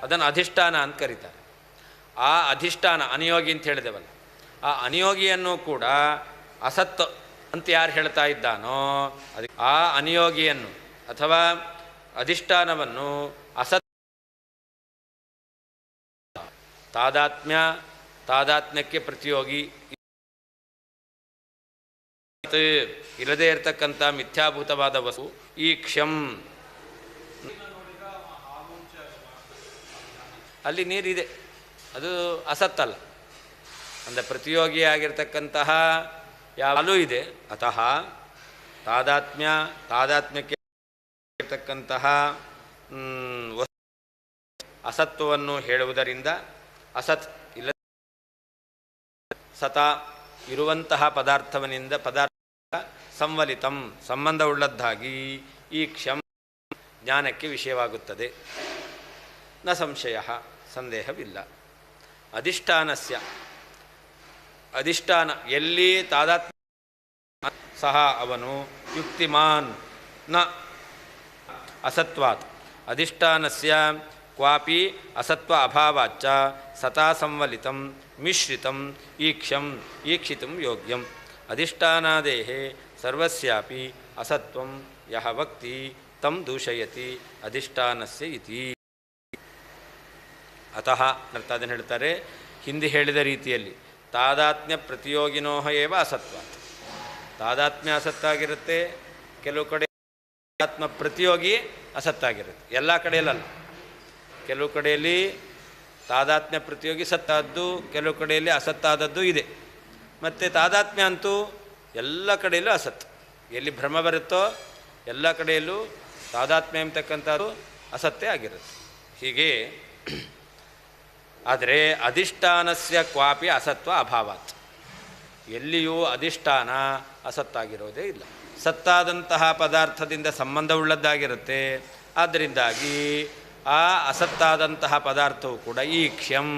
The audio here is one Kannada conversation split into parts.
ಅದನ್ನು ಅಧಿಷ್ಠಾನ ಅಂತ ಕರೀತಾರೆ. ಆ ಅಧಿಷ್ಠಾನ ಅನಿಯೋಗಿ ಅಂತ ಹೇಳಿದೆವಲ್ಲ, ಆ ಅನಿಯೋಗಿಯನ್ನು ಕೂಡ ಅಸತ್ ಅಂತ ಯಾರು ಹೇಳ್ತಾ ಇದ್ದಾನೋ ಅದಕ್ಕೆ ಆ ಅನಿಯೋಗಿಯನ್ನು ಅಥವಾ ಅಧಿಷ್ಠಾನವನ್ನು ಅಸತ್ ತಾದಾತ್ಮ್ಯಕ್ಕೆ ಪ್ರತಿಯೋಗಿ ಇಲ್ಲದೇ ಇರತಕ್ಕಂಥ ಮಿಥ್ಯಾಭೂತವಾದ ವಸ್ತು ಈ ಕ್ಷಂ. ಅಲ್ಲಿ ನೀರಿದೆ, ಅದು ಅಸತ್ತಲ್ಲ. ಅಂದರೆ ಪ್ರತಿಯೋಗಿಯಾಗಿರ್ತಕ್ಕಂತಹ ಯಾವಲ್ಲೂ ಇದೆ. ಅತಃ ತಾದಾತ್ಮ್ಯಕ್ಕೆ ಇರತಕ್ಕಂತಹ ಅಸತ್ವವನ್ನು ಹೇಳುವುದರಿಂದ ಅಸತ್ ಇಲ್ಲ ಸತ ಇರುವಂತಹ ಪದಾರ್ಥ ಸಂವಲಿತಂ ಸಂಬಂಧವುಳ್ಳದ್ದಾಗಿ ಈ ಕ್ಷಂ ಜ್ಞಾನಕ್ಕೆ ವಿಷಯವಾಗುತ್ತದೆ. ನ ಸಂಶಯ ಸಂದೇಹವಿಲ್ಲ. ಅಧಿಷ್ಠಾನ ಎಲ್ಲಿ ತಾದಾತ್ಮ್ಯ ಸಹ ಅವನು ಯುಕ್ತಿಮಾನ್ ನ ಅಸತ್ವಾತ್ ಅಧಿಷ್ಠಾನಸ್ಯ ಕ್ವಾಪಿ ಅಸತ್ವ ಅಭಾವಾಚ್ಚ ಸತಾ ಸಂವಲಿತಂ ಮಿಶ್ರಿತಂ ಈಕ್ಷಿತುಂ ಯೋಗ್ಯಂ. ಅಧಿಷ್ಠಾನಾದೇಃ ಸರ್ವಸ್ಯಾಪಿ ಅಸತ್ವಂ ಯಹ ವಕ್ತಿ ತಂ ದೂಷಯತಿ ಅಧಿಷ್ಠಾನಸ್ಯ ಇತಿ. ಅತಃ ಅದನ್ನು ಹೇಳ್ತಾರೆ ಹಿಂದೆ ಹೇಳಿದ ರೀತಿಯಲ್ಲಿ ತಾದಾತ್ಮ್ಯ ಪ್ರತಿಯೋಗಿನೋ ಏವ ಅಸತ್ವಾತ್. ತಾದಾತ್ಮ್ಯ ಅಸತ್ತಾಗಿರುತ್ತೆ, ಕೆಲವು ಕಡೆ ಆತ್ಮ ಪ್ರತಿಯೋಗಿ ಅಸತ್ತಾಗಿರುತ್ತೆ. ಎಲ್ಲ ಕಡೆಯಲ್ಲಲ್ಲ, ಕೆಲವು ಕಡೆಯಲ್ಲಿ ತಾದಾತ್ಮ್ಯ ಪ್ರತಿಯೋಗಿ ಸತ್ತಾದ್ದು, ಕೆಲವು ಕಡೆಯಲ್ಲಿ ಅಸತ್ತಾದದ್ದು ಇದೆ. ಮತ್ತು ತಾದಾತ್ಮ್ಯ ಅಂತೂ ಎಲ್ಲ ಕಡೆಯಲ್ಲೂ ಅಸತ್. ಎಲ್ಲಿ ಭ್ರಮ ಬರುತ್ತೋ ಎಲ್ಲ ಕಡೆಯಲ್ಲೂ ತಾದಾತ್ಮ್ಯ ಎಂಬತಕ್ಕಂಥದ್ದು ಅಸತ್ತೇ ಆಗಿರುತ್ತೆ. ಹೀಗೆ ಆದರೆ ಅಧಿಷ್ಠಾನಸ್ಯ ಕ್ವಾಪಿ ಅಸತ್ವ ಅಭಾವಾತ್, ಎಲ್ಲಿಯೂ ಅಧಿಷ್ಠಾನ ಅಸತ್ತಾಗಿರೋದೇ ಇಲ್ಲ. ಸತ್ತಾದಂತಹ ಪದಾರ್ಥದಿಂದ ಸಂಬಂಧವುಳ್ಳದ್ದಾಗಿರುತ್ತೆ. ಆದ್ದರಿಂದಾಗಿ ಆ ಅಸತ್ತಾದಂತಹ ಪದಾರ್ಥವು ಕೂಡ ಈಕ್ಷ್ಯಂ,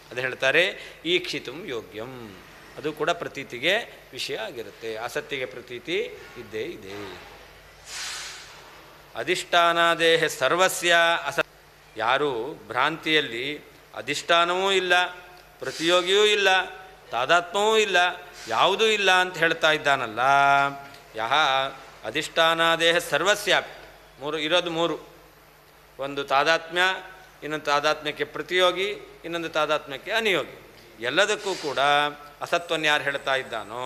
ಅದು ಹೇಳ್ತಾರೆ ಈಕ್ಷಿತುಂ ಯೋಗ್ಯಂ, ಅದು ಕೂಡ ಪ್ರತೀತಿಗೆ ವಿಷಯ ಆಗಿರುತ್ತೆ. ಅಸತ್ತಿಗೆ ಪ್ರತೀತಿ ಇದ್ದೇ ಇದೆ. ಅಧಿಷ್ಠಾನಾದೇಹ ಸರ್ವಸ್ಯ ಅಸತ್. ಯಾರು ಭ್ರಾಂತಿಯಲ್ಲಿ ಅಧಿಷ್ಠಾನವೂ ಇಲ್ಲ, ಪ್ರತಿಯೋಗಿಯೂ ಇಲ್ಲ, ತಾದಾತ್ಮವೂ ಇಲ್ಲ, ಯಾವುದೂ ಇಲ್ಲ ಅಂತ ಹೇಳ್ತಾ ಇದ್ದಾನಲ್ಲ, ಯಹ ಅಧಿಷ್ಠಾನಾದೇಹ ಸರ್ವಸ್ಯಾಪಿ ಇರೋದು ಮೂರು. ಒಂದು ತಾದಾತ್ಮ್ಯ, ಇನ್ನೊಂದು ತಾದಾತ್ಮ್ಯಕ್ಕೆ ಪ್ರತಿಯೋಗಿ, ಇನ್ನೊಂದು ತಾದಾತ್ಮ್ಯಕ್ಕೆ ಅನಿಯೋಗಿ. ಎಲ್ಲದಕ್ಕೂ ಕೂಡ ಅಸತ್ವವನ್ನು ಯಾರು ಹೇಳ್ತಾ ಇದ್ದಾನೋ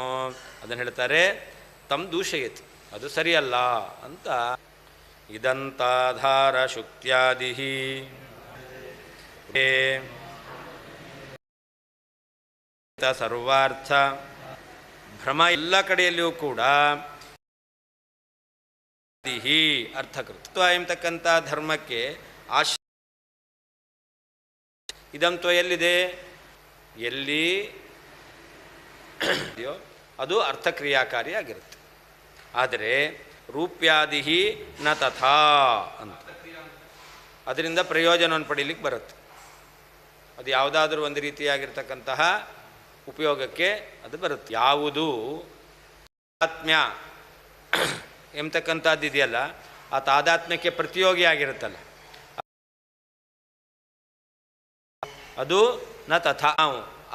ಅದನ್ನು ಹೇಳ್ತಾರೆ ತಮ್ ದೂಷಯತಿ, ಅದು ಸರಿಯಲ್ಲ ಅಂತ. ಇದಂತಾಧಾರ ಶುಕ್ತ್ಯಾದಿ ಸರ್ವಾರ್ಥ ಭ್ರಮ ಎಲ್ಲ ಕಡೆಯಲ್ಲಿಯೂ ಕೂಡ ಅರ್ಥಕೃತ್ವ ಎಂಬತಕ್ಕಂಥ ಧರ್ಮಕ್ಕೆ ಇದಂತ್ವ ಎಲ್ಲಿದೆ, ಎಲ್ಲಿ ಅದು ಅರ್ಥಕ್ರಿಯಾಕಾರಿಯಾಗಿರುತ್ತೆ. ಆದರೆ ರೂಪ್ಯಾದಿ ನ ತಥಾ ಅಂತ ಅದರಿಂದ ಪ್ರಯೋಜನವನ್ನು ಪಡೀಲಿಕ್ಕೆ ಬರುತ್ತೆ. ಅದು ಯಾವುದಾದ್ರೂ ಒಂದು ರೀತಿಯಾಗಿರ್ತಕ್ಕಂತಹ ಉಪಯೋಗಕ್ಕೆ ಅದು ಬರುತ್ತೆ. ಯಾವುದು ತಾದಾತ್ಮ್ಯ ಎಂಬತಕ್ಕಂಥದ್ದು ಇದೆಯಲ್ಲ, ಆ ತಾದಾತ್ಮ್ಯಕ್ಕೆ ಪ್ರತಿಯೋಗಿ ಆಗಿರುತ್ತಲ್ಲ, ಅದು ನ ತಥಾ.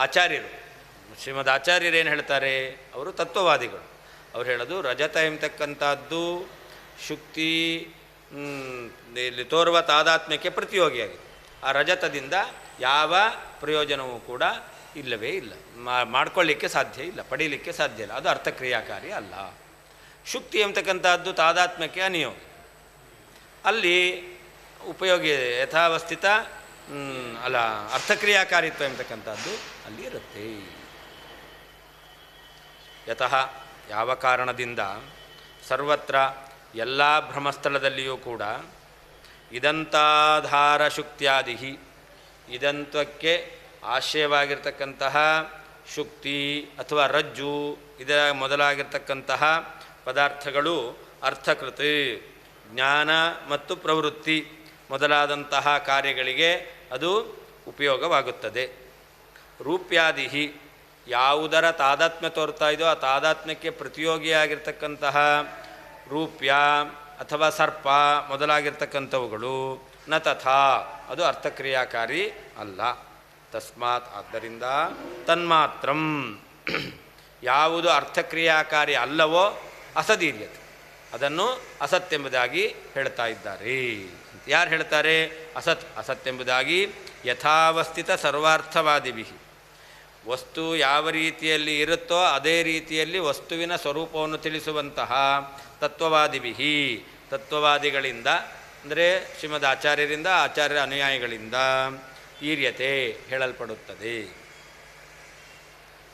ಆಚಾರ್ಯರು, ಶ್ರೀಮದ್ ಆಚಾರ್ಯರು ಏನು ಹೇಳ್ತಾರೆ, ಅವರು ತತ್ವವಾದಿಗಳು. ಅವ್ರು ಹೇಳೋದು ರಜತ ಎಂಬತಕ್ಕಂಥದ್ದು ಶುಕ್ತಿ ಇಲ್ಲಿ ತೋರುವ ತಾದಾತ್ಮ್ಯಕ್ಕೆ ಪ್ರತಿಯೋಗಿಯಾಗಿದೆ. ಆ ರಜತದಿಂದ ಯಾವ ಪ್ರಯೋಜನವೂ ಕೂಡ ಇಲ್ಲವೇ ಇಲ್ಲ, ಮಾಡ್ಕೊಳ್ಳಿಕ್ಕೆ ಸಾಧ್ಯ ಇಲ್ಲ, ಪಡೀಲಿಕ್ಕೆ ಸಾಧ್ಯ ಇಲ್ಲ, ಅದು ಅರ್ಥಕ್ರಿಯಾಕಾರಿ ಅಲ್ಲ. ಶುಕ್ತಿ ಎಂಬತಕ್ಕಂಥದ್ದು ತಾದಾತ್ಮ್ಯಕ್ಕೆ ಅನಿಯೋಗಿ, ಅಲ್ಲಿ ಉಪಯೋಗಿ ಯಥಾವಸ್ಥಿತ ಅಲ್ಲ ಅರ್ಥಕ್ರಿಯಾಕಾರಿತ್ವ ಎಂಬತಕ್ಕಂಥದ್ದು ಅಲ್ಲಿ ಇರುತ್ತೆ. ಯತಃ ಯಾವ ಕಾರಣದಿಂದ ಸರ್ವತ್ರ ಎಲ್ಲ ಭ್ರಮಸ್ಥಳದಲ್ಲಿಯೂ ಕೂಡ ಇದಂತಾಧಾರ ಶುಕ್ತ್ಯಾದಿ ಇದಂತ್ವಕ್ಕೆ ಆಶ್ರಯವಾಗಿರ್ತಕ್ಕಂತಹ ಶುಕ್ತಿ ಅಥವಾ ರಜ್ಜು ಇದರ ಮೊದಲಾಗಿರ್ತಕ್ಕಂತಹ ಪದಾರ್ಥಗಳು ಅರ್ಥಕೃತ ಜ್ಞಾನ ಮತ್ತು ಪ್ರವೃತ್ತಿ ಮೊದಲಾದಂತಹ ಕಾರ್ಯಗಳಿಗೆ ಅದು ಉಪಯೋಗವಾಗುತ್ತದೆ. ರೂಪ್ಯಾದಿ ಯಾವುದರ ತಾದಾತ್ಮ್ಯ ತೋರ್ತಾ ಇದೋ ಆ ತಾದಾತ್ಮ್ಯಕ್ಕೆ ಪ್ರತಿಯೋಗಿಯಾಗಿರ್ತಕ್ಕಂತಹ ರೂಪ್ಯ ಅಥವಾ ಸರ್ಪ ಮೊದಲಾಗಿರ್ತಕ್ಕಂಥವುಗಳು ನ ತಥಾ ಅದು ಅರ್ಥಕ್ರಿಯಾಕಾರಿ ಅಲ್ಲ. ತಸ್ಮಾತ್ ಆದ್ದರಿಂದ ತನ್ಮಾತ್ರಂ ಯಾವುದು ಅರ್ಥಕ್ರಿಯಾಕಾರಿ ಅಲ್ಲವೋ ಅಸದೀರ್ಯತೆ ಅದನ್ನು ಅಸತ್ ಎಂಬುದಾಗಿ ಹೇಳ್ತಾ ಇದ್ದಾರೆ. ಯಾರು ಹೇಳ್ತಾರೆ? ಅಸತ್ ಎಂಬುದಾಗಿ ಯಥಾವಸ್ಥಿತ ಸರ್ವಾರ್ಥವಾದಿಭಿ ವಸ್ತು ಯಾವ ರೀತಿಯಲ್ಲಿ ಇರುತ್ತೋ ಅದೇ ರೀತಿಯಲ್ಲಿ ವಸ್ತುವಿನ ಸ್ವರೂಪವನ್ನು ತಿಳಿಸುವಂತಹ ತತ್ವವಾದಿಗಳಿಂದ ಅಂದರೆ ಶ್ರೀಮದ್ ಆಚಾರ್ಯರಿಂದ ಆಚಾರ್ಯರ ಅನುಯಾಯಿಗಳಿಂದ ಈರ್ಯತೆ ಹೇಳಲ್ಪಡುತ್ತದೆ.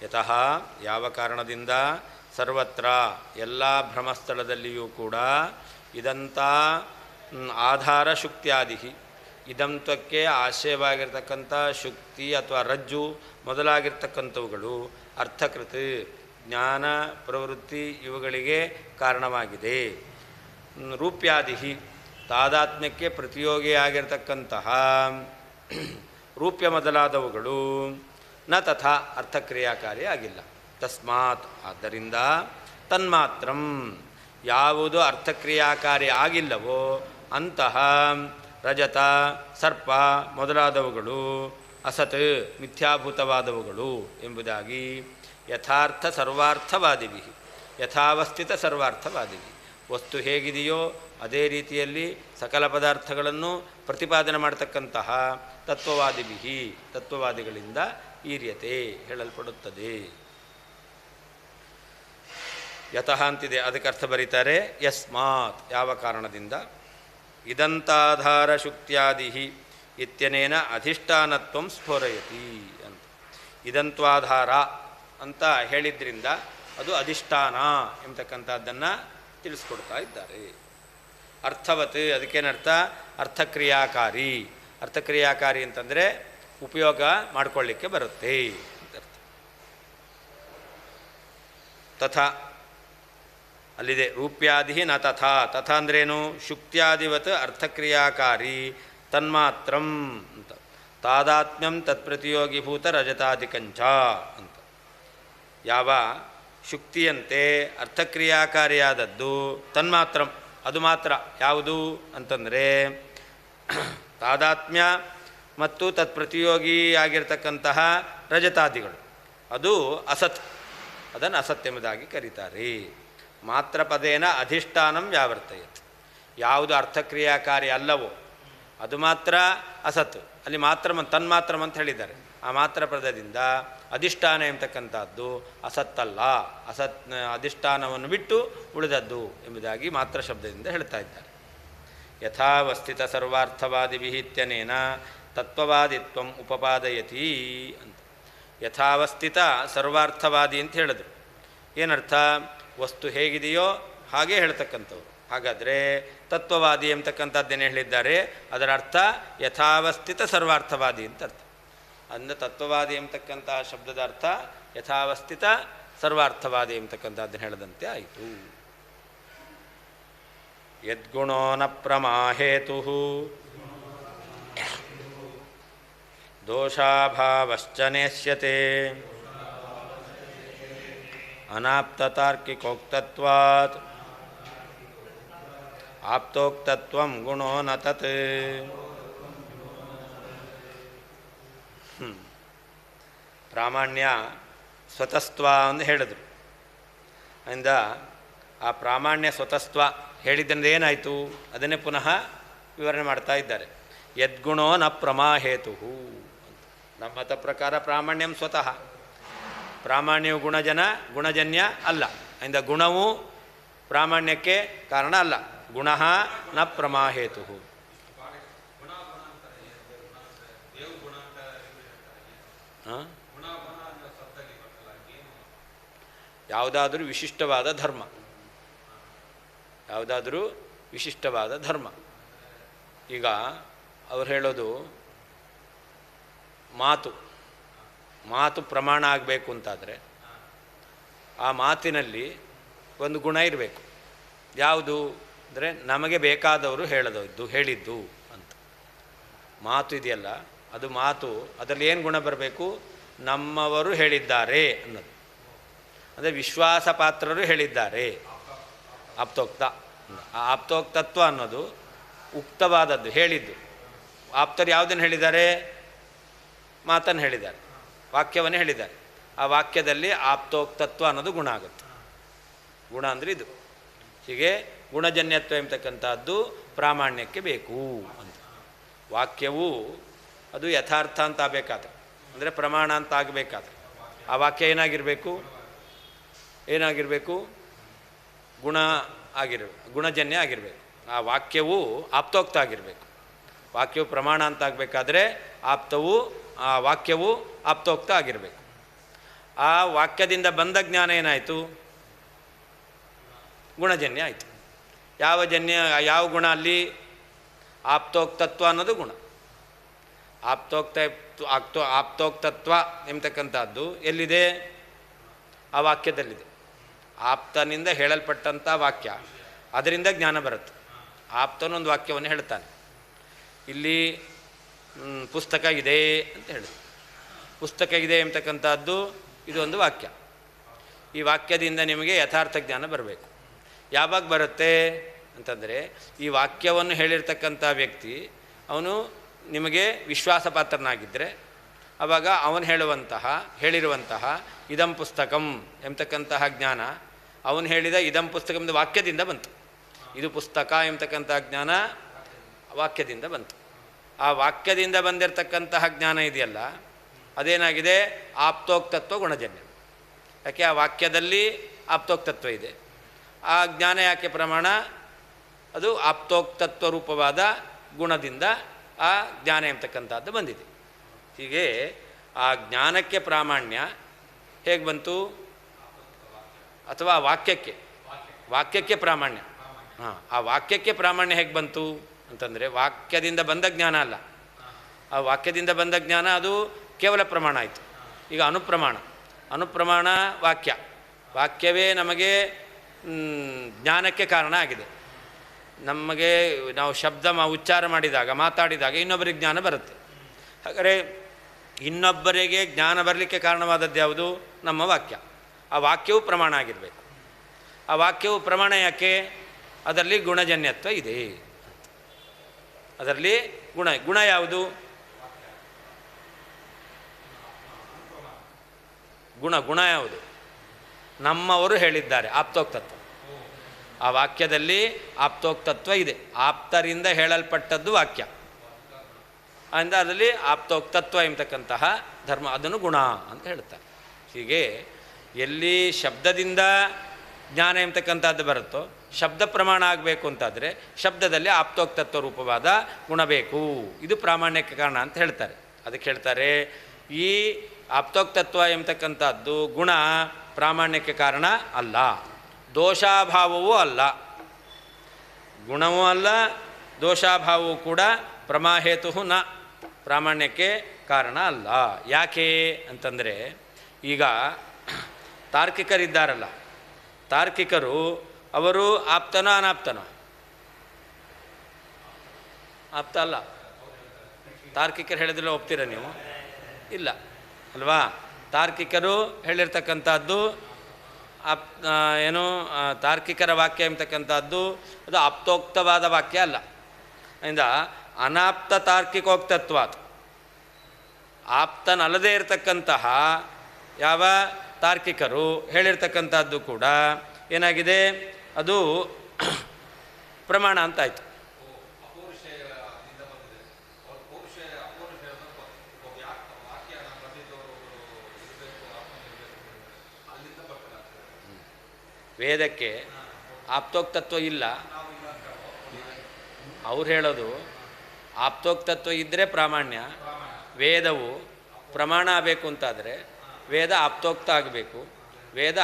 ಯತಃ ಯಾವ ಕಾರಣದಿಂದ ಸರ್ವತ್ರ ಎಲ್ಲ ಭ್ರಮಸ್ಥಳದಲ್ಲಿಯೂ ಕೂಡ ಇದಂಥ ಆಧಾರ ಶುಕ್ತ್ಯಾದಿ ಇದಂತ್ವಕ್ಕೆ ಆಶ್ರಯವಾಗಿರ್ತಕ್ಕಂಥ ಶುಕ್ತಿ ಅಥವಾ ರಜ್ಜು ಮೊದಲಾಗಿರ್ತಕ್ಕಂಥವುಗಳು ಅರ್ಥಕೃತ ಜ್ಞಾನ ಪ್ರವೃತ್ತಿ ಇವುಗಳಿಗೆ ಕಾರಣವಾಗಿದೆ. ರೂಪ್ಯಾದಿ ತಾದಾತ್ಮ್ಯಕ್ಕೆ ಪ್ರತಿಯೋಗಿಯಾಗಿರ್ತಕ್ಕಂತಹ ರೂಪ್ಯ ಮೊದಲಾದವುಗಳು ನ ತಥಾ ಅರ್ಥಕ್ರಿಯಾಕಾರಿ ಆಗಿಲ್ಲ. ತಸ್ಮಾತ್ ಆದ್ದರಿಂದ ತನ್ಮಾತ್ರಂ ಯಾವುದು ಅರ್ಥಕ್ರಿಯಾಕಾರಿ ಆಗಿಲ್ಲವೋ ಅಂತಹ ರಜತ ಸರ್ಪ ಮೊದಲಾದವುಗಳು ಅಸತ್ ಮಿಥ್ಯಾಭೂತವಾದವುಗಳು ಎಂಬುದಾಗಿ ಯಥಾರ್ಥ ಸರ್ವಾರ್ಥವಾದಿವಿ ಯಥಾವಸ್ಥಿತ ಸರ್ವಾರ್ಥವಾದಿವಿ ವಸ್ತು ಹೇಗಿದೆಯೋ ಅದೇ ರೀತಿಯಲ್ಲಿ ಸಕಲ ಪದಾರ್ಥಗಳನ್ನು ಪ್ರತಿಪಾದನೆ ಮಾಡತಕ್ಕಂತಹ ತತ್ವವಾದಿಗಳಿಂದ ಈರ್ಯತೆ ಹೇಳಲ್ಪಡುತ್ತದೆ. ಯತಃ ಅಂತಿದೆ, ಅದಕ್ಕೆ ಅರ್ಥ ಬರೀತಾರೆ ಯಸ್ಮಾತ್ ಯಾವ ಕಾರಣದಿಂದ ಇದಂತಾಧಾರ ಶುಕ್ತ್ಯಾದಿ ಇತ್ಯನೇನ ಅಧಿಷ್ಠಾನತ್ವ ಸ್ಫೋರಯತಿ ಅಂತ. ಇದಂತ್ವಾಧಾರ ಅಂತ ಹೇಳಿದ್ರಿಂದ ಅದು ಅಧಿಷ್ಠಾನ ಎಂಬತಕ್ಕಂಥದ್ದನ್ನು ತಿಳಿಸ್ಕೊಡ್ತಾ ಇದ್ದಾರೆ. ಅರ್ಥವತ್ ಅದಕ್ಕೇನರ್ಥ? ಅರ್ಥಕ್ರಿಯಾಕಾರಿ ಅಂತಂದರೆ ಉಪಯೋಗ ಮಾಡಿಕೊಳ್ಳಿಕ್ಕೆ ಬರುತ್ತೆ ಅಂತ ಅರ್ಥ. ತಥಾ ಅಲ್ಲಿದೆ ರೂಪ್ಯಾದಿ ನ ತಥಾ. ತಥಾ ಅಂದ್ರೇನು? ಶುಕ್ತ್ಯಾದಿವತ್ ಅರ್ಥಕ್ರಿಯಾಕಾರಿ ತನ್ಮಾತ್ರಂ ಅಂತ. ತಾದಾತ್ಮ್ಯಂ ತತ್ಪ್ರತಿಯೋಗಿಭೂತ ರಜತಾದಿಕಂಚ ಅಂತ. ಯಾವ ಶುಕ್ತಿಯಂತೆ ಅರ್ಥಕ್ರಿಯಾಕಾರಿಯಾದದ್ದು ತನ್ಮಾತ್ರಂ ಅದು ಮಾತ್ರ. ಯಾವುದು ಅಂತಂದರೆ ತಾದಾತ್ಮ್ಯ ಮತ್ತು ತತ್ಪ್ರತಿಯೋಗಿ ಆಗಿರ್ತಕ್ಕಂತಹ ರಜತಾದಿಗಳು ಅದು ಅಸತ್, ಅದನ್ನು ಅಸತ್ ಎಂಬುದಾಗಿ ಕರೀತಾರೆ. ಮಾತ್ರ ಪದೇನ ಅಧಿಷ್ಠಾನಂ ವ್ಯಾವರ್ತಯತ್. ಯಾವುದು ಅರ್ಥಕ್ರಿಯಾಕಾರಿ ಅಲ್ಲವೋ ಅದು ಮಾತ್ರ ಅಸತ್. ಅಲ್ಲಿ ಮಾತ್ರ ತನ್ಮಾತ್ರಂ ಅಂತ ಹೇಳಿದ್ದಾರೆ. ಆ ಮಾತ್ರ ಪದದಿಂದ ಅಧಿಷ್ಠಾನ ಎಂಬತಕ್ಕಂಥದ್ದು ಅಸತ್ತಲ್ಲ, ಅಧಿಷ್ಠಾನವನ್ನು ಬಿಟ್ಟು ಉಳಿದದ್ದು ಎಂಬುದಾಗಿ ಮಾತ್ರ ಶಬ್ದದಿಂದ ಹೇಳ್ತಾ ಇದ್ದಾರೆ. ಯಥಾವಸ್ಥಿತ ಸರ್ವಾರ್ಥವಾದಿಭಿ ಇತ್ಯನೇನ ತತ್ವವಾದಿತ್ವ ಉಪಪಾದಯತಿ ಅಂತ. ಯಥಾವಸ್ಥಿತ ಸರ್ವಾರ್ಥವಾದಿ ಅಂತ ಹೇಳಿದ್ರು. ಏನರ್ಥ? ವಸ್ತು ಹೇಗಿದೆಯೋ ಹಾಗೆ ಹೇಳ್ತಕ್ಕಂಥವ್ರು. ಹಾಗಾದರೆ ತತ್ವವಾದಿ ಎಂಬತಕ್ಕಂಥದ್ದೇನು ಹೇಳಿದ್ದಾರೆ? ಅದರ ಅರ್ಥ ಯಥಾವಸ್ಥಿತ ಸರ್ವಾರ್ಥವಾದಿ ಅಂತ ಅರ್ಥ. ಅಂದರೆ ತತ್ವವಾದಿ ಎಂಬತಕ್ಕಂತಹ ಶಬ್ದದ ಅರ್ಥ ಯಥಾವಸ್ಥಿತ ಸರ್ವಾರ್ಥವಾದಿ ಎಂಬತಕ್ಕಂಥದ್ದನ್ನು ಹೇಳದಂತೆ ಆಯಿತು. ಯದ್ಗುಣೋ ನ ಪ್ರಮಾಹೇತು ದೋಷಾಭಾವಶ್ಚ ನೇಷ್ಯತೆ ಅನಾಪ್ತತಾರ್ಕಿಕೋಕ್ತತ್ವಾತ್ ಆಪ್ತೋಕ್ತತ್ವಂ ಗುಣೋ ನ ತತ್. ಪ್ರಾಮಾಣ್ಯ ಸ್ವತಸ್ತ್ವ ಅಂತ ಹೇಳಿದ್ರು. ಅದರಿಂದ ಆ ಪ್ರಾಮಾಣ್ಯ ಸ್ವತಸ್ತ್ವ ಹೇಳಿದ್ದರಿಂದ ಏನಾಯಿತು ಅದನ್ನೇ ಪುನಃ ವಿವರಣೆ ಮಾಡ್ತಾ ಇದ್ದಾರೆ. ಯದ್ಗುಣೋ ನ ಪ್ರಮಾಹೇತು. ನಮ್ಮ ಮತ ಪ್ರಕಾರ ಪ್ರಾಮಾಣ್ಯಂ ಸ್ವತಃ, ಪ್ರಾಮಾಣ್ಯವು ಗುಣಜನ್ಯ ಅಲ್ಲ. ಅದರಿಂದ ಗುಣವು ಪ್ರಾಮಾಣ್ಯಕ್ಕೆ ಕಾರಣ ಅಲ್ಲ. ಗುಣ ನ ಪ್ರಮಾಹೇತು. ಯಾವುದಾದ್ರೂ ವಿಶಿಷ್ಟವಾದ ಧರ್ಮ, ಯಾವುದಾದ್ರೂ ವಿಶಿಷ್ಟವಾದ ಧರ್ಮ. ಈಗ ಅವ್ರು ಹೇಳೋದು ಮಾತು ಪ್ರಮಾಣ ಆಗಬೇಕು ಅಂತಾದರೆ ಆ ಮಾತಿನಲ್ಲಿ ಒಂದು ಗುಣ ಇರಬೇಕು. ಯಾವುದು ಅಂದರೆ ನಮಗೆ ಬೇಕಾದವರು ಹೇಳಿದ್ದು ಅಂತ. ಮಾತು ಇದೆಯಲ್ಲ ಅದು ಮಾತು, ಅದರಲ್ಲಿ ಏನು ಗುಣ ಬರಬೇಕು? ನಮ್ಮವರು ಹೇಳಿದ್ದಾರೆ ಅನ್ನೋದು. ಅಂದರೆ ವಿಶ್ವಾಸ ಪಾತ್ರರು ಹೇಳಿದ್ದಾರೆ, ಆಪ್ತೋಕ್ತ. ಆ ಆಪ್ತೋಕ್ತತ್ವ ಅನ್ನೋದು ಉಕ್ತವಾದದ್ದು, ಹೇಳಿದ್ದು. ಆಪ್ತರು ಯಾವುದನ್ನು ಹೇಳಿದ್ದಾರೆ? ಮಾತನ್ನು ಹೇಳಿದ್ದಾರೆ, ವಾಕ್ಯವನ್ನು ಹೇಳಿದ್ದಾರೆ. ಆ ವಾಕ್ಯದಲ್ಲಿ ಆಪ್ತೋಕ್ತತ್ವ ಅನ್ನೋದು ಗುಣ ಆಗುತ್ತೆ. ಗುಣ ಅಂದರೆ ಇದು. ಹೀಗೆ ಗುಣಜನ್ಯತ್ವ ಎಂಬತಕ್ಕಂಥದ್ದು ಪ್ರಾಮಾಣ್ಯಕ್ಕೆ ಬೇಕು ಅಂತ. ವಾಕ್ಯವು ಅದು ಯಥಾರ್ಥ ಅಂತ ಆಗಬೇಕಾದ್ರೆ, ಅಂದರೆ ಪ್ರಮಾಣ ಅಂತ ಆಗಬೇಕಾದ್ರೆ ಆ ವಾಕ್ಯ ಏನಾಗಿರಬೇಕು? ಗುಣ ಗುಣಜನ್ಯ ಆಗಿರಬೇಕು. ಆ ವಾಕ್ಯವು ಆಪ್ತೋಕ್ತ ಆಗಿರಬೇಕು. ವಾಕ್ಯವು ಪ್ರಮಾಣ ಅಂತ ಆಗಬೇಕಾದ್ರೆ ಆ ವಾಕ್ಯವು ಆಪ್ತೋಕ್ತ ಆಗಿರಬೇಕು. ಆ ವಾಕ್ಯದಿಂದ ಬಂದ ಜ್ಞಾನ ಏನಾಯಿತು? ಗುಣಜನ್ಯ ಆಯಿತು. ಯಾವ ಗುಣ ಅಲ್ಲಿ? ಆಪ್ತೋಕ್ತತ್ವ ಅನ್ನೋದು ಗುಣ. ಆಪ್ತೋಕ್ತತ್ವ ಎಂಬತಕ್ಕಂಥದ್ದು ಎಲ್ಲಿದೆ? ಆ ವಾಕ್ಯದಲ್ಲಿದೆ. ಆಪ್ತನಿಂದ ಹೇಳಲ್ಪಟ್ಟಂಥ ವಾಕ್ಯ, ಅದರಿಂದ ಜ್ಞಾನ ಬರುತ್ತೆ. ಆಪ್ತನೊಂದು ವಾಕ್ಯವನ್ನು ಹೇಳ್ತಾನೆ, ಇಲ್ಲಿ ಪುಸ್ತಕ ಇದೆ ಅಂತ ಹೇಳಿ. ಪುಸ್ತಕ ಇದೆ ಎಂಬತಕ್ಕಂಥದ್ದು ಇದು ಒಂದು ವಾಕ್ಯ. ಈ ವಾಕ್ಯದಿಂದ ನಿಮಗೆ ಯಥಾರ್ಥ ಜ್ಞಾನ ಬರಬೇಕು. ಯಾವಾಗ ಬರುತ್ತೆ ಅಂತಂದರೆ, ಈ ವಾಕ್ಯವನ್ನು ಹೇಳಿರ್ತಕ್ಕಂಥ ವ್ಯಕ್ತಿ ಅವನು ನಿಮಗೆ ವಿಶ್ವಾಸಪಾತ್ರನಾಗಿದ್ದರೆ ಆವಾಗ ಅವನು ಹೇಳಿರುವಂತಹ ಇದಂ ಪುಸ್ತಕಂ ಎಂಬತಕ್ಕಂತಹ ಜ್ಞಾನ, ಅವನು ಹೇಳಿದ ಇದಂ ಪುಸ್ತಕದ ವಾಕ್ಯದಿಂದ ಬಂತು. ಇದು ಪುಸ್ತಕ ಎಂಬತಕ್ಕಂಥ ಜ್ಞಾನ ವಾಕ್ಯದಿಂದ ಬಂತು. ಆ ವಾಕ್ಯದಿಂದ ಬಂದಿರತಕ್ಕಂತಹ ಜ್ಞಾನ ಇದೆಯಲ್ಲ, ಅದೇನಾಗಿದೆ? ಆಪ್ತೋಕ್ತತ್ವ ಗುಣಜನ್ಯ. ಯಾಕೆ? ಆ ವಾಕ್ಯದಲ್ಲಿ ಆಪ್ತೋಕ್ತತ್ವ ಇದೆ. ಆ ಜ್ಞಾನ ಯಾಕೆ ಪ್ರಮಾಣ? ಅದು ಆಪ್ತೋಕ್ತತ್ವ ರೂಪವಾದ ಗುಣದಿಂದ ಆ ಜ್ಞಾನ ಎಂಬತಕ್ಕಂಥದ್ದು ಬಂದಿದೆ. ಹೀಗೆ ಆ ಜ್ಞಾನಕ್ಕೆ ಪ್ರಾಮಾಣ್ಯ ಹೇಗೆ ಬಂತು? ಅಥವಾ ವಾಕ್ಯಕ್ಕೆ ಪ್ರಾಮಾಣ್ಯ. ಆ ವಾಕ್ಯಕ್ಕೆ ಪ್ರಾಮಾಣ್ಯ ಹೇಗೆ ಬಂತು ಅಂತಂದರೆ, ವಾಕ್ಯದಿಂದ ಬಂದ ಜ್ಞಾನ ಅಲ್ಲ. ಆ ವಾಕ್ಯದಿಂದ ಬಂದ ಜ್ಞಾನ ಅದು ಕೇವಲ ಪ್ರಮಾಣ ಆಯಿತು. ಈಗ ಅನುಪ್ರಮಾಣ ವಾಕ್ಯವೇ ನಮಗೆ ಜ್ಞಾನಕ್ಕೆ ಕಾರಣ ಆಗಿದೆ. ನಾವು ಶಬ್ದ ಉಚ್ಚಾರ ಮಾಡಿದಾಗ, ಮಾತಾಡಿದಾಗ ಇನ್ನೊಬ್ಬರಿಗೆ ಜ್ಞಾನ ಬರುತ್ತೆ. ಹಾಗಾದರೆ ಇನ್ನೊಬ್ಬರಿಗೆ ಜ್ಞಾನ ಬರಲಿಕ್ಕೆ ಕಾರಣವಾದದ್ದು ಯಾವುದು? ನಮ್ಮ ವಾಕ್ಯ. ಆ ವಾಕ್ಯವು ಪ್ರಮಾಣ ಆಗಿರಬೇಕು. ಆ ವಾಕ್ಯವು ಪ್ರಮಾಣ ಯಾಕೆ? ಅದರಲ್ಲಿ ಗುಣಜನ್ಯತ್ವ ಇದೆ. ಅದರಲ್ಲಿ ಗುಣ ಯಾವುದು? ಗುಣ ಯಾವುದು? ನಮ್ಮವರು ಹೇಳಿದ್ದಾರೆ, ಆಪ್ತೋಕ್ತತ್ವ. ಆ ವಾಕ್ಯದಲ್ಲಿ ಆಪ್ತೋಕ್ತತ್ವ ಇದೆ. ಆಪ್ತರಿಂದ ಹೇಳಲ್ಪಟ್ಟದ್ದು ವಾಕ್ಯ. ಆದ್ದರಿಂದ ಅದರಲ್ಲಿ ಆಪ್ತೋಕ್ತತ್ವ ಎಂಬತಕ್ಕಂತಹ ಧರ್ಮ, ಅದನ್ನು ಗುಣ ಅಂತ ಹೇಳ್ತಾರೆ. ಹೀಗೆ ಎಲ್ಲಿ ಶಬ್ದದಿಂದ ಜ್ಞಾನ ಎಂಬತಕ್ಕಂಥದ್ದು ಬರುತ್ತೋ, ಶಬ್ದ ಪ್ರಮಾಣ ಆಗಬೇಕು ಅಂತಾದರೆ ಶಬ್ದದಲ್ಲಿ ಆಪ್ತೋಕ್ತತ್ವ ರೂಪವಾದ ಗುಣ ಬೇಕು. ಇದು ಪ್ರಾಮಾಣ್ಯಕ್ಕೆ ಕಾರಣ ಅಂತ ಹೇಳ್ತಾರೆ. ಅದಕ್ಕೆ ಹೇಳ್ತಾರೆ, ಈ ಆಪ್ತೋಕ್ತತ್ವ ಎಂಬತಕ್ಕಂಥದ್ದು ಗುಣ ಪ್ರಾಮಾಣ್ಯಕ್ಕೆ ಕಾರಣ ಅಲ್ಲ, ದೋಷಾಭಾವವೂ ಅಲ್ಲ. ಗುಣವೂ ಅಲ್ಲ, ದೋಷಾಭಾವವೂ ಕೂಡ ಪ್ರಮಾಹೇತು ನ, ಪ್ರಾಮಾಣ್ಯಕ್ಕೆ ಕಾರಣ ಅಲ್ಲ. ಯಾಕೆ ಅಂತಂದರೆ, ಈಗ ತಾರ್ಕಿಕರಿದ್ದಾರಲ್ಲ, ತಾರ್ಕಿಕರು ಅವರು ಆಪ್ತನೋ ಅನಾಪ್ತನೋ? ಆಪ್ತ ಅಲ್ಲ. ತಾರ್ಕಿಕರು ಹೇಳಿದ್ರೆ ಒಪ್ತೀರ ನೀವು? ಇಲ್ಲ ಅಲ್ವಾ? ತಾರ್ಕಿಕರು ಹೇಳಿರ್ತಕ್ಕಂಥದ್ದು ತಾರ್ಕಿಕರ ವಾಕ್ಯ ಎಂಬತಕ್ಕಂಥದ್ದು ಅದು ಆಪ್ತೋಕ್ತವಾದ ವಾಕ್ಯ ಅಲ್ಲ. ಇಂದ ಅನಾಪ್ತ ತಾರ್ಕಿಕೋಕ್ತತ್ವಾತ್, ಆಪ್ತನಲ್ಲದೇ ಇರತಕ್ಕಂತಹ ಯಾವ ತಾರ್ಕಿಕರು ಹೇಳಿರ್ತಕ್ಕಂಥದ್ದು ಕೂಡ ಏನಾಗಿದೆ? ಅದು ಪ್ರಮಾಣ ಅಂತಾಯಿತು. ವೇದಕ್ಕೆ ಆಪ್ತೋಕ್ತತ್ವ ಇಲ್ಲ. ಅವ್ರು ಹೇಳೋದು ಆಪ್ತೋಕ್ತತ್ವ ಇದ್ದರೆ ಪ್ರಾಮಾಣ್ಯ. ವೇದವು ಪ್ರಮಾಣ ಆಗಬೇಕು ಅಂತಾದರೆ ವೇದ ಆಪ್ತೋಕ್ತ ಆಗಬೇಕು. ವೇದ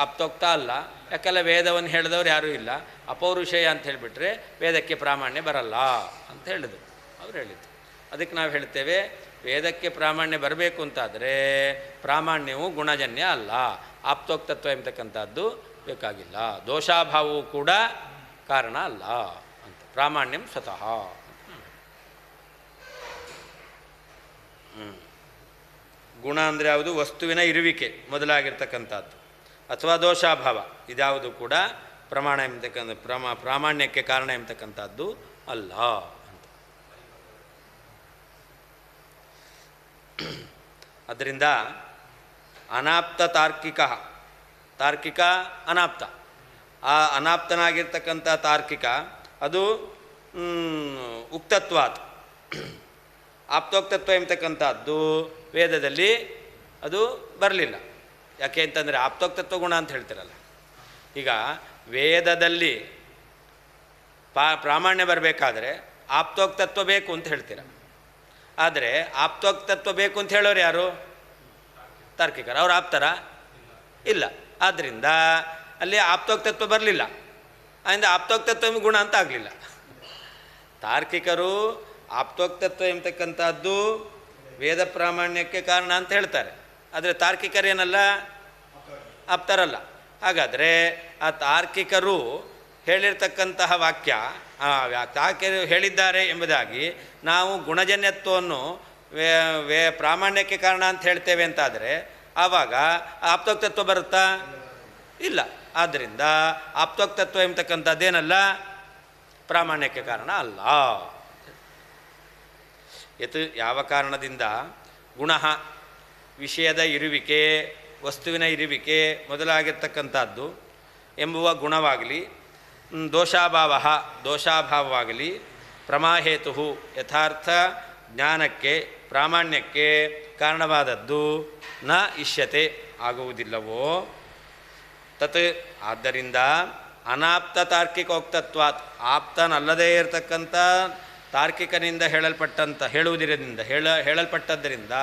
ಆಪ್ತೋಕ್ತ ಅಲ್ಲ. ಯಾಕೆಲ್ಲ ವೇದವನ್ನು ಹೇಳಿದವ್ರು ಯಾರೂ ಇಲ್ಲ. ಅಪೌರುಷೇಯ ಅಂತ ಹೇಳಿಬಿಟ್ರೆ ವೇದಕ್ಕೆ ಪ್ರಾಮಾಣ್ಯ ಬರಲ್ಲ ಅಂತ ಹೇಳಿದ್ರು, ಅವ್ರು ಹೇಳಿದ್ದು. ಅದಕ್ಕೆ ನಾವು ಹೇಳ್ತೇವೆ, ವೇದಕ್ಕೆ ಪ್ರಾಮಾಣ್ಯ ಬರಬೇಕು ಅಂತಾದರೆ ಪ್ರಾಮಾಣ್ಯವು ಗುಣಜನ್ಯ ಅಲ್ಲ, ಆಪ್ತೋಕ್ತತ್ವ ಎಂಬತಕ್ಕಂಥದ್ದು ಬೇಕಾಗಿಲ್ಲ. ದೋಷಾಭಾವವು ಕೂಡ ಕಾರಣ ಅಲ್ಲ ಅಂತ. ಪ್ರಾಮಾಣ್ಯಂ ಸ್ವತಃ. ಗುಣ ಅಂದರೆ ಯಾವುದು? ವಸ್ತುವಿನ ಇರುವಿಕೆ ಮೊದಲಾಗಿರ್ತಕ್ಕಂಥದ್ದು, ಅಥವಾ ದೋಷಾಭಾವ, ಇದ್ಯಾವುದು ಕೂಡ ಪ್ರಮಾಣ ಎಂಬತಕ್ಕಂಥ ಪ್ರಾಮಾಣ್ಯಕ್ಕೆ ಕಾರಣ ಎಂಬತಕ್ಕಂಥದ್ದು ಅಲ್ಲ ಅಂತ. ಅದರಿಂದ ಅನಾಪ್ತ ತಾರ್ಕಿಕ, ತಾರ್ಕಿಕ ಅನಾಪ್ತ. ಆ ಅನಾಪ್ತನಾಗಿರ್ತಕ್ಕಂಥ ತಾರ್ಕಿಕ ಅದು ಉಕ್ತತ್ವಾತ್. ಆಪ್ತೋಕ್ತತ್ವ ಎಂಬತಕ್ಕಂಥದ್ದು ವೇದದಲ್ಲಿ ಅದು ಬರಲಿಲ್ಲ. ಯಾಕೆ ಅಂತಂದರೆ ಆಪ್ತೋಕ್ತತ್ವ ಗುಣ ಅಂತ ಹೇಳ್ತಿರಲ್ಲ. ಈಗ ವೇದದಲ್ಲಿ ಪ್ರಾಮಾಣ್ಯ ಬರಬೇಕಾದ್ರೆ ಆಪ್ತೋಕ್ತತ್ವ ಬೇಕು ಅಂತ ಹೇಳ್ತೀರ. ಆದರೆ ಆಪ್ತೋಕ್ತತ್ವ ಬೇಕು ಅಂತ ಹೇಳೋರು ಯಾರು? ತಾರ್ಕಿಕರು. ಅವ್ರು ಆಪ್ತಾರ? ಇಲ್ಲ. ಆದ್ದರಿಂದ ಅಲ್ಲಿ ಆಪ್ತೋಕ್ತತ್ವ ಬರಲಿಲ್ಲ. ಅದರಿಂದ ಆಪ್ತೋಕ್ತತ್ವ ಗುಣ ಅಂತ ಆಗಲಿಲ್ಲ. ತಾರ್ಕಿಕರು ಆಪ್ತೋಕ್ತತ್ವ ಎಂಬತಕ್ಕಂಥದ್ದು ವೇದ ಪ್ರಾಮಾಣ್ಯಕ್ಕೆ ಕಾರಣ ಅಂತ ಹೇಳ್ತಾರೆ. ಆದರೆ ತಾರ್ಕಿಕರೇನಲ್ಲ, ಆಪ್ತರಲ್ಲ. ಹಾಗಾದರೆ ಆ ತಾರ್ಕಿಕರು ಹೇಳಿರ್ತಕ್ಕಂತಹ ವಾಕ್ಯ ತಾರ್ಕಿಕರು ಹೇಳಿದ್ದಾರೆ ಎಂಬುದಾಗಿ ನಾವು ಗುಣಜನ್ಯತ್ವವನ್ನು ಪ್ರಾಮಾಣ್ಯಕ್ಕೆ ಕಾರಣ ಅಂತ ಹೇಳ್ತೇವೆ ಅಂತಾದರೆ ಆವಾಗ ಆಪ್ತೋಕ್ತತ್ವ ಬರುತ್ತಾ? ಇಲ್ಲ. ಆದ್ದರಿಂದ ಆಪ್ತೋಕ್ತತ್ವ ಎಂಬತಕ್ಕಂಥದ್ದೇನಲ್ಲ, ಪ್ರಾಮಾಣ್ಯಕ್ಕೆ ಕಾರಣ ಅಲ್ಲ. ಯತ್ ಯಾವ ಕಾರಣದಿಂದ ಗುಣ ವಿಷಯದ ಇರುವಿಕೆ, ವಸ್ತುವಿನ ಇರುವಿಕೆ ಮೊದಲಾಗಿರ್ತಕ್ಕಂಥದ್ದು ಎಂಬುವ ಗುಣವಾಗಲಿ, ದೋಷಾಭಾವವಾಗಲಿ, ಪ್ರಮಾಹೇತು ಯಥಾರ್ಥ ಜ್ಞಾನಕ್ಕೆ ಪ್ರಾಮಾಣ್ಯಕ್ಕೆ ಕಾರಣವಾದದ್ದು ನ ಇಷ್ಯತೆ ಆಗುವುದಿಲ್ಲವೋ ತತ್. ಆದ್ದರಿಂದ ಅನಾಪ್ತ ತಾರ್ಕಿಕೋಕ್ತತ್ವಾತ್, ಆಪ್ತನಲ್ಲದೇ ಇರತಕ್ಕಂಥ ತಾರ್ಕಿಕನಿಂದ ಹೇಳಲ್ಪಟ್ಟದ್ದರಿಂದ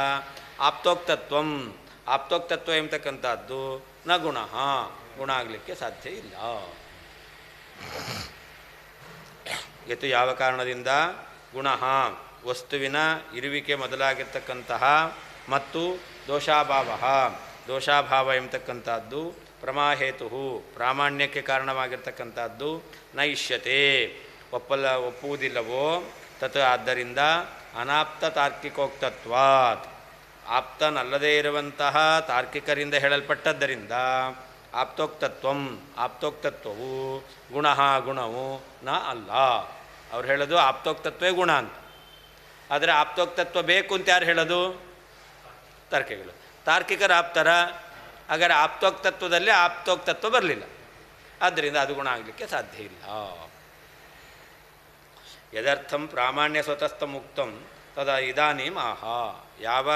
ಆಪ್ತೋಕ್ತತ್ವಂ, ಆಪ್ತೋಕ್ತತ್ವ ಎಂಬತಕ್ಕಂಥದ್ದು ನ ಗುಣ, ಗುಣ ಆಗಲಿಕ್ಕೆ ಸಾಧ್ಯ ಇಲ್ಲ. ಯತು ಯಾವ ಕಾರಣದಿಂದ ಗುಣ ವಸ್ತುವಿನ ಇರುವಿಕೆ ಮೊದಲಾಗಿರ್ತಕ್ಕಂತಹ ಮತ್ತು ದೋಷಾಭಾವ ಎಂಬತಕ್ಕಂಥದ್ದು ಪ್ರಮಾಹೇತು ಪ್ರಾಮಾಣ್ಯಕ್ಕೆ ಕಾರಣವಾಗಿರ್ತಕ್ಕಂಥದ್ದು ನ ಇಷ್ಯತೆ ಒಪ್ಪುವುದಿಲ್ಲವೋ ತತ್. ಆದ್ದರಿಂದ ಅನಾಪ್ತ ತಾರ್ಕಿಕೋಕ್ತತ್ವಾತ್, ಆಪ್ತನಲ್ಲದೇ ಇರುವಂತಹ ತಾರ್ಕಿಕರಿಂದ ಹೇಳಲ್ಪಟ್ಟದ್ದರಿಂದ ಆಪ್ತೋಕ್ತತ್ವವು ಗುಣವು ನ ಅಲ್ಲ. ಅವ್ರು ಹೇಳೋದು ಆಪ್ತೋಕ್ತತ್ವೇ ಗುಣ ಅಂತ. ಆದರೆ ಆಪ್ತೋಕ್ತತ್ವ ಬೇಕು ಅಂತ ಯಾರು ಹೇಳೋದು? ತಾರ್ಕಿಕರು. ತಾರ್ಕಿಕರು ಆಪ್ತರ. ಹಾಗಾದರೆ ಆಪ್ತೋಕ್ತತ್ವದಲ್ಲಿ ಆಪ್ತೋಕ್ತತ್ವ ಬರಲಿಲ್ಲ. ಆದ್ದರಿಂದ ಅದು ಗುಣ ಆಗಲಿಕ್ಕೆ ಸಾಧ್ಯ ಇಲ್ಲ. ಯದರ್ಥಂ ಪ್ರಾಮಾಣ್ಯ ಸ್ವತಸ್ಥ ಮುಕ್ತಂ ತದ ಇದಾನೀಂ ಆಹಾ. ಯಾವ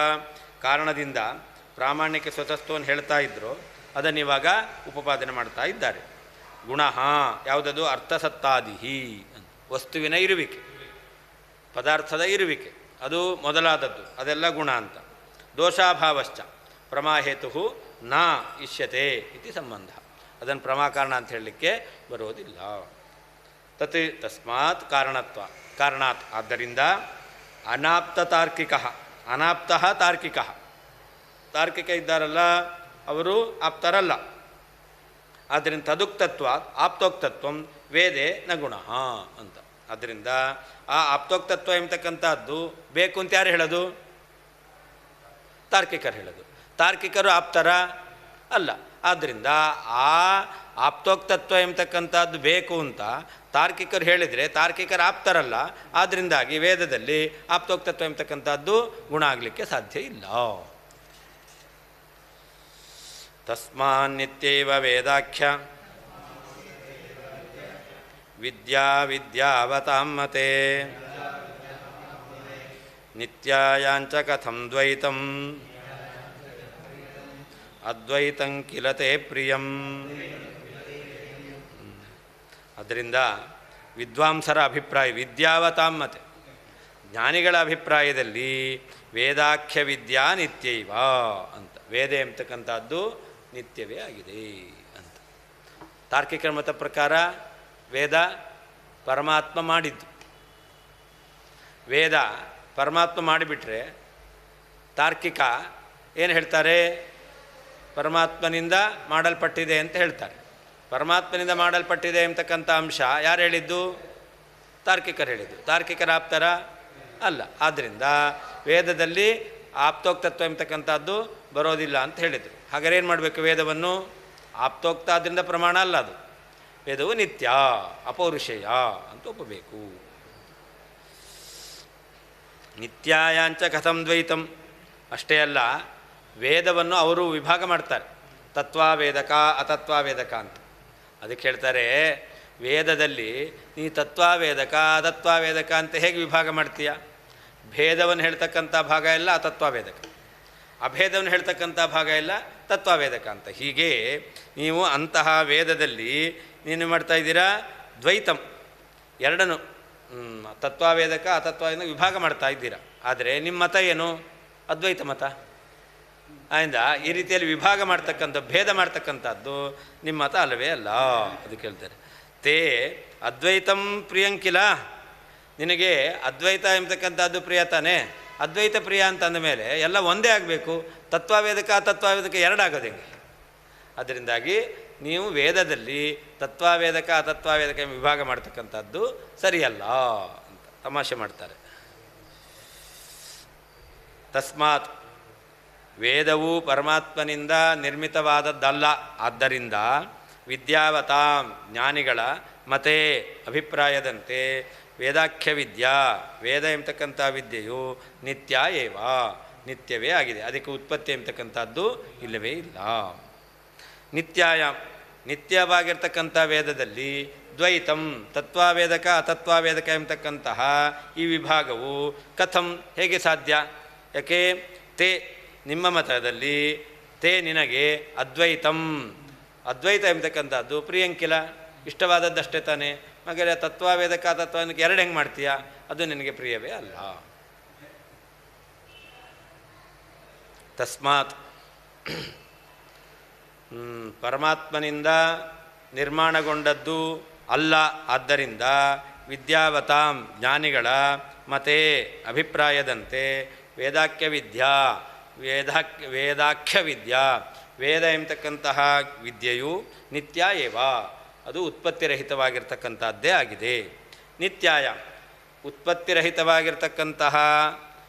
ಕಾರಣದಿಂದ ಪ್ರಾಮಾಣ್ಯಕ್ಕೆ ಸ್ವತಸ್ಥವನ್ನು ಹೇಳ್ತಾ ಇದ್ರೋ ಅದನ್ನಿವಾಗ ಉಪಪಾದನೆ ಮಾಡ್ತಾ ಇದ್ದಾರೆ. ಗುಣ ಯಾವುದದು? ಅರ್ಥಸತ್ತಾದಿಹಿ, ವಸ್ತುವಿನ ಇರುವಿಕೆ, ಪದಾರ್ಥದ ಇರುವಿಕೆ, ಅದು ಮೊದಲಾದದ್ದು, ಅದೆಲ್ಲ ಗುಣ ಅಂತ. ದೋಷಾಭಾವಶ್ಚ ಪ್ರಮಾಹೇತು ನ ಇಷ್ಯತೆ ಇತಿ ಸಂಬಂಧ. ಅದನ್ನು ಪ್ರಮಾಕಾರಣ ಅಂತ ಹೇಳಲಿಕ್ಕೆ ಬರೋದಿಲ್ಲ. ತಸ್ಮಾತ್ ಕಾರಣಾತ್. ಆದ್ದರಿಂದ ಅನಾಪ್ತ ತಾರ್ಕಿಕ, ಅನಾಪ್ತ ತಾರ್ಕಿಕ, ತಾರ್ಕಿಕ ಇದ್ದಾರಲ್ಲ ಅವರು ಆಪ್ತರಲ್ಲ. ಆದ್ದರಿಂದ ತದುಕ್ತತ್ವ ಆಪ್ತೋಕ್ತತ್ವಂ ವೇದೆ ನ ಗುಣ ಅಂತ. ಆದ್ದರಿಂದ ಆ ಆಪ್ತೋಕ್ತತ್ವ ಎಂಬತಕ್ಕಂಥದ್ದು ಬೇಕು ಅಂತ ಯಾರು ಹೇಳೋದು? ತಾರ್ಕಿಕರು ಹೇಳೋದು. ತಾರ್ಕಿಕರು ಆಪ್ತರ ಅಲ್ಲ. ಆದ್ದರಿಂದ ಆ ಆಪ್ತೋಕ್ತತ್ವ ಎಂಬತಕ್ಕಂಥದ್ದು ಬೇಕು ಅಂತ ತಾರ್ಕಿಕರು ಹೇಳಿದರೆ ತಾರ್ಕಿಕರು ಆಪ್ತರಲ್ಲ. ಆದ್ದರಿಂದಾಗಿ ವೇದದಲ್ಲಿ ಆಪ್ತೋಕ್ತತ್ವ ಎಂಬತಕ್ಕಂಥದ್ದು ಗುಣ ಆಗಲಿಕ್ಕೆ ಸಾಧ್ಯ ಇಲ್ಲ. ತಸ್ಮಾನ್ನಿತ್ಯೈವ ವೇದಾಖ್ಯ ವಿದ್ಯಾವತಾಂ ಮತೆ ನಿತ್ಯಾಯಾಂಚ ಕಥಂ ದ್ವೈತಂ ಅದ್ವೈತಂ ಕಿಲ ತೇ ಪ್ರಿಯಂ. ಅದರಿಂದ ವಿದ್ವಾಂಸರ ಅಭಿಪ್ರಾಯ ವಿದ್ಯಾವತಾಂ ಮತೆ, ಜ್ಞಾನಿಗಳ ಅಭಿಪ್ರಾಯದಲ್ಲಿ ವೇದಾಖ್ಯ ವಿದ್ಯಾ ನಿತ್ಯೈವ ಅಂತ. ವೇದ ಎಂಬತಕ್ಕಂಥದ್ದು ನಿತ್ಯವೇ ಆಗಿದೆ ಅಂತ. ತಾರ್ಕಿಕರ ಮತ ಪ್ರಕಾರ ವೇದ ಪರಮಾತ್ಮ ಮಾಡಿದ್ದು. ವೇದ ಪರಮಾತ್ಮ ಮಾಡಿಬಿಟ್ರೆ ತಾರ್ಕಿಕ ಏನು ಹೇಳ್ತಾರೆ? ಪರಮಾತ್ಮನಿಂದ ಮಾಡಲ್ಪಟ್ಟಿದೆ ಅಂತ ಹೇಳ್ತಾರೆ. ಪರಮಾತ್ಮನಿಂದ ಮಾಡಲ್ಪಟ್ಟಿದೆ ಎಂಬತಕ್ಕಂಥ ಅಂಶ ಯಾರು ಹೇಳಿದ್ದು? ತಾರ್ಕಿಕರು ಹೇಳಿದ್ದು. ತಾರ್ಕಿಕರ ಆಪ್ತರ ಅಲ್ಲ. ಆದ್ದರಿಂದ ವೇದದಲ್ಲಿ ಆಪ್ತೋಕ್ತತ್ವ ಎಂಬತಕ್ಕಂಥದ್ದು ಬರೋದಿಲ್ಲ ಅಂತ ಹೇಳಿದರು. ಹಾಗಾದ್ರೆ ಏನು ಮಾಡಬೇಕು? ವೇದವನ್ನು ಆಪ್ತೋಕ್ತ ಆದ್ದರಿಂದ ಪ್ರಮಾಣ ಅಲ್ಲ ಅದು. ವೇದವು ನಿತ್ಯ ಅಪೌರುಷೇಯ ಅಂತ ಒಪ್ಪಬೇಕು. ನಿತ್ಯಾಯಾಂಚ ಕಥಂ ದ್ವೈತಂ. ಅಷ್ಟೇ ಅಲ್ಲ, ವೇದವನ್ನು ಅವರು ವಿಭಾಗ ಮಾಡ್ತಾರೆ, ತತ್ವವೇದಕ ಅತತ್ವವೇದಕ ಅಂತ. ಅದಕ್ಕೆ ಹೇಳ್ತಾರೆ, ವೇದದಲ್ಲಿ ನೀ ತತ್ವವೇದಕ ಅತತ್ವವೇದಕ ಅಂತ ಹೇಗೆ ವಿಭಾಗ ಮಾಡ್ತೀಯ? ಭೇದವನ್ನು ಹೇಳ್ತಕ್ಕಂಥ ಭಾಗ ಎಲ್ಲ ಅತತ್ವವೇದಕ, ಅಭೇದವನ್ನು ಹೇಳ್ತಕ್ಕಂಥ ಭಾಗ ಎಲ್ಲ ತತ್ವವೇದಕ ಅಂತ. ಹೀಗೆ ನೀವು ಅಂತಹ ವೇದದಲ್ಲಿ ನೀನು ಮಾಡ್ತಾ ಇದ್ದೀರಾ ದ್ವೈತಂ, ಎರಡನ್ನು ತತ್ವವೇದಕ ಅತತ್ವವೇದಕ ವಿಭಾಗ ಮಾಡ್ತಾ ಇದ್ದೀರಾ. ಆದರೆ ನಿಮ್ಮ ಮತ ಏನು? ಅದ್ವೈತ ಮತ. ಆದ್ದರಿಂದ ಈ ರೀತಿಯಲ್ಲಿ ವಿಭಾಗ ಮಾಡ್ತಕ್ಕಂಥ, ಭೇದ ಮಾಡ್ತಕ್ಕಂಥದ್ದು ನಿಮ್ಮ ಮತ ಅಲ್ಲವೇ ಅಲ್ಲ. ಅದಕ್ಕೆ ಹೇಳ್ತಾರೆ, ತೇ ಅದ್ವೈತಂ ಪ್ರಿಯಂಕಿಲ, ನಿನಗೆ ಅದ್ವೈತ ಎಂಬತಕ್ಕಂಥದ್ದು ಪ್ರಿಯ ತಾನೇ. ಅದ್ವೈತ ಪ್ರಿಯ ಅಂತಂದ ಮೇಲೆ ಎಲ್ಲ ಒಂದೇ ಆಗಬೇಕು, ತತ್ವವೇದಕ ಅತತ್ವವೇದಕ ಎರಡಾಗೋದು ಹೆಂಗೆ? ಅದರಿಂದಾಗಿ ನೀವು ವೇದದಲ್ಲಿ ತತ್ವವೇದಕ ಅತತ್ವವೇದಕ ವಿಭಾಗ ಮಾಡ್ತಕ್ಕಂಥದ್ದು ಸರಿಯಲ್ಲ ಅಂತ ತಮಾಷೆ ಮಾಡ್ತಾರೆ. ತಸ್ಮಾತ್ ವೇದವು ಪರಮಾತ್ಮನಿಂದ ನಿರ್ಮಿತವಾದದ್ದಲ್ಲ. ಆದ್ದರಿಂದ ವಿದ್ಯಾವತಾಂ ಜ್ಞಾನಿಗಳ ಮತೆ ಅಭಿಪ್ರಾಯದಂತೆ ವೇದಾಖ್ಯ ವಿದ್ಯಾ, ವೇದ ಎಂಬತಕ್ಕಂಥ ವಿದ್ಯೆಯು ನಿತ್ಯ ಏವ, ನಿತ್ಯವೇ ಆಗಿದೆ. ಅದಕ್ಕೆ ಉತ್ಪತ್ತಿ ಎಂಬತಕ್ಕಂಥದ್ದು ಇಲ್ಲವೇ ಇಲ್ಲ. ನಿತ್ಯಾಯ, ನಿತ್ಯವಾಗಿರ್ತಕ್ಕಂಥ ವೇದದಲ್ಲಿ ದ್ವೈತಂ, ತತ್ವವೇದಕ ಅತತ್ವವೇದಕ ಎಂಬತಕ್ಕಂತಹ ಈ ವಿಭಾಗವು ಕಥಂ, ಹೇಗೆ ಸಾಧ್ಯ? ಯಾಕೆ? ತೇ, ನಿಮ್ಮ ಮತದಲ್ಲಿ ತೇ ನಿನಗೆ ಅದ್ವೈತಂ, ಅದ್ವೈತ ಎಂಬತಕ್ಕಂಥದ್ದು ಪ್ರಿಯಂಕಿಲ, ಇಷ್ಟವಾದದ್ದಷ್ಟೇ ತಾನೇ. ಹಾಗಾದರೆ ತತ್ವವೇದಕ ಅತತ್ವವೇದಕ ಎರಡು ಹೆಂಗೆ ಮಾಡ್ತೀಯ? ಅದು ನಿನಗೆ ಪ್ರಿಯವೇ ಅಲ್ಲ. ತಸ್ಮಾತ್ ಪರಮಾತ್ಮನಿಂದ ನಿರ್ಮಾಣಗೊಂಡದ್ದು ಅಲ್ಲ. ಆದ್ದರಿಂದ ವಿದ್ಯಾವತಾಂ ಜ್ಞಾನಿಗಳ ಮತೆ ಅಭಿಪ್ರಾಯದಂತೆ ವೇದಾಖ್ಯ ವಿದ್ಯಾ, ವೇದಾಖ್ಯ ವಿದ್ಯಾ, ವೇದ ಎಂಬತಕ್ಕಂತಹ ವಿದ್ಯೆಯು ನಿತ್ಯ ಏವ, ಅದು ಉತ್ಪತ್ತಿರಹಿತವಾಗಿರ್ತಕ್ಕಂಥದ್ದೇ ಆಗಿದೆ. ನಿತ್ಯಾಯ, ಉತ್ಪತ್ತಿರಹಿತವಾಗಿರ್ತಕ್ಕಂತಹ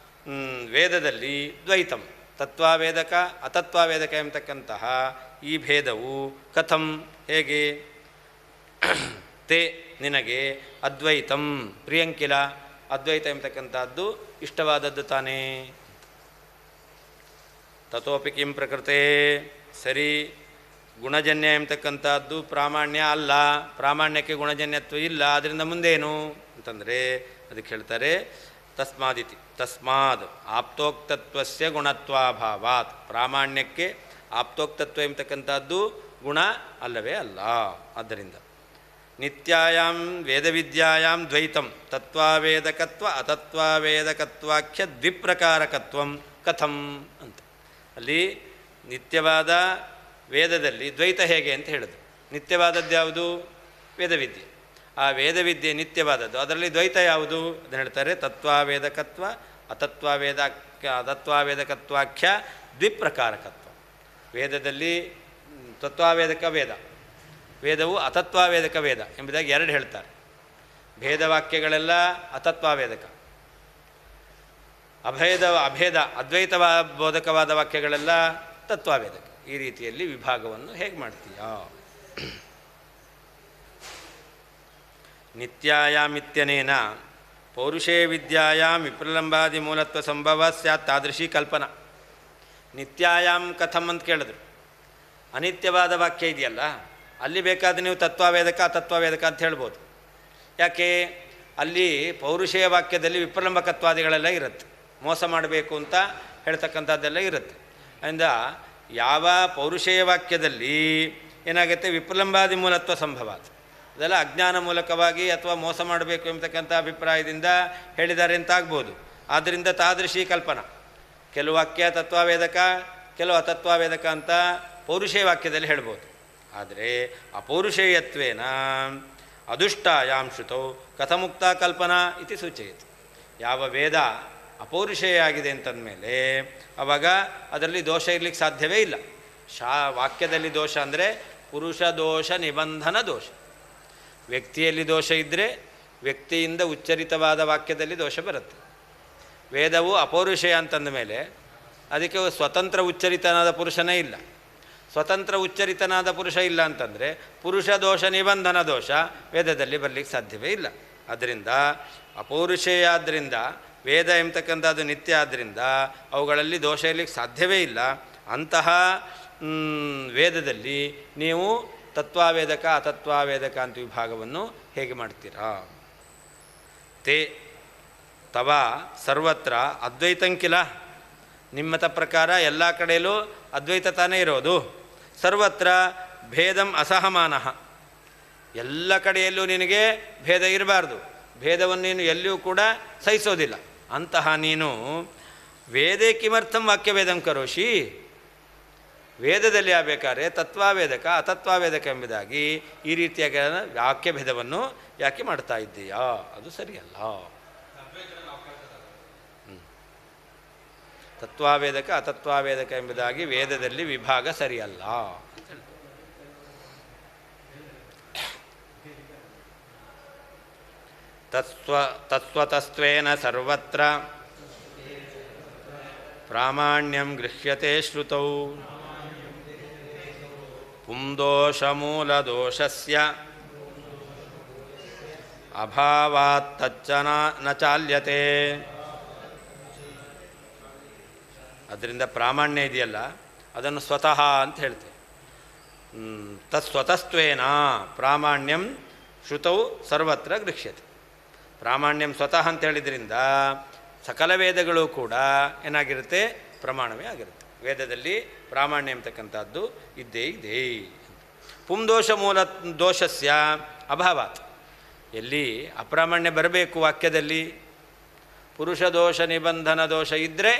ವೇದದಲ್ಲಿ ದ್ವೈತಂ, ತತ್ವವೇದಕ ಅತತ್ವವೇದಕ ಎಂಬತಕ್ಕಂತಹ ಈ ಭೇದವು ಕಥಂ, ಹೇಗೆ? ತೇ ನಿನಗೆ ಅದ್ವೈತಂ ಪ್ರಿಯಂಕಿಲ, ಅದ್ವೈತ ಎಂಬತಕ್ಕಂಥದ್ದು ಇಷ್ಟವಾದದ್ದು ತಾನೇ. ತತೋಪಿ ಕಿಂ ಪ್ರಕೃತೆ, ಸರಿ, ಗುಣಜನ್ಯ ಎಂಬತಕ್ಕಂಥದ್ದು ಪ್ರಾಮಾಣ್ಯ ಅಲ್ಲ, ಪ್ರಾಮಾಣ್ಯಕ್ಕೆ ಗುಣಜನ್ಯತ್ವ ಇಲ್ಲ. ಅದರಿಂದ ಮುಂದೇನು ಅಂತಂದರೆ ಅದಕ್ಕೆ ಹೇಳ್ತಾರೆ ತಸ್ಮಾದಿತಿ, ತಸ್ಮಾದ್ ಆಪ್ತೋಕ್ತತ್ವಸ್ಯ ಗುಣತ್ವಾಭಾವಾತ್, ಪ್ರಾಮಾಣ್ಯಕ್ಕೆ ಆಪ್ತೋಕ್ತತ್ವ ಎಂಬತಕ್ಕಂಥದ್ದು ಗುಣ ಅಲ್ಲವೇ ಅಲ್ಲ. ಆದ್ದರಿಂದ ನಿತ್ಯಾಯಾಂ ವೇದವಿದ್ಯಾಯಾಂ ದ್ವೈತಂ ತತ್ವವೇದಕತ್ವ ಅತತ್ವವೇದಕತ್ವಾಖ್ಯ ದ್ವಿಪ್ರಕಾರಕತ್ವಂ ಕಥಂ ಅಂತ. ಅಲ್ಲಿ ನಿತ್ಯವಾದ ವೇದದಲ್ಲಿ ದ್ವೈತ ಹೇಗೆ ಅಂತ ಹೇಳಿದ್ರು. ನಿತ್ಯವಾದದ್ದು ಯಾವುದು? ವೇದವಿದ್ಯೆ. ಆ ವೇದವಿದ್ಯೆ ನಿತ್ಯವಾದದ್ದು, ಅದರಲ್ಲಿ ದ್ವೈತ ಯಾವುದು? ಅದನ್ನು ಹೇಳ್ತಾರೆ ತತ್ವವೇದಕತ್ವ ಅತತ್ವವೇದಕತ್ವಾಖ್ಯ ದ್ವಿಪ್ರಕಾರಕತ್ವ. ವೇದದಲ್ಲಿ ತತ್ವವೇದಕ ವೇದ, ವೇದವು ಅತತ್ವವೇದಕ ವೇದ ಎಂಬುದಾಗಿ ಎರಡು ಹೇಳ್ತಾರೆ. ಭೇದವಾಕ್ಯಗಳೆಲ್ಲ ಅತತ್ವವೇದಕ, ಅಭೇದ ಅದ್ವೈತ ಬೋಧಕವಾದ ವಾಕ್ಯಗಳೆಲ್ಲ ತತ್ವವೇದಕ. ಈ ರೀತಿಯಲ್ಲಿ ವಿಭಾಗವನ್ನು ಹೇಗೆ ಮಾಡ್ತೀಯಾ? ನಿತ್ಯಾಯಾಮಿತ್ಯನೇನ ಪೌರುಷೇ ವಿದ್ಯಾಯಾಂ ವಿಪ್ರಲಂಬಾದಿ ಮೂಲತ್ವ ಸಂಭವ ಸ್ಯಾತ್ ತಾದೃಶಿ ಕಲ್ಪನಾ. ನಿತ್ಯಾಯಾಮ್ ಕಥಮ್ ಅಂತ ಕೇಳಿದ್ರು. ಅನಿತ್ಯವಾದ ವಾಕ್ಯ ಇದೆಯಲ್ಲ, ಅಲ್ಲಿ ಬೇಕಾದರೆ ನೀವು ತತ್ವವೇದಕ ಅತತ್ವವೇದಕ ಅಂತ ಹೇಳ್ಬೋದು. ಯಾಕೆ? ಅಲ್ಲಿ ಪೌರುಷೇಯ ವಾಕ್ಯದಲ್ಲಿ ವಿಪ್ರಲಂಬಕತ್ವಾದಿಗಳೆಲ್ಲ ಇರುತ್ತೆ, ಮೋಸ ಮಾಡಬೇಕು ಅಂತ ಹೇಳ್ತಕ್ಕಂಥದ್ದೆಲ್ಲ ಇರುತ್ತೆ. ಅದರಿಂದ ಯಾವ ಪೌರುಷೇಯ ವಾಕ್ಯದಲ್ಲಿ ಏನಾಗುತ್ತೆ, ವಿಪ್ರಲಂಬಾದಿ ಮೂಲತ್ವ ಸಂಭವ, ಅದೆಲ್ಲ ಅಜ್ಞಾನ ಮೂಲಕವಾಗಿ ಅಥವಾ ಮೋಸ ಮಾಡಬೇಕು ಎಂಬತಕ್ಕಂಥ ಅಭಿಪ್ರಾಯದಿಂದ ಹೇಳಿದ್ದಾರೆ ಅಂತ ಆಗ್ಬೋದು. ಆದ್ದರಿಂದ ತಾದೃಶಿ ಕಲ್ಪನಾ, ಕೆಲವು ವಾಕ್ಯ ತತ್ವವೇದಕ ಕೆಲವು ಅತತ್ವವೇದಕ ಅಂತ ಪೌರುಷೇಯ ವಾಕ್ಯದಲ್ಲಿ ಹೇಳ್ಬೋದು. ಆದರೆ ಅಪೌರುಷೇಯತ್ವೇನ ಅದುಷ್ಟಾಯಾಂ ಶ್ರುತೌ ಕಥಮುಕ್ತ ಕಲ್ಪನಾ ಇತಿ ಸೂಚಯತಿ. ಯಾವ ವೇದ ಅಪೌರುಷೇಯ ಆಗಿದೆ ಅಂತಂದಮೇಲೆ ಆವಾಗ ಅದರಲ್ಲಿ ದೋಷ ಇರಲಿಕ್ಕೆ ಸಾಧ್ಯವೇ ಇಲ್ಲ. ವಾಕ್ಯದಲ್ಲಿ ದೋಷ ಅಂದರೆ ಪುರುಷ ದೋಷ ನಿಬಂಧನ ದೋಷ. ವ್ಯಕ್ತಿಯಲ್ಲಿ ದೋಷ ಇದ್ದರೆ ವ್ಯಕ್ತಿಯಿಂದ ಉಚ್ಚರಿತವಾದ ವಾಕ್ಯದಲ್ಲಿ ದೋಷ ಬರುತ್ತೆ. ವೇದವು ಅಪೌರುಷೇಯ ಅಂತಂದ ಮೇಲೆ ಅದಕ್ಕೆ ಸ್ವತಂತ್ರ ಉಚ್ಚರಿತನಾದ ಪುರುಷನೇ ಇಲ್ಲ. ಸ್ವತಂತ್ರ ಉಚ್ಚರಿತನಾದ ಪುರುಷ ಇಲ್ಲ ಅಂತಂದರೆ ಪುರುಷ ದೋಷ ನಿಬಂಧನ ದೋಷ ವೇದದಲ್ಲಿ ಬರಲಿಕ್ಕೆ ಸಾಧ್ಯವೇ ಇಲ್ಲ. ಆದ್ದರಿಂದ ಅಪೌರುಷೇಯ ಆದ್ದರಿಂದ ವೇದ ಎಂಬತಕ್ಕಂಥದ್ದು ನಿತ್ಯ ಆದ್ದರಿಂದ ಅವುಗಳಲ್ಲಿ ದೋಷ ಇರಲಿಕ್ಕೆ ಸಾಧ್ಯವೇ ಇಲ್ಲ. ಅಂತಹ ವೇದದಲ್ಲಿ ನೀವು ತತ್ವಾವೇದಕ ಅತತ್ವಾವೇದಕ ಅಂತ ವಿಭಾಗವನ್ನು ಹೇಗೆ ಮಾಡ್ತೀರಾ? ತೇ ತವ ಸರ್ವತ್ರ ಅದ್ವೈತಂಕಿಲ, ನಿಮ್ಮತ ಪ್ರಕಾರ ಎಲ್ಲ ಕಡೆಯಲ್ಲೂ ಅದ್ವೈತ ತಾನೇ ಇರೋದು. ಸರ್ವತ್ರ ಭೇದಂ ಅಸಹಮಾನಃ, ಎಲ್ಲ ಕಡೆಯಲ್ಲೂ ನಿನಗೆ ಭೇದ ಇರಬಾರ್ದು, ಭೇದವನ್ನು ನೀನು ಎಲ್ಲಿಯೂ ಕೂಡ ಸಹಿಸೋದಿಲ್ಲ. ಅಂತಹ ನೀನು ವೇದೇ ಕಿಮರ್ಥಂ ವಾಕ್ಯವೇದಂ ಕರೋಷಿ, ವೇದದಲ್ಲಿ ಆಗಬೇಕಾದ್ರೆ ತತ್ವಾವೇದಕ ಅತತ್ವಾವೇದಕ ಎಂಬುದಾಗಿ ಈ ರೀತಿಯಾಗಿ ವಾಕ್ಯಭೇದವನ್ನು ಯಾಕೆ ಮಾಡ್ತಾ ಇದ್ದೀಯಾ? ಅದು ಸರಿಯಲ್ಲ. ತತ್ವಾವೇದಕ ಅತತ್ವಾವೇದಕ ಎಂಬುದಾಗಿ ವೇದದಲ್ಲಿ ವಿಭಾಗ ಸರಿಯಲ್ಲ. ತತ್ವತಸ್ತ್ವೇನ ಸರ್ವತ್ರ ಪ್ರಾಮಾಣ್ಯಂ ಗೃಹ್ಯತೆ ಶ್ರುತೌ ಪುಂದೋಷಮೂಲದೋಷಸ್ಯ ಅಭಾವಾತ್ ತಚ್ಚ ನ ಚಾಲ್ಯತೆ. ಅದರಿಂದ ಪ್ರಾಮಾಣ್ಯ ಇದೆಯಲ್ಲ ಅದನ್ನು ಸ್ವತಃ ಅಂತ ಹೇಳ್ತೇವೆ. ತತ್ಸ್ವತಸ್ತ್ವೇನ ಪ್ರಾಮಾಣ್ಯಂ ಶ್ರುತೌ ಸರ್ವತ್ರ ಗೃಹ್ಯತೆ. ಪ್ರಾಮಾಣ್ಯಂ ಸ್ವತಃ ಅಂತ ಹೇಳಿದ್ರಿಂದ ಸಕಲ ವೇದಗಳು ಕೂಡ ಏನಾಗಿರುತ್ತೆ? ಪ್ರಮಾಣವೇ ಆಗಿರುತ್ತೆ. ವೇದದಲ್ಲಿ ಪ್ರಾಮಾಣ್ಯ ಎಂಬತಕ್ಕಂಥದ್ದು ಇದ್ದೇ ಇದೆ. ಪುಂದೋಷ ಮೂಲ ದೋಷಸ್ಯ ಅಭಾವಾತ್, ಎಲ್ಲಿ ಅಪ್ರಾಮಾಣ್ಯ ಬರಬೇಕು ವಾಕ್ಯದಲ್ಲಿ, ಪುರುಷ ದೋಷ ನಿಬಂಧನ ದೋಷ ಇದ್ದರೆ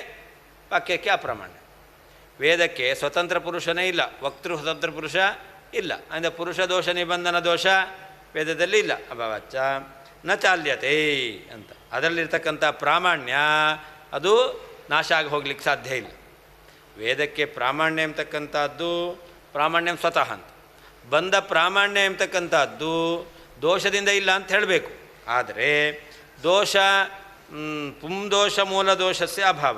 ವಾಕ್ಯಕ್ಕೆ ಅಪ್ರಾಮಾಣ್ಯ. ವೇದಕ್ಕೆ ಸ್ವತಂತ್ರ ಪುರುಷನೇ ಇಲ್ಲ, ವಕ್ತೃ ಸ್ವತಂತ್ರ ಪುರುಷ ಇಲ್ಲ, ಅಂದರೆ ಪುರುಷ ದೋಷ ನಿಬಂಧನ ದೋಷ ವೇದದಲ್ಲಿ ಇಲ್ಲ. ಅಭಾವಾಚ್ಚ ನ ಚಾಲ್ಯತೆ ಅಂತ, ಅದರಲ್ಲಿರ್ತಕ್ಕಂಥ ಪ್ರಾಮಾಣ್ಯ ಅದು ನಾಶ ಆಗಿ ಹೋಗ್ಲಿಕ್ಕೆ ಸಾಧ್ಯ ಇಲ್ಲ. ವೇದಕ್ಕೆ ಪ್ರಾಮಾಣ್ಯ ಎಂಬತಕ್ಕಂಥದ್ದು ಪ್ರಾಮಾಣ್ಯ ಸ್ವತಃ ಅಂತ, ಬಂದ ಪ್ರಾಮಾಣ್ಯ ಎಂಬತಕ್ಕಂಥದ್ದು ದೋಷದಿಂದ ಇಲ್ಲ ಅಂತ ಹೇಳಬೇಕು. ಆದರೆ ದೋಷ ಪುಂದೋಷ ಮೂಲ ದೋಷಸ್ಯ ಅಭಾವ,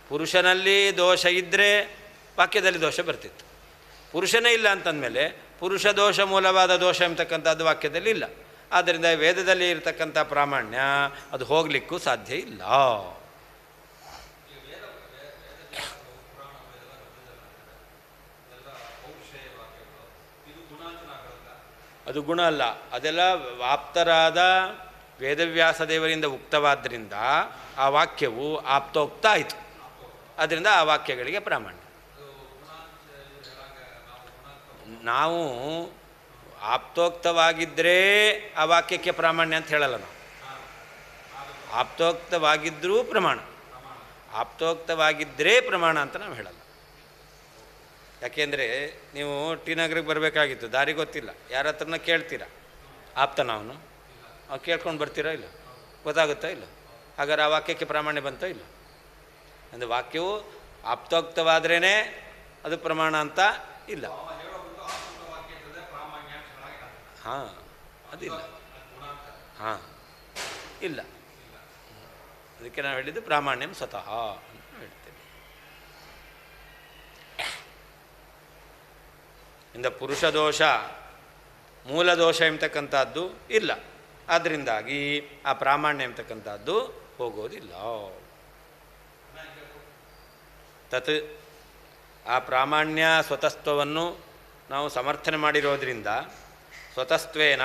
ಪುರುಷನಲ್ಲಿ ದೋಷ ಇದ್ದರೆ ವಾಕ್ಯದಲ್ಲಿ ದೋಷ ಬರ್ತಿತ್ತು. ಪುರುಷನೇ ಇಲ್ಲ ಅಂತಂದಮೇಲೆ ಪುರುಷ ದೋಷ ಮೂಲವಾದ ದೋಷ ಎಂಬತಕ್ಕಂಥದ್ದು ವಾಕ್ಯದಲ್ಲಿ ಇಲ್ಲ. ಆದ್ದರಿಂದ ವೇದದಲ್ಲಿ ಇರತಕ್ಕಂಥ ಪ್ರಾಮಾಣ್ಯ ಅದು ಹೋಗಲಿಕ್ಕೂ ಸಾಧ್ಯ ಇಲ್ಲ. ಅದು ಗುಣ ಅಲ್ಲ, ಅದೆಲ್ಲ ಆಪ್ತರಾದ ವೇದವ್ಯಾಸ ದೇವರಿಂದ ಉಕ್ತವಾದ್ದರಿಂದ ಆ ವಾಕ್ಯವು ಆಪ್ತೋಕ್ತ ಆಯಿತು. ಅದರಿಂದ ಆ ವಾಕ್ಯಗಳಿಗೆ ಪ್ರಾಮಾಣ್ಯ. ನಾವು ಆಪ್ತೋಕ್ತವಾಗಿದ್ದರೆ ಆ ವಾಕ್ಯಕ್ಕೆ ಪ್ರಾಮಾಣ್ಯ ಅಂತ ಹೇಳಲ್ಲ. ನಾವು ಆಪ್ತೋಕ್ತವಾಗಿದ್ದರೂ ಪ್ರಮಾಣ, ಆಪ್ತೋಕ್ತವಾಗಿದ್ದರೆ ಪ್ರಮಾಣ ಅಂತ ನಾವು ಹೇಳಲ್ಲ. ಯಾಕೆಂದರೆ ನೀವು ಟಿ ನಗರಕ್ಕೆ ಬರಬೇಕಾಗಿತ್ತು, ದಾರಿ ಗೊತ್ತಿಲ್ಲ, ಯಾರ ಹತ್ರನ ಕೇಳ್ತೀರಾ, ಆಪ್ತನ ಅವನು, ಅವ್ರು ಕೇಳ್ಕೊಂಡು ಬರ್ತೀರಾ ಇಲ್ಲ, ಗೊತ್ತಾಗುತ್ತಾ ಇಲ್ಲ, ಹಾಗಾದ್ರೆ ಆ ವಾಕ್ಯಕ್ಕೆ ಪ್ರಾಮಾಣ್ಯ ಬಂತೋ ಇಲ್ಲ. ಅಂದರೆ ವಾಕ್ಯವು ಆಪ್ತೋಕ್ತವಾದ್ರೇ ಅದು ಪ್ರಮಾಣ ಅಂತ ಇಲ್ಲ. ಹಾಂ, ಅದಿಲ್ಲ. ಹಾಂ, ಇಲ್ಲ. ಅದಕ್ಕೆ ನಾವು ಹೇಳಿದ್ದು ಪ್ರಾಮಾಣ್ಯಂ ಸ್ವತಃ ಅಂತ ಹೇಳ್ತೇವೆ. ಇಂದ ಪುರುಷ ದೋಷ ಮೂಲ ದೋಷ ಎಂಬತಕ್ಕಂಥದ್ದು ಇಲ್ಲ. ಆದ್ದರಿಂದಾಗಿ ಆ ಪ್ರಾಮಾಣ್ಯ ಎಂಬತಕ್ಕಂಥದ್ದು ಹೋಗೋದಿಲ್ಲ. ತತ್ ಆ ಪ್ರಾಮಾಣ್ಯ ಸ್ವತಸ್ತ್ವವನ್ನು ನಾವು ಸಮರ್ಥನೆ ಮಾಡಿರೋದ್ರಿಂದ ಸ್ವತಸ್ತ್ವೇನ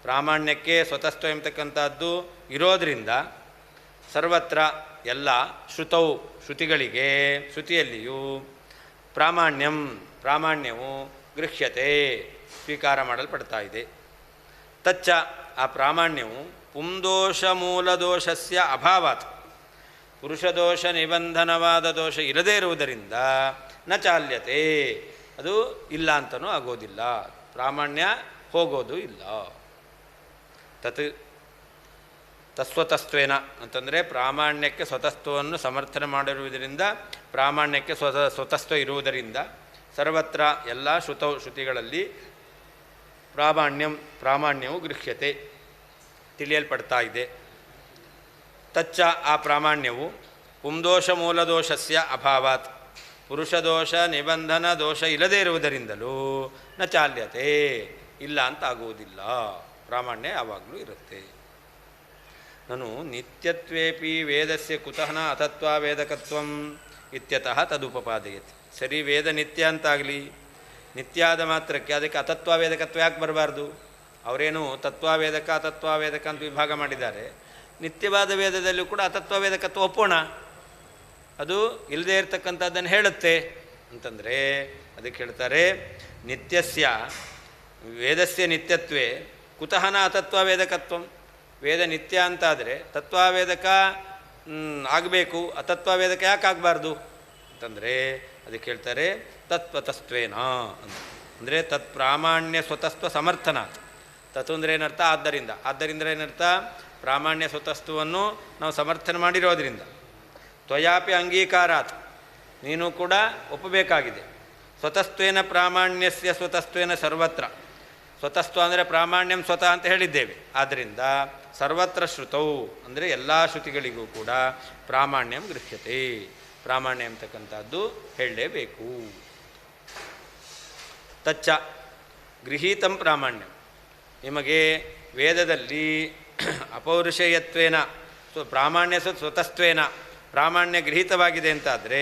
ಪ್ರಾಮಾಣ್ಯಕ್ಕೆ ಸ್ವತಸ್ತ್ವ ಎಂಬತಕ್ಕಂಥದ್ದು ಇರೋದರಿಂದ ಸರ್ವತ್ರ ಎಲ್ಲ ಶ್ರುತೌ ಶ್ರುತಿಗಳಿಗೆ ಶ್ರುತಿಯಲ್ಲಿಯೂ ಪ್ರಾಮಾಣ್ಯವು ಗೃಹ್ಯತೆ ಸ್ವೀಕಾರ ಮಾಡಲ್ಪಡ್ತಾ ಇದೆ. ತಚ್ಚ ಆ ಪ್ರಾಮಾಣ್ಯವು ಪುಂದೋಷ ಮೂಲದೋಷಸ್ಯ ಅಭಾವಾತ್, ಪುರುಷದೋಷ ನಿಬಂಧನವಾದ ದೋಷ ಇಲ್ಲದೇ ಇರುವುದರಿಂದ ನ ಚಾಲ್ಯತೆ, ಅದು ಇಲ್ಲ ಅಂತನೂ ಆಗೋದಿಲ್ಲ, ಪ್ರಾಮಾಣ್ಯ ಹೋಗೋದು ಇಲ್ಲ. ತತ್ಸ್ವತಸ್ತ್ವೇನ ಅಂತಂದರೆ ಪ್ರಾಮಾಣ್ಯಕ್ಕೆ ಸ್ವತಸ್ತ್ವವನ್ನು ಸಮರ್ಥನೆ ಮಾಡಿರುವುದರಿಂದ, ಪ್ರಾಮಾಣ್ಯಕ್ಕೆ ಸ್ವತಸ್ತ್ವ ಇರುವುದರಿಂದ ಸರ್ವತ್ರ ಎಲ್ಲ ಶ್ರುತಿಗಳಲ್ಲಿ ಪ್ರಾಮಾಣ್ಯವು ಗೃಹ್ಯತೆ ತಿಳಿಯಲ್ಪಡ್ತಾ ಇದೆ. ತಚ್ಚ ಆ ಪ್ರಾಮಾಣ್ಯವು ಪುಂದೋಷ ಮೂಲದೋಷಸ್ಯ ಅಭಾವಾತ್, ಪುರುಷದೋಷ ನಿಬಂಧನ ದೋಷ ಇಲ್ಲದೇ ಇರುವುದರಿಂದಲೂ ನ ಚಾಲ್ಯತೆ, ಇಲ್ಲ ಅಂತ ಆಗುವುದಿಲ್ಲ, ಪ್ರಾಮಾಣ್ಯ ಯಾವಾಗಲೂ ಇರುತ್ತೆ. ನಾನು ನಿತ್ಯತ್ವೇಪಿ ವೇದಸ್ಯ ಕುತಃ ನ ಅತತ್ವಾವೇದಕತ್ವಂ, ಇತ್ಯತಃ ತದುಪಪಾದಯತಿ. ಸರಿ, ವೇದ ನಿತ್ಯ ಅಂತಾಗಲಿ, ನಿತ್ಯ ಆದ ಮಾತ್ರಕ್ಕೆ ಅದಕ್ಕೆ ಅತತ್ವಾವೇದಕತ್ವ ಯಾಕೆ ಬರಬಾರ್ದು? ಅವರೇನು ತತ್ವಾವೇದಕ ಅತತ್ವಾವೇದಕ ಅಂತ ವಿಭಾಗ ಮಾಡಿದ್ದಾರೆ. ನಿತ್ಯವಾದ ವೇದದಲ್ಲೂ ಕೂಡ ಅತತ್ವಾವೇದಕತ್ವ ಒಪ್ಪೋಣ, ಅದು ಇಲ್ಲದೇ ಇರತಕ್ಕಂಥದ್ದನ್ನು ಹೇಳುತ್ತೆ ಅಂತಂದರೆ ಅದಕ್ಕೆ ಹೇಳ್ತಾರೆ ನಿತ್ಯಸ್ಯ ವೇದಸ್ಯ ನಿತ್ಯತ್ವೇ ಕುತಃ ನ ಅತತ್ವಾವೇದಕತ್ವ. ವೇದ ನಿತ್ಯ ಅಂತಾದರೆ ತತ್ವಾವೇದಕ ಆಗಬೇಕು, ಅತತ್ವಾವೇದಕ ಯಾಕೆ ಆಗಬಾರ್ದು ಅಂತಂದರೆ ಅದಕ್ಕೆ ಹೇಳ್ತಾರೆ ತತ್ವತಸ್ತ್ವೇನ ಅಂತ. ಅಂದರೆ ತತ್ ಪ್ರಾಮಾಣ್ಯ ಸ್ವತಸ್ತ್ವ ಸಮರ್ಥನಾತ್. ತತ್ ಅಂದರೆ ಏನರ್ಥ? ಆದ್ದರಿಂದ ಏನರ್ಥ? ಪ್ರಾಮಾಣ್ಯ ಸ್ವತಸ್ತ್ವವನ್ನು ನಾವು ಸಮರ್ಥನೆ ಮಾಡಿರೋದ್ರಿಂದ. ತ್ವಯಾಪಿ ಅಂಗೀಕಾರಾತ್, ನೀನು ಕೂಡ ಒಪ್ಪಬೇಕಾಗಿದೆ. ಸ್ವತಸ್ತ್ವೇನ ಪ್ರಾಮಾಣ್ಯಸ್ಯ ಸ್ವತಸ್ತ್ವೇನ ಸರ್ವತ್ರ. ಸ್ವತಸ್ತ್ವ ಅಂದರೆ ಪ್ರಾಮಾಣ್ಯಂ ಸ್ವತಃ ಅಂತ ಹೇಳಿದ್ದೇವೆ. ಆದ್ದರಿಂದ ಸರ್ವತ್ರ ಶ್ರುತೌ ಅಂದರೆ ಎಲ್ಲ ಶ್ರುತಿಗಳಿಗೂ ಕೂಡ ಪ್ರಾಮಾಣ್ಯಂ ಗೃಹ್ಯತೆ, ಪ್ರಾಮಾಣ್ಯ ಅಂತಕ್ಕಂಥದ್ದು ಹೇಳಲೇಬೇಕು. ತಚ್ಚ ಗೃಹೀತಂ ಪ್ರಾಮಾಣ್ಯಂ. ನಿಮಗೆ ವೇದದಲ್ಲಿ ಅಪೌರುಷೇಯತ್ವೇನ ಪ್ರಾಮಾಣ್ಯ ಸ್ವತಸ್ತ್ವೇನ ಪ್ರಾಮಾಣ್ಯ ಗೃಹೀತವಾಗಿದೆ ಅಂತಾದರೆ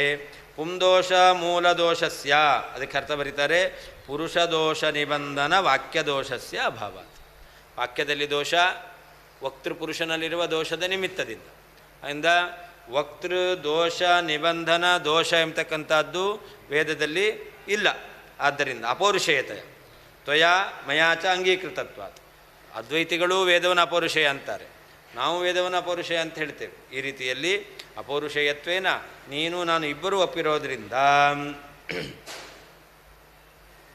ಪುಂದೋಷ ಮೂಲದೋಷಸ್ಯ, ಅದಕ್ಕೆ ಅರ್ಥ ಬರೀತಾರೆ ಪುರುಷದೋಷ ನಿಬಂಧನ ವಾಕ್ಯದೋಷಸ್ಯ ಅಭಾವಾತ್. ವಾಕ್ಯದಲ್ಲಿ ದೋಷ ವಕ್ತೃಪುರುಷನಲ್ಲಿರುವ ದೋಷದ ನಿಮಿತ್ತದಿಂದ. ಅದರಿಂದ ವಕ್ತೃ ದೋಷ ನಿಬಂಧನ ದೋಷ ಎಂಬತಕ್ಕಂಥದ್ದು ವೇದದಲ್ಲಿ ಇಲ್ಲ. ಆದ್ದರಿಂದ ಅಪೌರುಷೇಯತೆಯ ತ್ವಯಾ ಮಯಾಚ ಅಂಗೀಕೃತತ್ವಾತ್. ಅದ್ವೈತಿಗಳು ವೇದವನ್ನು ಅಪೌರುಷೇಯ ಅಂತಾರೆ, ನಾವು ವೇದವನ್ನು ಅಪೌರುಷೇಯ ಅಂತ ಹೇಳ್ತೇವೆ. ಈ ರೀತಿಯಲ್ಲಿ ಅಪೌರುಷೇಯತ್ವೇನ ನೀನು ನಾನು ಇಬ್ಬರೂ ಒಪ್ಪಿರೋದ್ರಿಂದ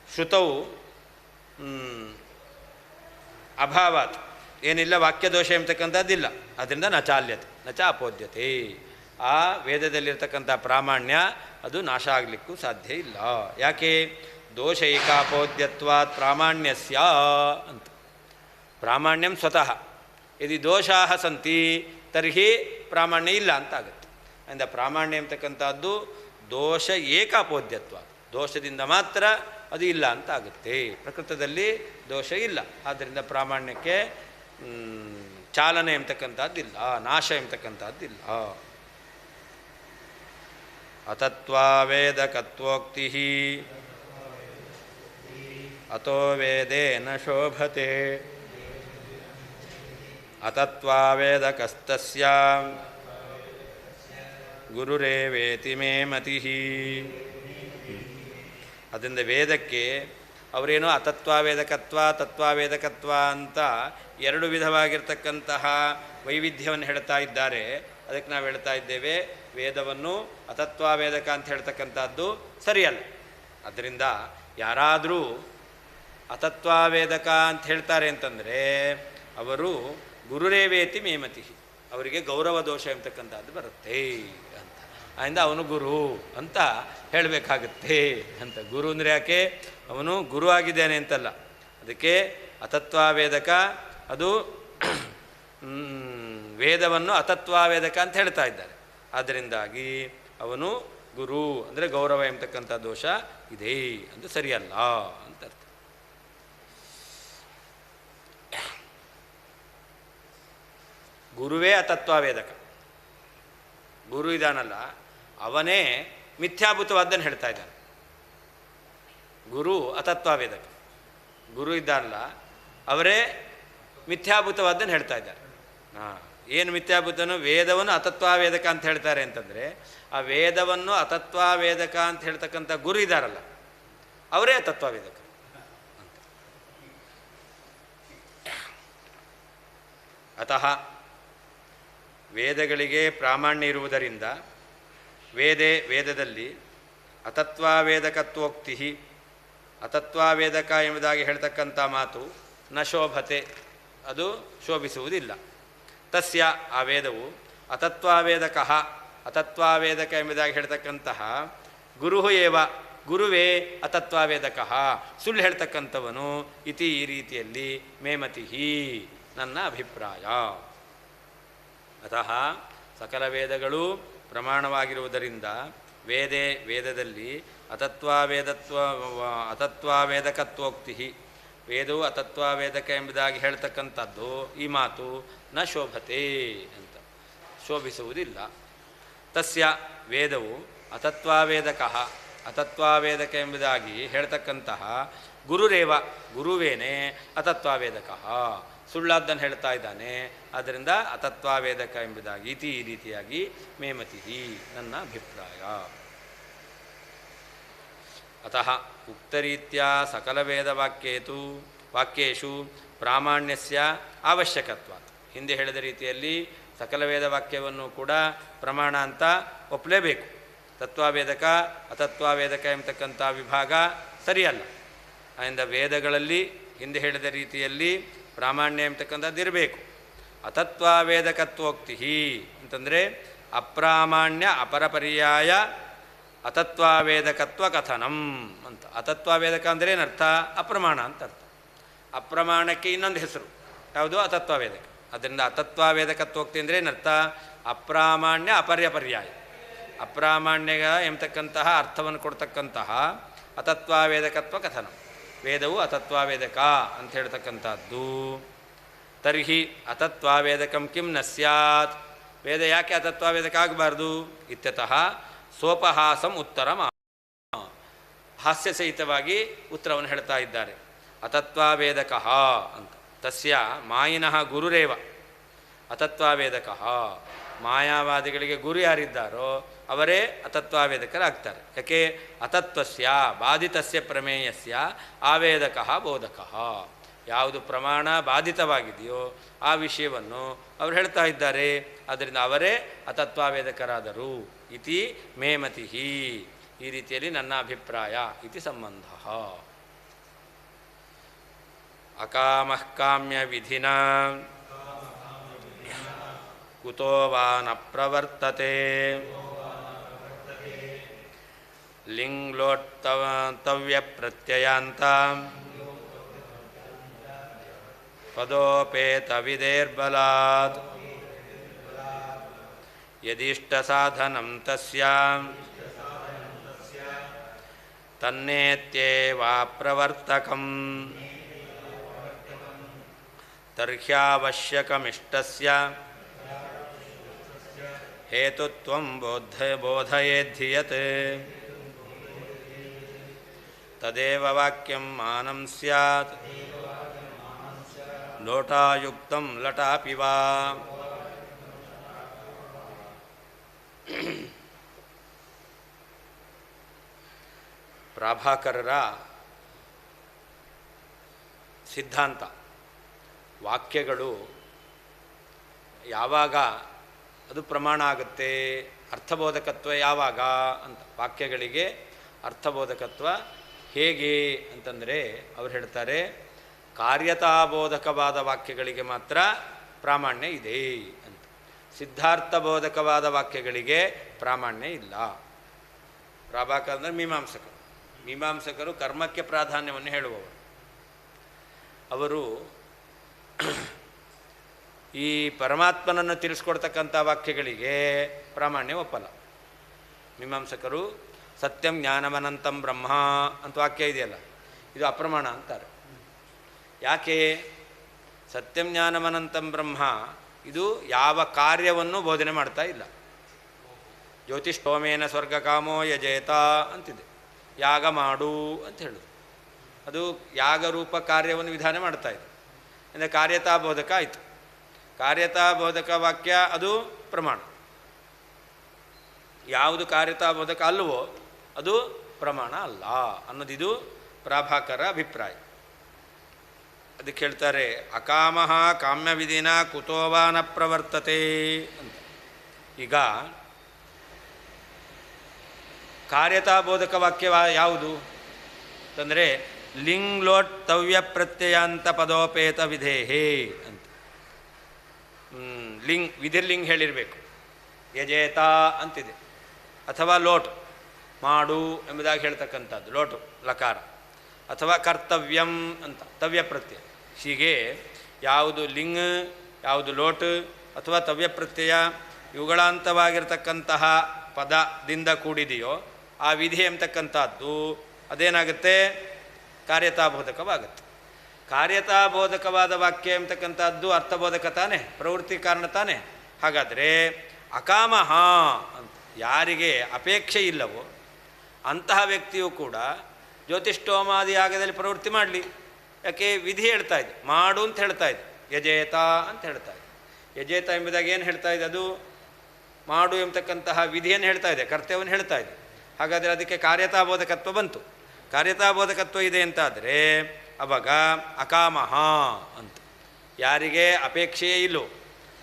ಶ್ರುತವು ಅಭಾವಾತ್, ಏನಿಲ್ಲ ವಾಕ್ಯದೋಷ ಎಂಬತಕ್ಕಂಥದ್ದಿಲ್ಲ. ಅದರಿಂದ ನ ಚಾಲ್ಯತೆ ನ ಚ ಅಪೋದ್ಯತೆ. ಆ ವೇದದಲ್ಲಿರ್ತಕ್ಕಂಥ ಪ್ರಾಮಾಣ್ಯ ಅದು ನಾಶ ಆಗಲಿಕ್ಕೂ ಸಾಧ್ಯ ಇಲ್ಲ. ಯಾಕೆ? ದೋಷೈಕಾಪೋದ್ಯತ್ವಾತ್ ಪ್ರಾಮಾಣ್ಯಸ್ಯ ಅಂತ. ಪ್ರಾಮಾಣ್ಯಂ ಸ್ವತಃ ಯದಿ ದೋಷಾಃ ಸಂತಿ ತರ್ಹಿ ಪ್ರಾಮಾಣ್ಯ ಇಲ್ಲ ಅಂತ ಆಗುತ್ತೆ. ಅಂದ ಪ್ರಾಮಾಣ್ಯ ಎಂಬತಕ್ಕಂಥದ್ದು ದೋಷ ಏಕಾಪೋದ್ಯತ್ವ, ದೋಷದಿಂದ ಮಾತ್ರ ಅದು ಇಲ್ಲ ಅಂತ ಆಗುತ್ತೆ. ಪ್ರಕೃತದಲ್ಲಿ ದೋಷ ಇಲ್ಲ, ಆದ್ದರಿಂದ ಪ್ರಾಮಾಣ್ಯಕ್ಕೆ ಚಾಲನೆ ಎಂಬತಕ್ಕಂಥದ್ದಿಲ್ಲ, ನಾಶ ಎಂಬತಕ್ಕಂಥದ್ದಿಲ್ಲ. ಅತತ್ವಾವೇದಕತ್ವೋಕ್ತಿ ಅತೋ ವೇದೇನ ಶೋಭತೆ ಅತತ್ವಾವೇದಕಸ್ತಸ್ಯ ಗುರುರೇವೇತಿ ಮೇ ಮತಿಃ. ಅದರಿಂದ ವೇದಕ್ಕೆ ಅವರೇನೋ ಅತತ್ವಾವೇದಕತ್ವ ತತ್ವಾವೇದಕತ್ವ ಅಂತ ಎರಡು ವಿಧವಾಗಿರ್ತಕ್ಕಂತಹ ವೈವಿಧ್ಯವನ್ನು ಹೇಳ್ತಾ ಇದ್ದಾರೆ. ಅದಕ್ಕೆ ನಾವು ಹೇಳ್ತಾ ಇದ್ದೇವೆ ವೇದವನ್ನು ಅತತ್ವಾವೇದಕ ಅಂತ ಹೇಳ್ತಕ್ಕಂಥದ್ದು ಸರಿಯಲ್ಲ. ಅದರಿಂದ ಯಾರಾದರೂ ಅತತ್ವಾವೇದಕ ಅಂತ ಹೇಳ್ತಾರೆ ಅಂತಂದರೆ ಅವರು ಗುರುರೇವೇತಿ ಮೇಮತಿ, ಅವರಿಗೆ ಗೌರವ ದೋಷ ಎಂಬತಕ್ಕಂಥದ್ದು ಬರುತ್ತೆ ಅಂತ. ಆದ್ದರಿಂದ ಅವನು ಗುರು ಅಂತ ಹೇಳಬೇಕಾಗತ್ತೆ ಅಂತ. ಗುರು ಅಂದರೆ ಯಾಕೆ? ಅವನು ಗುರು ಆಗಿದ್ದಾನೆ ಅಂತಲ್ಲ. ಅದಕ್ಕೆ ಅತತ್ವಾವೇದಕ ಅದು ವೇದವನ್ನು ಅತತ್ವಾವೇದಕ ಅಂತ ಹೇಳ್ತಾ ಇದ್ದಾರೆ. ಆದ್ದರಿಂದಾಗಿ ಅವನು ಗುರು ಅಂದರೆ ಗೌರವ ಎಂಬತಕ್ಕಂಥ ದೋಷ ಇದೆ ಅಂತ ಸರಿಯಲ್ಲ ಅಂತ ಅರ್ಥ. ಗುರುವೇ ಅತತ್ವಾವೇದಕ. ಗುರು ಇದಾನಲ್ಲ ಅವನೇ ಮಿಥ್ಯಾಭೂತವಾದ್ದನ್ನು ಹೇಳ್ತಾ ಇದ್ದಾನೆ. ಗುರು ಅತತ್ವಾವೇದಕ. ಗುರು ಇದ್ದಾನಲ್ಲ ಅವರೇ ಮಿಥ್ಯಾಭೂತವಾದ್ದನ್ನು ಹೇಳ್ತಾ ಇದ್ದಾರೆ. ಏನು ಮಿಥ್ಯಾಭೂತನು? ವೇದವನ್ನು ಅತತ್ವಾವೇದಕ ಅಂತ ಹೇಳ್ತಾರೆ ಅಂತಂದರೆ ಆ ವೇದವನ್ನು ಅತತ್ವಾವೇದಕ ಅಂತ ಹೇಳ್ತಕ್ಕಂಥ ಗುರು ಇದ್ದಾರಲ್ಲ ಅವರೇ ಅತತ್ವಾವೇದಕ. ಅತಃ ವೇದಗಳಿಗೆ ಪ್ರಾಮಾಣ್ಯ ಇರುವುದರಿಂದ ವೇದದಲ್ಲಿ ಅತತ್ವಾವೇದಕತ್ವೋಕ್ತಿ ಅತತ್ವಾವೇದಕ ಎಂಬುದಾಗಿ ಹೇಳ್ತಕ್ಕಂಥ ಮಾತು ನ ಶೋಭತೆ, ಅದು ಶೋಭಿಸುವುದಿಲ್ಲ. ತಸ್ಯ ಆ ವೇದವು ಅತತ್ವಾವೇದಕ ಅತತ್ವಾವೇದಕ ಎಂಬುದಾಗಿ ಹೇಳ್ತಕ್ಕಂತಹ ಗುರು ಏವ ಗುರುವೇ ಅತತ್ವಾವೇದಕ, ಸುಳ್ಳು ಹೇಳ್ತಕ್ಕಂಥವನು ಇತಿ ಈ ರೀತಿಯಲ್ಲಿ ಮೇಮತಿ ನನ್ನ ಅಭಿಪ್ರಾಯ. ಅತಃ ಸಕಲ ವೇದಗಳು ಪ್ರಮಾಣವಾಗಿರುವುದರಿಂದ ವೇದದಲ್ಲಿ ಅತತ್ವಾವೇದಕತ್ವೋಕ್ತಿ ವೇದವು ಅತತ್ವಾವೇದಕ ಎಂಬುದಾಗಿ ಹೇಳ್ತಕ್ಕಂಥದ್ದು ಈ ಮಾತು ನ ಶೋಭತೆ ಅಂತ ಶೋಭಿಸುವುದಿಲ್ಲ. ತಸ್ಯ ವೇದವು ಅತತ್ವಾವೇದಕಃ, ಅತತ್ವಾವೇದಕ ಎಂಬುದಾಗಿ ಹೇಳ್ತಕ್ಕಂತಹ ಗುರುರೇವ, ಗುರುವೇನೇ ಅತತ್ವಾವೇದಕಃ, ಸುಳ್ಳಾದ್ದನ್ನು ಹೇಳ್ತಾ ಇದ್ದಾನೆ. ಆದ್ದರಿಂದ ಅತತ್ವಾವೇದಕ ಎಂಬುದಾಗಿ ಈ ರೀತಿಯಾಗಿ ಮೇಮತಿ, ನನ್ನ ಅಭಿಪ್ರಾಯ. ಅತಃ ಉಕ್ತರೀತ್ಯ ವಾಕ್ಯೇಷು ಪ್ರಾಮಾಣ್ಯಸ್ಯ ಅವಶ್ಯಕತ್ವಾತ್. ಹಿಂದೆ ಹೇಳಿದ ರೀತಿಯಲ್ಲಿ ಸಕಲ ವೇದ ವಾಕ್ಯವನ್ನು ಕೂಡ ಪ್ರಮಾಣ ಅಂತ ಒಪ್ಪಲೇಬೇಕು. ತತ್ವಾವೇದಕ ಅತತ್ವಾವೇದಕ ಎಂಬತಕ್ಕಂಥ ವಿಭಾಗ ಸರಿಯಲ್ಲ. ಆದ್ದರಿಂದ ವೇದಗಳಲ್ಲಿ ಹಿಂದೆ ಹೇಳಿದ ರೀತಿಯಲ್ಲಿ ಪ್ರಾಮಾಣ್ಯ ಎಂಬತಕ್ಕಂಥದ್ದು ಇರಬೇಕು. ಅತತ್ವಾವೇದಕತ್ವೋಕ್ತಿ ಅಂತಂದರೆ ಅಪ್ರಾಮಾಣ್ಯ ಅಪರಪರ್ಯಾಯ ಅತತ್ವಾವೇದಕತ್ವ ಕಥನಂ ಅಂತ. ಅತತ್ವಾವೇದಕ ಅಂದರೆ ಏನರ್ಥ? ಅಪ್ರಮಾಣ ಅಂತ ಅರ್ಥ. ಅಪ್ರಮಾಣಕ್ಕೆ ಇನ್ನೊಂದು ಹೆಸರು ಯಾವುದು? ಅತತ್ವಾವೇದಕ. ಅದರಿಂದ ಅತತ್ವಾವೇದಕತ್ವೋಕ್ತಿ ಅಂದರೆ ಏನರ್ಥ? ಅಪ್ರಾಮಾಣ್ಯ ಅಪರ್ಯಪರ್ಯಾಯ. ಅಪ್ರಾಮಾಣ್ಯ ಎಂಬತಕ್ಕಂತಹ ಅರ್ಥವನ್ನು ಕೊಡ್ತಕ್ಕಂತಹ ಅತತ್ವಾವೇದಕತ್ವ ಕಥನ. ವೇದವು ಅತತ್ವಾವೇದಕ ಅಂತ ಹೇಳ್ತಕ್ಕಂಥದ್ದು. ತರ್ಹಿ ಅತತ್ವಾವೇದಕಂ ಕಿಂ ನ ಸ್ಯಾತ್, ವೇದ ಯಾಕೆ ಅತತ್ವಾವೇದಕ ಆಗಬಾರ್ದು? ಇತ್ಯತಃ ಸೋಪಹಾಸಂ ಉತ್ತರಂ, ಹಾಸ್ಯ ಸಹಿತವಾಗಿ ಉತ್ತರವನ್ನು ಹೇಳ್ತಾ ಇದ್ದಾರೆ. ಅತತ್ವಾವೇದಕ ಅಂತ. ತಸ್ಯ ಮಾಯಿನಃ ಗುರುರೇವ ಅತತ್ವಾವೇದಕ. ಮಾಯಾವಾದಿಗಳಿಗೆ ಗುರು ಯಾರಿದ್ದಾರೋ ಅವರೇ ಅತತ್ವಾವೇದಕರಾಗ್ತಾರೆ. ಯಾಕೆ? ಅತತ್ವಸ್ಯ ಬಾಧಿತಸ್ಯ ಪ್ರಮೇಯಸ್ಯ ಆವೇದಕ ಬೋಧಕ. ಯಾವುದು ಪ್ರಮಾಣ ಬಾಧಿತವಾಗಿದೆಯೋ ಆ ವಿಷಯವನ್ನು ಅವರು ಹೇಳ್ತಾ ಇದ್ದಾರೆ. ಆದ್ದರಿಂದ ಅವರೇ ಅತತ್ವಾವೇದಕರಾದರು. ಇತಿ ಮೇಮತಿ, ಈ ರೀತಿಯಲ್ಲಿ ನನ್ನ ಅಭಿಪ್ರಾಯ. ಇತಿ ಸಂಬಂಧ. ಅಕಾಮಃ ಕಾಮ್ಯ ವಿಧಿನ ಕುತೋ ವಾ ನ ಪ್ರವರ್ತತೆ ಲಿಂಗ್ಲೋತ್ತವ್ಯ ಪ್ರತ್ಯಯಾಂತ ಪದೋಪೇತ ವಿದೇರ್ಬಲಾತ್ ಯದಿಷ್ಟ ಸಾಧನಂ ತಸ್ಯ ತನ್ನೇತ್ಯೇವಾ ಪ್ರವರ್ತಕಂ ತರ್ಹ್ಯಾವಶ್ಯಕಮಿಷ್ಟಸ್ಯ ಹೇತುತ್ವಂ ಬೋಧಯೇದ್ಧಿಯತ್ ತದೇವ ವಾಕ್ಯಂ ಮಾನಂ ಸ್ಯಾತ್ ಲೋಟಾಯುಕ್ತಂ ಲಟಾಪಿ ವಾ. ಪ್ರಾಭಾಕರರ ಸಿದ್ಧಾಂತ, ವಾಕ್ಯಗಳು ಯಾವಾಗ ಅದು ಪ್ರಮಾಣ ಆಗುತ್ತೆ, ಅರ್ಥಬೋಧಕತ್ವ ಯಾವಾಗ ಅಂತ. ವಾಕ್ಯಗಳಿಗೆ ಅರ್ಥಬೋಧಕತ್ವ ಹೇಗೆ ಅಂತಂದರೆ ಅವರು ಹೇಳ್ತಾರೆ, ಕಾರ್ಯತಾಬೋಧಕವಾದ ವಾಕ್ಯಗಳಿಗೆ ಮಾತ್ರ ಪ್ರಾಮಾಣ್ಯ ಇದೆ ಅಂತ. ಸಿದ್ಧಾರ್ಥಬೋಧಕವಾದ ವಾಕ್ಯಗಳಿಗೆ ಪ್ರಾಮಾಣ್ಯ ಇಲ್ಲ. ಪ್ರಾಭಾಕರ ಅಂದರೆ ಮೀಮಾಂಸಕರು ಕರ್ಮಕ್ಕೆ ಪ್ರಾಧಾನ್ಯವನ್ನು ಹೇಳುವವರು. ಅವರು ಈ ಪರಮಾತ್ಮನನ್ನು ತಿಳಿಸ್ಕೊಡ್ತಕ್ಕಂಥ ವಾಕ್ಯಗಳಿಗೆ ಪ್ರಾಮಾಣ್ಯ ಒಪ್ಪಲ್ಲ. ಮೀಮಾಂಸಕರು ಸತ್ಯಂ ಜ್ಞಾನಮನಂತಂ ಬ್ರಹ್ಮ ಅಂತ ವಾಕ್ಯ ಇದೆಯಲ್ಲ, ಇದು ಅಪ್ರಮಾಣ ಅಂತಾರೆ. ಯಾಕೆ? ಸತ್ಯಂ ಜ್ಞಾನಮನಂತಂ ಬ್ರಹ್ಮ ಇದು ಯಾವ ಕಾರ್ಯವನ್ನು ಬೋಧನೆ ಮಾಡ್ತಾ ಇಲ್ಲ. ಜ್ಯೋತಿಷ್ಠೋಮೇನ ಸ್ವರ್ಗಕಾಮೋ ಯಜೇತ ಅಂತಿದೆ, ಯಾಗ ಮಾಡು ಅಂತ ಹೇಳೋದು. ಅದು ಯಾಗರೂಪ ಕಾರ್ಯವನ್ನು ವಿಧಾನ ಮಾಡ್ತಾ ಇದೆ. ಅಂದರೆ ಕಾರ್ಯತಾಬೋಧಕ ಆಯಿತು. ಕಾರ್ಯತಾಬೋಧಕ ವಾಕ್ಯ ಅದು ಪ್ರಮಾಣ. ಯಾವುದು ಕಾರ್ಯತಾಬೋಧಕ ಅಲ್ಲವೋ ಅದು ಪ್ರಮಾಣ ಅಲ್ಲ ಅನ್ನೋದಿದು ಪ್ರಾಭಾಕರ ಅಭಿಪ್ರಾಯ. ಅದಕ್ಕೆ ಹೇಳ್ತಾರೆ, ಅಕಾಮಃ ಕಾಮ್ಯವಿಧಿನ ಕುತೋವಾ ನ ಪ್ರವರ್ತತೆ ಅಂತ. ಈಗ ಕಾರ್ಯತಾಬೋಧಕ ವಾಕ್ಯ ಯಾವುದು ಅಂತಂದರೆ ಲಿಂಗ್ಲೋಟ್ಟವ್ಯ ಪ್ರತ್ಯಯಾಂತ ಪದೋಪೇತ ವಿಧೇಹೇ ಅಂತ. ವಿಧಿರ್ಲಿಂಗ್ ಹೇಳಿರಬೇಕು. ಯಜೇತ ಅಂತಿದೆ, ಅಥವಾ ಲೋಟ್ ಮಾಡು ಎಂಬುದಾಗಿ ಹೇಳ್ತಕ್ಕಂಥದ್ದು ಲೋಟು ಲಕಾರ, ಅಥವಾ ಕರ್ತವ್ಯಂ ಅಂತ ತವ್ಯ ಪ್ರತ್ಯಯ. ಹೀಗೆ ಯಾವುದು ಲಿಂಗ್, ಯಾವುದು ಲೋಟ್ ಅಥವಾ ತವ್ಯ ಪ್ರತ್ಯಯ ಇವುಗಳಂತವಾಗಿರ್ತಕ್ಕಂತಹ ಪದದಿಂದ ಕೂಡಿದೆಯೋ ಆ ವಿಧಿ ಎಂಬತಕ್ಕಂಥದ್ದು ಅದೇನಾಗುತ್ತೆ? ಕಾರ್ಯತಾಬೋಧಕವಾಗುತ್ತೆ. ಕಾರ್ಯತಾಬೋಧಕವಾದ ವಾಕ್ಯ ಎಂಬತಕ್ಕಂಥದ್ದು ಅರ್ಥಬೋಧಕ ತಾನೇ, ಪ್ರವೃತ್ತಿ ಕಾರಣ ತಾನೇ. ಹಾಗಾದರೆ ಅಕಾಮಃ ಅಂತ ಯಾರಿಗೆ ಅಪೇಕ್ಷೆ ಇಲ್ಲವೋ ಅಂತಹ ವ್ಯಕ್ತಿಯು ಕೂಡ ಜ್ಯೋತಿಷ್ಠೋಮಾದಿ ಯಾಗದಲ್ಲಿ ಪ್ರವೃತ್ತಿ ಮಾಡಲಿ. ಯಾಕೆ ವಿಧಿ ಹೇಳ್ತಾ ಇದೆ, ಮಾಡು ಅಂತ ಹೇಳ್ತಾ ಇದೆ, ಯಜೇತ ಅಂತ ಹೇಳ್ತಾ ಇದೆ. ಯಜೇತ ಎಂಬುದಾಗಿ ಏನು ಹೇಳ್ತಾ ಇದೆ? ಅದು ಮಾಡು ಎಂಬತಕ್ಕಂತಹ ವಿಧಿಯನ್ನು ಹೇಳ್ತಾ ಇದೆ, ಕರ್ತವ್ಯವನ್ನು ಹೇಳ್ತಾ ಇದೆ. ಹಾಗಾದರೆ ಅದಕ್ಕೆ ಕಾರ್ಯತಾಬೋಧಕತ್ವ ಬಂತು. ಕಾರ್ಯತಾಬೋಧಕತ್ವ ಇದೆ ಅಂತಾದರೆ ಅವಾಗ ಅಕಾಮಹ ಅಂತ, ಯಾರಿಗೆ ಅಪೇಕ್ಷೆಯೇ ಇಲ್ಲೋ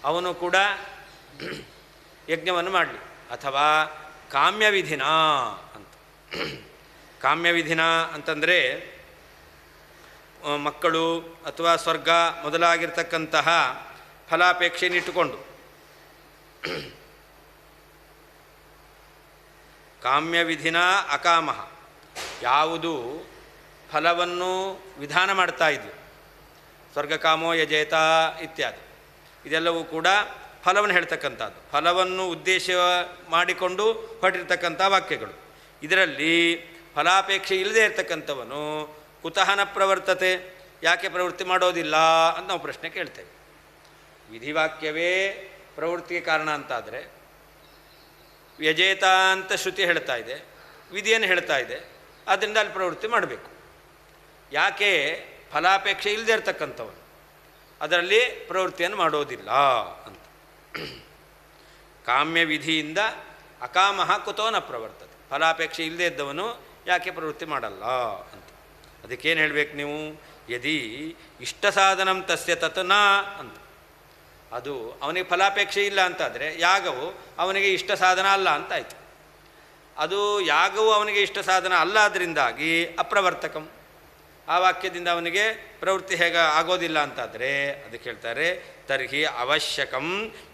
ಅವನು ಕೂಡ ಯಜ್ಞವನ್ನು ಮಾಡಲಿ. ಅಥವಾ ಕಾಮ್ಯವಿಧಿನ ಅಂತ. ಕಾಮ್ಯವಿಧಿನ ಅಂತಂದರೆ ಮಕ್ಕಳು ಅಥವಾ ಸ್ವರ್ಗ ಮೊದಲಾಗಿರ್ತಕ್ಕಂತಹ ಫಲಾಪೇಕ್ಷೆಯನ್ನಿಟ್ಟುಕೊಂಡು, ಕಾಮ್ಯವಿಧಿನ ಅಕಾಮಹ, ಯಾವುದು ಫಲವನ್ನು ವಿಧಾನ ಮಾಡ್ತಾ ಇದ್ವು, ಸ್ವರ್ಗಕಾಮೋ ಯಜೇತ ಇತ್ಯಾದಿ, ಇದೆಲ್ಲವೂ ಕೂಡ ಫಲವನ್ನು ಹೇಳ್ತಕ್ಕಂಥದ್ದು, ಫಲವನ್ನು ಉದ್ದೇಶ ಮಾಡಿಕೊಂಡು ಹೊರಟಿರ್ತಕ್ಕಂಥ ವಾಕ್ಯಗಳು. ಇದರಲ್ಲಿ ಫಲಾಪೇಕ್ಷೆ ಇಲ್ಲದೆ ಇರತಕ್ಕಂಥವನು ಕುತಃ ನ ಪ್ರವರ್ತತೆ, ಯಾಕೆ ಪ್ರವೃತ್ತಿ ಮಾಡೋದಿಲ್ಲ ಅಂತ ನಾವು ಪ್ರಶ್ನೆ ಕೇಳ್ತೇವೆ. ವಿಧಿವಾಕ್ಯವೇ ಪ್ರವೃತ್ತಿಗೆ ಕಾರಣ ಅಂತಾದರೆ ವ್ಯಜೇತ ಅಂತ ಶ್ರುತಿ ಹೇಳ್ತಾ ಇದೆ, ವಿಧಿಯನ್ನು ಹೇಳ್ತಾ ಇದೆ, ಆದ್ದರಿಂದ ಅಲ್ಲಿ ಪ್ರವೃತ್ತಿ ಮಾಡಬೇಕು. ಯಾಕೆ ಫಲಾಪೇಕ್ಷೆ ಇಲ್ಲದೆ ಇರತಕ್ಕಂಥವನು ಅದರಲ್ಲಿ ಪ್ರವೃತ್ತಿಯನ್ನು ಮಾಡೋದಿಲ್ಲ ಅಂತ. ಕಾಮ್ಯ ವಿಧಿಯಿಂದ ಅಕಾಮಹ ಕುತೋ ನ ಪ್ರವರ್ತತೆ, ಫಲಾಪೇಕ್ಷೆ ಇಲ್ಲದೆ ಇದ್ದವನು ಯಾಕೆ ಪ್ರವೃತ್ತಿ ಮಾಡಲ್ಲ ಅಂತ. ಅದಕ್ಕೇನು ಹೇಳಬೇಕು ನೀವು? ಯದಿ ಇಷ್ಟ ಸಾಧನಂ ತಸ್ಯ ತತ್ ನ ಅಂತ. ಅದು ಅವನಿಗೆ ಫಲಾಪೇಕ್ಷೆ ಇಲ್ಲ ಅಂತಾದರೆ ಯಾಗವು ಅವನಿಗೆ ಇಷ್ಟ ಸಾಧನ ಅಲ್ಲ ಅಂತಾಯಿತು. ಅದು ಯಾಗವು ಅವನಿಗೆ ಇಷ್ಟ ಸಾಧನ ಅಲ್ಲ, ಅದರಿಂದಾಗಿ ಅಪ್ರವರ್ತಕಂ, ಆ ವಾಕ್ಯದಿಂದ ಅವನಿಗೆ ಪ್ರವೃತ್ತಿ ಹೇಗೆ ಆಗೋದಿಲ್ಲ ಅಂತಾದರೆ ಅದಕ್ಕೆ ಹೇಳ್ತಾರೆ ತರ್ಹಿ ಅವಶ್ಯಕಂ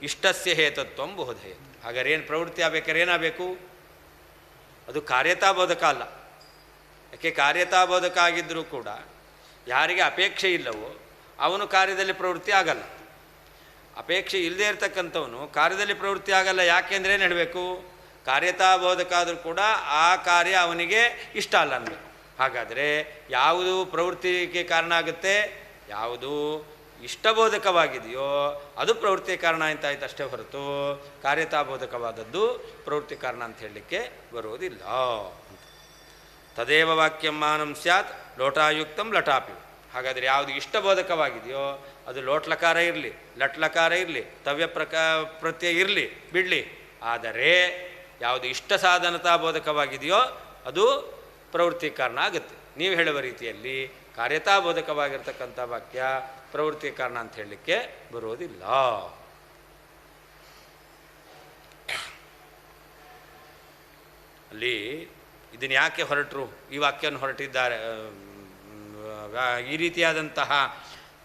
ಇಷ್ಟಸ್ಯ ಹೇತತ್ವಂ ಬೋಧಯತಿ. ಹಾಗಾದ್ರೆ ಏನು ಪ್ರವೃತ್ತಿ ಆಗಬೇಕಾದ್ರೆ ಏನಾಗಬೇಕು? ಅದು ಕಾರ್ಯತಾಬೋಧಕ ಅಲ್ಲ. ಯಾಕೆ ಕಾರ್ಯತಾಬೋಧಕ ಆಗಿದ್ದರೂ ಕೂಡ ಯಾರಿಗೆ ಅಪೇಕ್ಷೆ ಇಲ್ಲವೋ ಅವನು ಕಾರ್ಯದಲ್ಲಿ ಪ್ರವೃತ್ತಿ ಆಗಲ್ಲ. ಅಪೇಕ್ಷೆ ಇಲ್ಲದೆ ಇರತಕ್ಕಂಥವನು ಕಾರ್ಯದಲ್ಲಿ ಪ್ರವೃತ್ತಿ ಆಗಲ್ಲ. ಯಾಕೆಂದರೆ ಏನು ಹೇಳಬೇಕು? ಕಾರ್ಯತಾಬೋಧಕ ಆದರೂ ಕೂಡ ಆ ಕಾರ್ಯ ಅವನಿಗೆ ಇಷ್ಟ ಅಲ್ಲ ಅನ್ಬೇಕು. ಹಾಗಾದರೆ ಯಾವುದು ಪ್ರವೃತ್ತಿಗೆ ಕಾರಣ ಆಗುತ್ತೆ? ಯಾವುದು ಇಷ್ಟಬೋಧಕವಾಗಿದೆಯೋ ಅದು ಪ್ರವೃತ್ತಿಯ ಕಾರಣ ಅಂತ ಆಯ್ತು ಅಷ್ಟೇ ಹೊರತು ಕಾರ್ಯತಾಬೋಧಕವಾದದ್ದು ಪ್ರವೃತ್ತಿ ಕಾರಣ ಅಂತ ಹೇಳಲಿಕ್ಕೆ ಬರುವುದಿಲ್ಲ. ತದೇವ ವಾಕ್ಯಂ ಮಾನಂ ಸ್ಯಾತ್ ಲೋಟಾಯುಕ್ತಂ ಲಟಾಪಿ. ಹಾಗಾದರೆ ಯಾವುದು ಇಷ್ಟಬೋಧಕವಾಗಿದೆಯೋ ಅದು ಲೋಟ್ಲಕಾರ ಇರಲಿ, ಲಟ್ಲಕಾರ ಇರಲಿ, ಪ್ರತ್ಯಯ ಇರಲಿ, ಬಿಡಲಿ. ಆದರೆ ಯಾವುದು ಇಷ್ಟ ಸಾಧನತಾ ಬೋಧಕವಾಗಿದೆಯೋ ಅದು ಪ್ರವೃತ್ತಿ ಕಾರಣ ಆಗುತ್ತೆ. ನೀವು ಹೇಳುವ ರೀತಿಯಲ್ಲಿ ಕಾರ್ಯತಾಬೋಧಕವಾಗಿರ್ತಕ್ಕಂಥ ವಾಕ್ಯ ಪ್ರವೃತ್ತಿ ಕಾರಣ ಅಂತ ಹೇಳಲಿಕ್ಕೆ ಬರುವುದಿಲ್ಲ. ಅಲ್ಲಿ ಇದನ್ನು ಯಾಕೆ ಹೊರಟರು, ಈ ವಾಕ್ಯವನ್ನು ಹೊರಟಿದ್ದಾರೆ, ಈ ರೀತಿಯಾದಂತಹ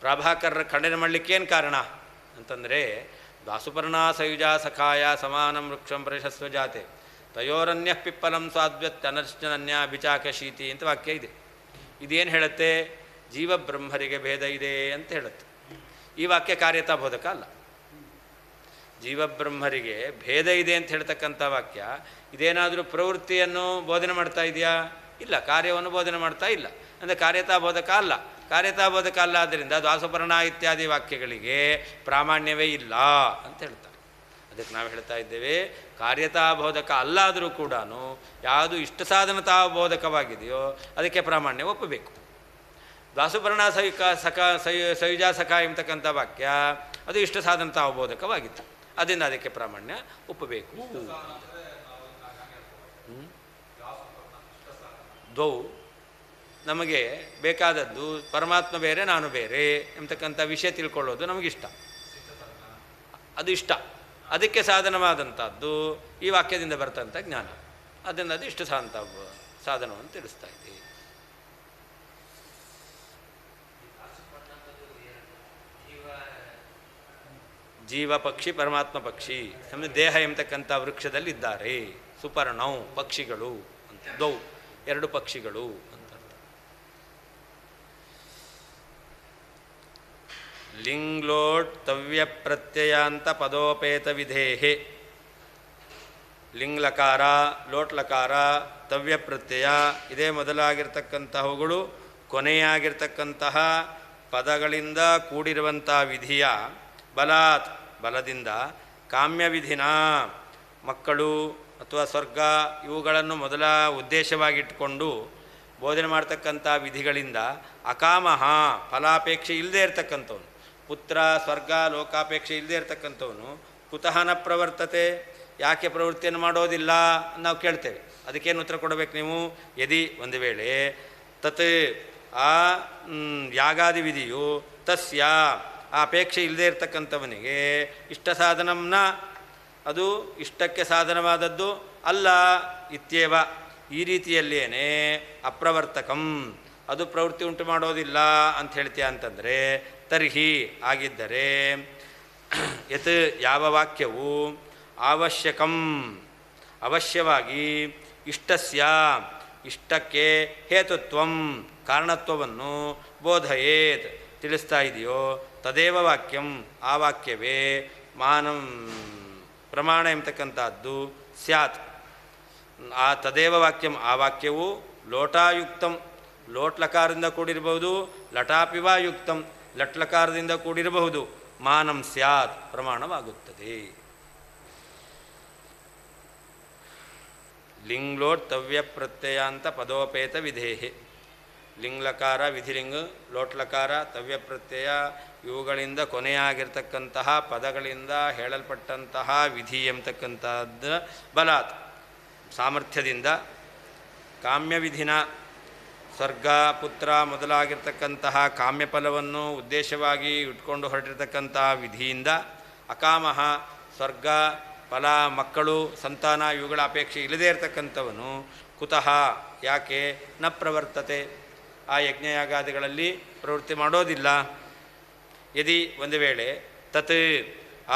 ಪ್ರಾಭಾಕರರ ಖಂಡನೆ ಮಾಡಲಿಕ್ಕೇನು ಕಾರಣ ಅಂತಂದರೆ ದಾಸುಪರ್ಣಾ ಸಯುಜಾ ಸಖಾಯ ಸಮಾನಂ ವೃಕ್ಷಂ ಪರಿಷಸ್ವ ಜಾತೆ ತಯೋರನ್ಯ ಪಿಪ್ಪಲಂ ಸ್ವಾದ್ವ್ಯತ್ಯನರ್ಶನನ್ಯ ಬಿಚಾಕಶೀತಿ ಅಂತ ವಾಕ್ಯ ಇದೆ. ಇದೇನು ಹೇಳುತ್ತೆ? ಜೀವ ಬ್ರಹ್ಮರಿಗೆ ಭೇದ ಇದೆ ಅಂತ ಹೇಳುತ್ತೆ. ಈ ವಾಕ್ಯ ಕಾರ್ಯತಾಬೋಧಕ ಅಲ್ಲ. ಜೀವಬ್ರಹ್ಮರಿಗೆ ಭೇದ ಇದೆ ಅಂತ ಹೇಳ್ತಕ್ಕಂಥ ವಾಕ್ಯ ಇದೇನಾದರೂ ಪ್ರವೃತ್ತಿಯನ್ನು ಬೋಧನೆ ಮಾಡ್ತಾ ಇದೆಯಾ? ಇಲ್ಲ. ಕಾರ್ಯವನ್ನು ಬೋಧನೆ ಮಾಡ್ತಾ ಇಲ್ಲ. ಅಂದರೆ ಕಾರ್ಯತಾಬೋಧಕ ಅಲ್ಲ. ಕಾರ್ಯತಾಬೋಧಕ ಅಲ್ಲ, ಆದ್ದರಿಂದ ದಾಸಪರ್ಣ ಇತ್ಯಾದಿ ವಾಕ್ಯಗಳಿಗೆ ಪ್ರಾಮಾಣ್ಯವೇ ಇಲ್ಲ ಅಂತ ಹೇಳ್ತಾರೆ. ಅದಕ್ಕೆ ನಾವು ಹೇಳ್ತಾ ಇದ್ದೇವೆ ಕಾರ್ಯತಾಬೋಧಕ ಅಲ್ಲಾದರೂ ಕೂಡ ಯಾವುದು ಇಷ್ಟ ಸಾಧನತಾಬೋಧಕವಾಗಿದೆಯೋ ಅದಕ್ಕೆ ಪ್ರಾಮಾಣ್ಯ ಒಪ್ಪಬೇಕು. ದಾಸುಪರ್ಣ ಸಯುಜಾ ಸಖ ಎಂಬತಕ್ಕಂಥ ವಾಕ್ಯ ಅದು ಇಷ್ಟ ಸಾಧನತಾಬೋಧಕವಾಗಿತ್ತು, ಅದರಿಂದ ಅದಕ್ಕೆ ಪ್ರಾಮಾಣ್ಯ ಒಪ್ಪಬೇಕು. ದ್ವೌ ನಮಗೆ ಬೇಕಾದದ್ದು ಪರಮಾತ್ಮ ಬೇರೆ ನಾನು ಬೇರೆ ಎಂಬತಕ್ಕಂಥ ವಿಷಯ ತಿಳ್ಕೊಳ್ಳೋದು ನಮಗಿಷ್ಟ, ಅದು ಇಷ್ಟ. ಅದಕ್ಕೆ ಸಾಧನವಾದಂಥದ್ದು ಈ ವಾಕ್ಯದಿಂದ ಬರ್ತಂಥ ಜ್ಞಾನ, ಅದರಿಂದ ಅದು ಇಷ್ಟ ಸಾಧನವನ್ನು ತಿಳಿಸ್ತಾ ಇದೆ. ಜೀವ ಪಕ್ಷಿ, ಪರಮಾತ್ಮ ಪಕ್ಷಿ, ನಮಗೆ ದೇಹ ಎಂಬತಕ್ಕಂಥ ವೃಕ್ಷದಲ್ಲಿದ್ದಾರೆ. ಸುಪರ್ಣೌ ಪಕ್ಷಿಗಳು ಅಂತ, ದ್ವೌ ಎರಡು ಪಕ್ಷಿಗಳು ಅಂತ. ಲಿಂಗ್ಲೋಟ್ ತವ್ಯ ಪ್ರತ್ಯಯಾಂತ ಪದೋಪೇತ ವಿಧೇಹೆ. ಲಿಂಗ್ಲಕಾರ, ಲೋಟ್ಲಕಾರ, ತವ್ಯ ಪ್ರತ್ಯಯ ಇದೇ ಮೊದಲಾಗಿರ್ತಕ್ಕಂತಹವುಗಳು ಕೊನೆಯಾಗಿರ್ತಕ್ಕಂತಹ ಪದಗಳಿಂದ ಕೂಡಿರುವಂಥ ವಿಧಿಯ ಬಲಾತ್ ಬಲದಿಂದ ಕಾಮ್ಯವಿಧಿನ ಮಕ್ಕಳು ಅಥವಾ ಸ್ವರ್ಗ ಇವುಗಳನ್ನು ಮೊದಲ ಉದ್ದೇಶವಾಗಿಟ್ಟುಕೊಂಡು ಬೋಧನೆ ಮಾಡ್ತಕ್ಕಂಥ ವಿಧಿಗಳಿಂದ ಅಕಾಮಹ ಫಲಾಪೇಕ್ಷೆ ಇಲ್ಲದೆ ಇರತಕ್ಕಂಥವನು, ಪುತ್ರ ಸ್ವರ್ಗ ಲೋಕಾಪೇಕ್ಷೆ ಇಲ್ಲದೆ ಇರತಕ್ಕಂಥವನು ಕುತಃ ನ ಪ್ರವರ್ತತೆ, ಯಾಕೆ ಪ್ರವೃತ್ತಿಯನ್ನು ಮಾಡೋದಿಲ್ಲ ನಾವು ಕೇಳ್ತೇವೆ. ಅದಕ್ಕೇನು ಉತ್ತರ ಕೊಡಬೇಕು ನೀವು? ಯದಿ ಒಂದು ವೇಳೆ ತತ್ ಆ ಯಾಗಾದಿ ವಿಧಿಯು ತಸ್ಯ ಆ ಅಪೇಕ್ಷೆ ಇಲ್ಲದೆ ಇರತಕ್ಕಂಥವನಿಗೆ ಇಷ್ಟ ಸಾಧನಂನ ಅದು ಇಷ್ಟಕ್ಕೆ ಸಾಧನವಾದದ್ದು ಅಲ್ಲ ಇತ್ಯೇವ ಈ ರೀತಿಯಲ್ಲೇನೆ ಅಪ್ರವರ್ತಕಂ ಅದು ಪ್ರವೃತ್ತಿ ಉಂಟು ಮಾಡೋದಿಲ್ಲ ಅಂತ ಹೇಳ್ತೀಯ ಅಂತಂದರೆ ತರ್ಹಿ ಆಗಿದ್ದರೆ ಯತ್ ಯಾವ ವಾಕ್ಯವು ಅವಶ್ಯಕಂ ಅವಶ್ಯವಾಗಿ ಇಷ್ಟಸ್ಯ ಇಷ್ಟಕ್ಕೆ ಹೇತುತ್ವಂ ಕಾರಣತ್ವವನ್ನು ಬೋಧಯೇತ್ ತಿಳಿಸ್ತಾ ಇದೆಯೋ ತದೇವ ವಾಕ್ಯಂ ಆ ವಾಕ್ಯವೇ ಮಾನಂ ಪ್ರಮಾಣ ಎಂಬತಕ್ಕಂಥದ್ದು ಸ್ಯಾತ್. ಆ ತದೇವ ವಾಕ್ಯಂ ಆ ವಾಕ್ಯವು ಲೋಟಾಯುಕ್ತಂ ಲೋಟ್ಲಕಾರದಿಂದ ಕೂಡಿರಬಹುದು, ಲಟಾಪಿವಾಯುಕ್ತಂ ಲಟ್ಲಕಾರದಿಂದ ಕೂಡಿರಬಹುದು, ಮಾನಂ ಸ್ಯಾತ್ ಪ್ರಮಾಣವಾಗುತ್ತದೆ. ಲಿಂಗ್ಲೋಟ್ ತವ್ಯ ಪ್ರತ್ಯಯಾಂತ ಪದೋಪೇತ ವಿಧೇಹೆ ಲಿಂಗ್ಲಕಾರ ವಿಧಿಲಿಂಗ್ ಲೋಟ್ಲಕಾರ ತವ್ಯ ಪ್ರತ್ಯಯ ಇವುಗಳಿಂದ ಕೊನೆಯಾಗಿರ್ತಕ್ಕಂತಹ ಪದಗಳಿಂದ ಹೇಳಲ್ಪಟ್ಟಂತಹ ವಿಧಿ ಎಂಬತಕ್ಕಂಥದ್ದು ಬಲಾತ್ ಸಾಮರ್ಥ್ಯದಿಂದ ಕಾಮ್ಯವಿಧಿನ ಸ್ವರ್ಗ ಪುತ್ರ ಮೊದಲಾಗಿರ್ತಕ್ಕಂತಹ ಕಾಮ್ಯಫಲವನ್ನು ಉದ್ದೇಶವಾಗಿ ಇಟ್ಕೊಂಡು ಹೊರಟಿರ್ತಕ್ಕಂತಹ ವಿಧಿಯಿಂದ ಅಕಾಮಹ ಸ್ವರ್ಗ ಫಲ ಮಕ್ಕಳು ಸಂತಾನ ಇವುಗಳ ಅಪೇಕ್ಷೆ ಇಲ್ಲದೇ ಇರತಕ್ಕಂಥವನು ಕುತಃ ಯಾಕೆ ನ ಪ್ರವರ್ತತೆ ಆ ಯಜ್ಞಯಾಗಾದಿಗಳಲ್ಲಿ ಪ್ರವೃತ್ತಿ ಮಾಡೋದಿಲ್ಲ. ಯದಿ ಒಂದು ವೇಳೆ ತತ್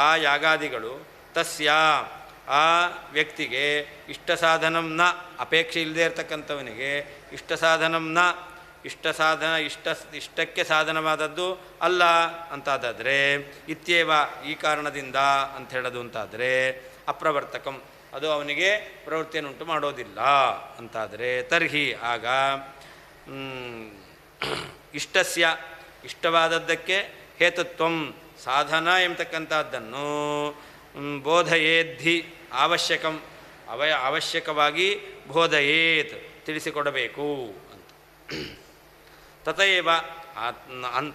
ಆ ಯಾಗಾದಿಗಳು ತಸ್ಯ ಆ ವ್ಯಕ್ತಿಗೆ ಇಷ್ಟ ಸಾಧನಂ ನ ಅಪೇಕ್ಷೆ ಇಲ್ಲದೇ ಇರತಕ್ಕಂಥವನಿಗೆ ಇಷ್ಟ ಸಾಧನಂ ನ ಇಷ್ಟಕ್ಕೆ ಸಾಧನವಾದದ್ದು ಅಲ್ಲ ಅಂತಾದರೆ ಇತ್ಯೇವ ಈ ಕಾರಣದಿಂದ ಅಂತ ಹೇಳೋದು ಅಂತಾದರೆ ಅಪ್ರವರ್ತಕಂ ಅದು ಅವನಿಗೆ ಪ್ರವೃತ್ತಿಯನ್ನುಂಟು ಮಾಡೋದಿಲ್ಲ ಅಂತಾದರೆ ತರ್ಹಿ ಆಗ ಇಷ್ಟಸ್ಯ ಇಷ್ಟವಾದದ್ದಕ್ಕೆ ಹೇತುತ್ವಂ ಸಾಧನ ಎಂಬತಕ್ಕಂಥದ್ದನ್ನು ಬೋಧಯೇದ್ಧಿ ಅವಶ್ಯಕಂ ಅವಶ್ಯಕವಾಗಿ ಬೋಧಯೇತ್ ತಿಳಿಸಿಕೊಡಬೇಕು ಅಂತ. ತಥೈವ